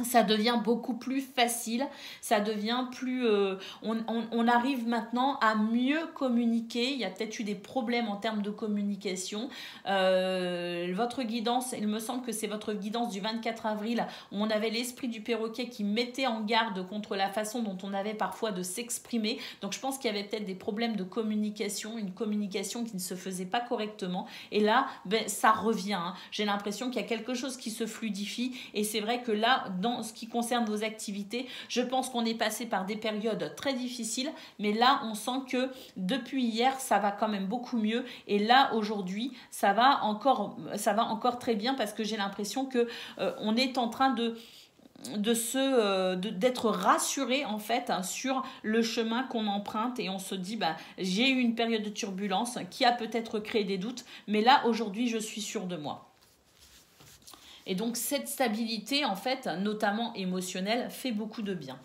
ça devient beaucoup plus facile, ça devient plus... on arrive maintenant à mieux communiquer. Il y a peut-être eu des problèmes en termes de communication. Votre guidance, il me semble que c'est votre guidance du 24 avril, où on avait l'esprit du perroquet qui mettait en garde contre la façon dont on avait parfois de s'exprimer. Donc je pense qu'il y avait peut-être des problèmes de communication, une communication qui ne se faisait pas correctement. Et là, ça revient. Hein. J'ai l'impression qu'il y a quelque chose qui se fluidifie. Et c'est vrai que là, dans ce qui concerne vos activités, je pense qu'on est passé par des périodes très difficiles, mais là on sent que depuis hier ça va quand même beaucoup mieux et là aujourd'hui ça va encore très bien parce que j'ai l'impression que on est en train d'être rassuré en fait sur le chemin qu'on emprunte et on se dit j'ai eu une période de turbulence qui a peut-être créé des doutes, mais là aujourd'hui je suis sûre de moi. Et donc, cette stabilité, en fait, notamment émotionnelle, fait beaucoup de bien.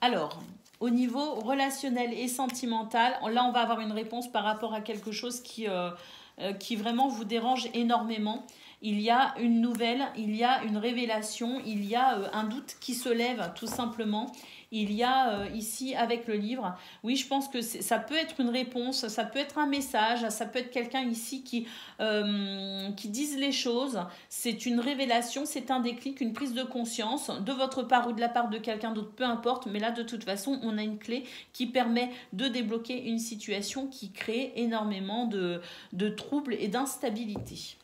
Alors, au niveau relationnel et sentimental, là, on va avoir une réponse par rapport à quelque chose qui vraiment vous dérange énormément. Il y a une nouvelle, il y a une révélation, il y a un doute qui se lève tout simplement. Il y a ici avec le livre, oui je pense que ça peut être une réponse, ça peut être un message, ça peut être quelqu'un ici qui dise les choses, c'est une révélation, c'est un déclic, une prise de conscience de votre part ou de la part de quelqu'un d'autre, peu importe, mais là de toute façon on a une clé qui permet de débloquer une situation qui crée énormément de troubles et d'instabilité.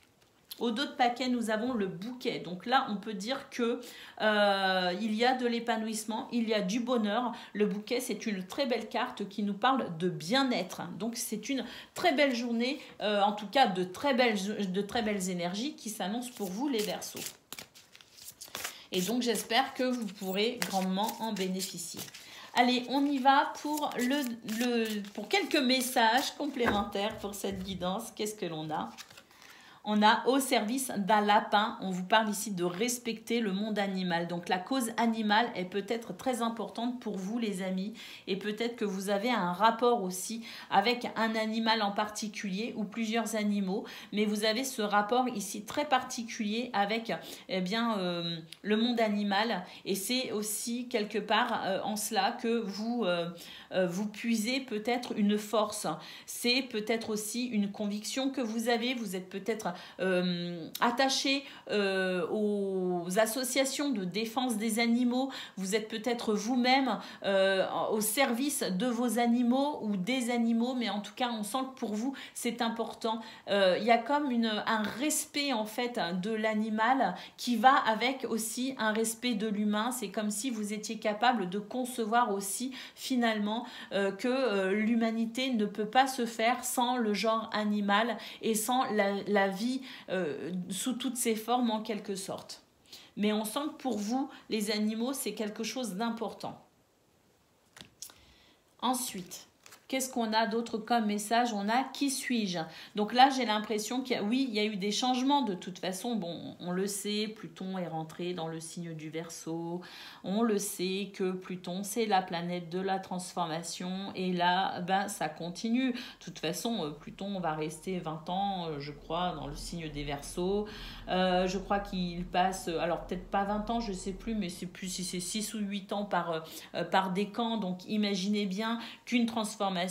Au dos de paquet, nous avons le bouquet. Donc là, on peut dire que il y a de l'épanouissement, il y a du bonheur. Le bouquet, c'est une très belle carte qui nous parle de bien-être. Donc c'est une très belle journée, en tout cas de très belles énergies qui s'annoncent pour vous les Verseaux. Et donc j'espère que vous pourrez grandement en bénéficier. Allez, on y va pour quelques messages complémentaires pour cette guidance. Qu'est-ce que l'on a ? On a au service d'un lapin, on vous parle ici de respecter le monde animal. Donc la cause animale est peut-être très importante pour vous les amis et peut-être que vous avez un rapport aussi avec un animal en particulier ou plusieurs animaux. Mais vous avez ce rapport ici très particulier avec le monde animal et c'est aussi quelque part en cela que vous puisez peut-être une force. C'est peut-être aussi une conviction que vous avez. Vous êtes peut-être attaché aux aux associations de défense des animaux. Vous êtes peut-être vous-même au service de vos animaux ou des animaux, mais en tout cas, on sent que pour vous, c'est important. Il y a comme un respect en fait de l'animal qui va avec aussi un respect de l'humain. C'est comme si vous étiez capable de concevoir aussi finalement que l'humanité ne peut pas se faire sans le genre animal et sans la vie sous toutes ses formes en quelque sorte. Mais on sent que pour vous, les animaux, c'est quelque chose d'important. Ensuite, qu'est-ce qu'on a d'autre comme message? On a qui suis-je? Donc là, j'ai l'impression qu'il y a, oui, il y a eu des changements de toute façon. Bon, on le sait, Pluton est rentré dans le signe du Verseau. On le sait que Pluton, c'est la planète de la transformation. Et là, ben, ça continue. De toute façon, Pluton va rester 20 ans, je crois, dans le signe des Verseaux. Je crois qu'il passe, alors peut-être pas 20 ans, je ne sais plus, mais c'est plus si c'est 6 ou 8 ans par décan. Donc imaginez bien qu'une transformation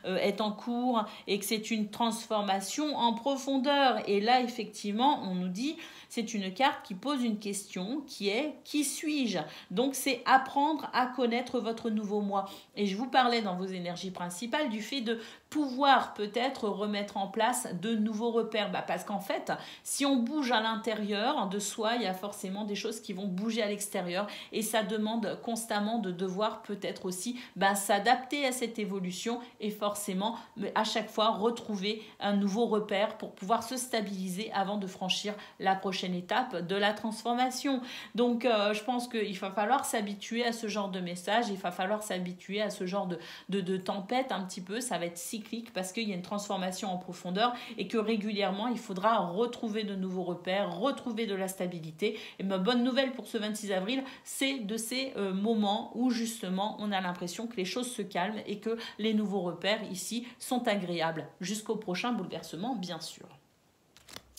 est en cours et que c'est une transformation en profondeur. Et là, effectivement, on nous dit, c'est une carte qui pose une question qui est « Qui suis-je » Donc, c'est apprendre à connaître votre nouveau moi. Et je vous parlais dans vos énergies principales du fait de pouvoir peut-être remettre en place de nouveaux repères. Parce qu'en fait, si on bouge à l'intérieur de soi, il y a forcément des choses qui vont bouger à l'extérieur et ça demande constamment de devoir peut-être aussi s'adapter à cette évolution et forcément à chaque fois retrouver un nouveau repère pour pouvoir se stabiliser avant de franchir la prochaine étape de la transformation. Donc, je pense qu'il va falloir s'habituer à ce genre de message, il va falloir s'habituer à ce genre de tempête un petit peu, ça va être cyclique parce qu'il y a une transformation en profondeur et que régulièrement, il faudra retrouver de nouveaux repères, retrouver de la stabilité. Et ma bonne nouvelle pour ce 26 avril, c'est de ces moments où justement, on a l'impression que les choses se calment et que les nouveaux repères ici sont agréables jusqu'au prochain bouleversement, bien sûr.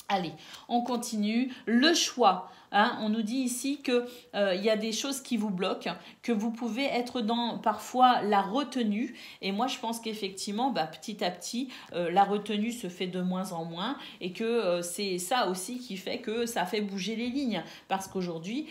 Allez, on continue. Le choix. On nous dit ici qu'il y a des choses qui vous bloquent, que vous pouvez être dans parfois la retenue. Et moi, je pense qu'effectivement, petit à petit, la retenue se fait de moins en moins et que c'est ça aussi qui fait que ça fait bouger les lignes. Parce qu'aujourd'hui,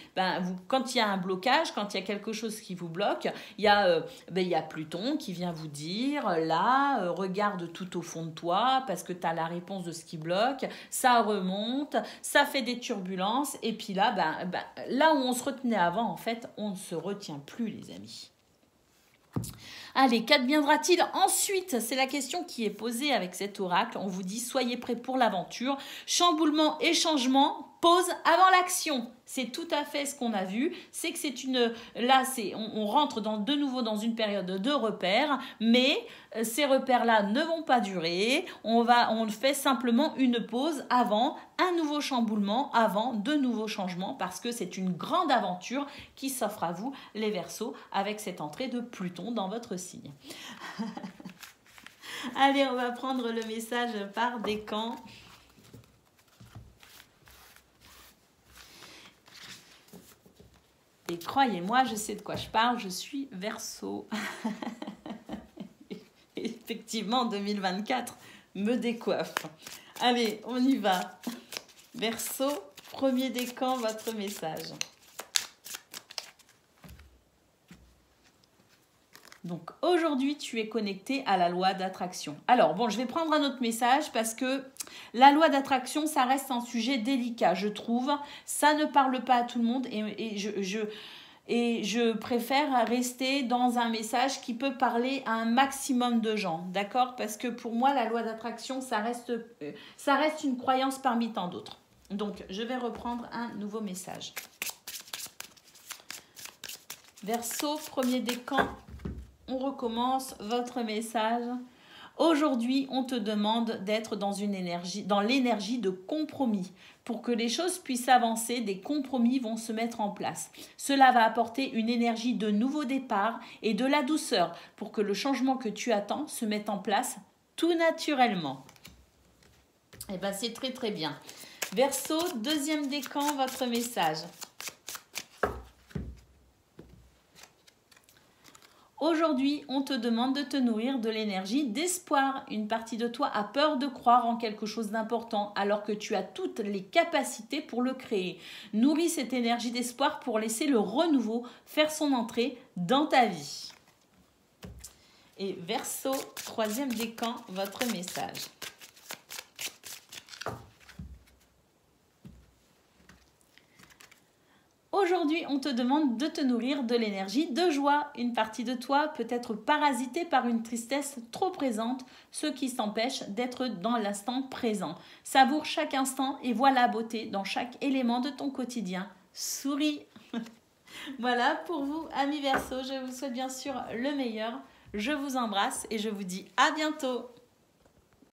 quand il y a un blocage, quand il y a quelque chose qui vous bloque, il y a Pluton qui vient vous dire, là, regarde tout au fond de toi parce que tu as la réponse de ce qui bloque. Ça remonte, ça fait des turbulences et puis là, là où on se retenait avant, en fait, on ne se retient plus, les amis. Allez, qu'adviendra-t-il ensuite? C'est la question qui est posée avec cet oracle. On vous dit, soyez prêts pour l'aventure. Chamboulement et changement, pause avant l'action. C'est tout à fait ce qu'on a vu. C'est que c'est une... Là, on rentre de nouveau dans une période de repères, mais ces repères-là ne vont pas durer. On fait simplement une pause avant un nouveau chamboulement, avant de nouveaux changements, parce que c'est une grande aventure qui s'offre à vous, les Verseaux, avec cette entrée de Pluton dans votre signe. Allez, on va prendre le message par décan. Et croyez-moi, je sais de quoi je parle, je suis Verseau. Effectivement, 2024 me décoiffe. Allez, on y va. Verseau, premier décan, votre message. Donc, aujourd'hui, tu es connecté à la loi d'attraction. Alors, bon, je vais prendre un autre message parce que la loi d'attraction, ça reste un sujet délicat, je trouve. Ça ne parle pas à tout le monde et je préfère rester dans un message qui peut parler à un maximum de gens, d'accord? Parce que pour moi, la loi d'attraction, ça reste une croyance parmi tant d'autres. Donc, je vais reprendre un nouveau message. Verseau, premier décan. On recommence votre message. Aujourd'hui, on te demande d'être dans l'énergie de compromis. Pour que les choses puissent avancer, des compromis vont se mettre en place. Cela va apporter une énergie de nouveau départ et de la douceur pour que le changement que tu attends se mette en place tout naturellement. Eh bien, c'est très très bien. Verseau, deuxième décan, votre message. Aujourd'hui, on te demande de te nourrir de l'énergie d'espoir. Une partie de toi a peur de croire en quelque chose d'important alors que tu as toutes les capacités pour le créer. Nourris cette énergie d'espoir pour laisser le renouveau faire son entrée dans ta vie. Et Verseau, troisième décan, votre message. Aujourd'hui, on te demande de te nourrir de l'énergie de joie. Une partie de toi peut être parasitée par une tristesse trop présente, ce qui s'empêche d'être dans l'instant présent. Savoure chaque instant et vois la beauté dans chaque élément de ton quotidien. Souris. Voilà pour vous, amis Verseau. Je vous souhaite bien sûr le meilleur. Je vous embrasse et je vous dis à bientôt.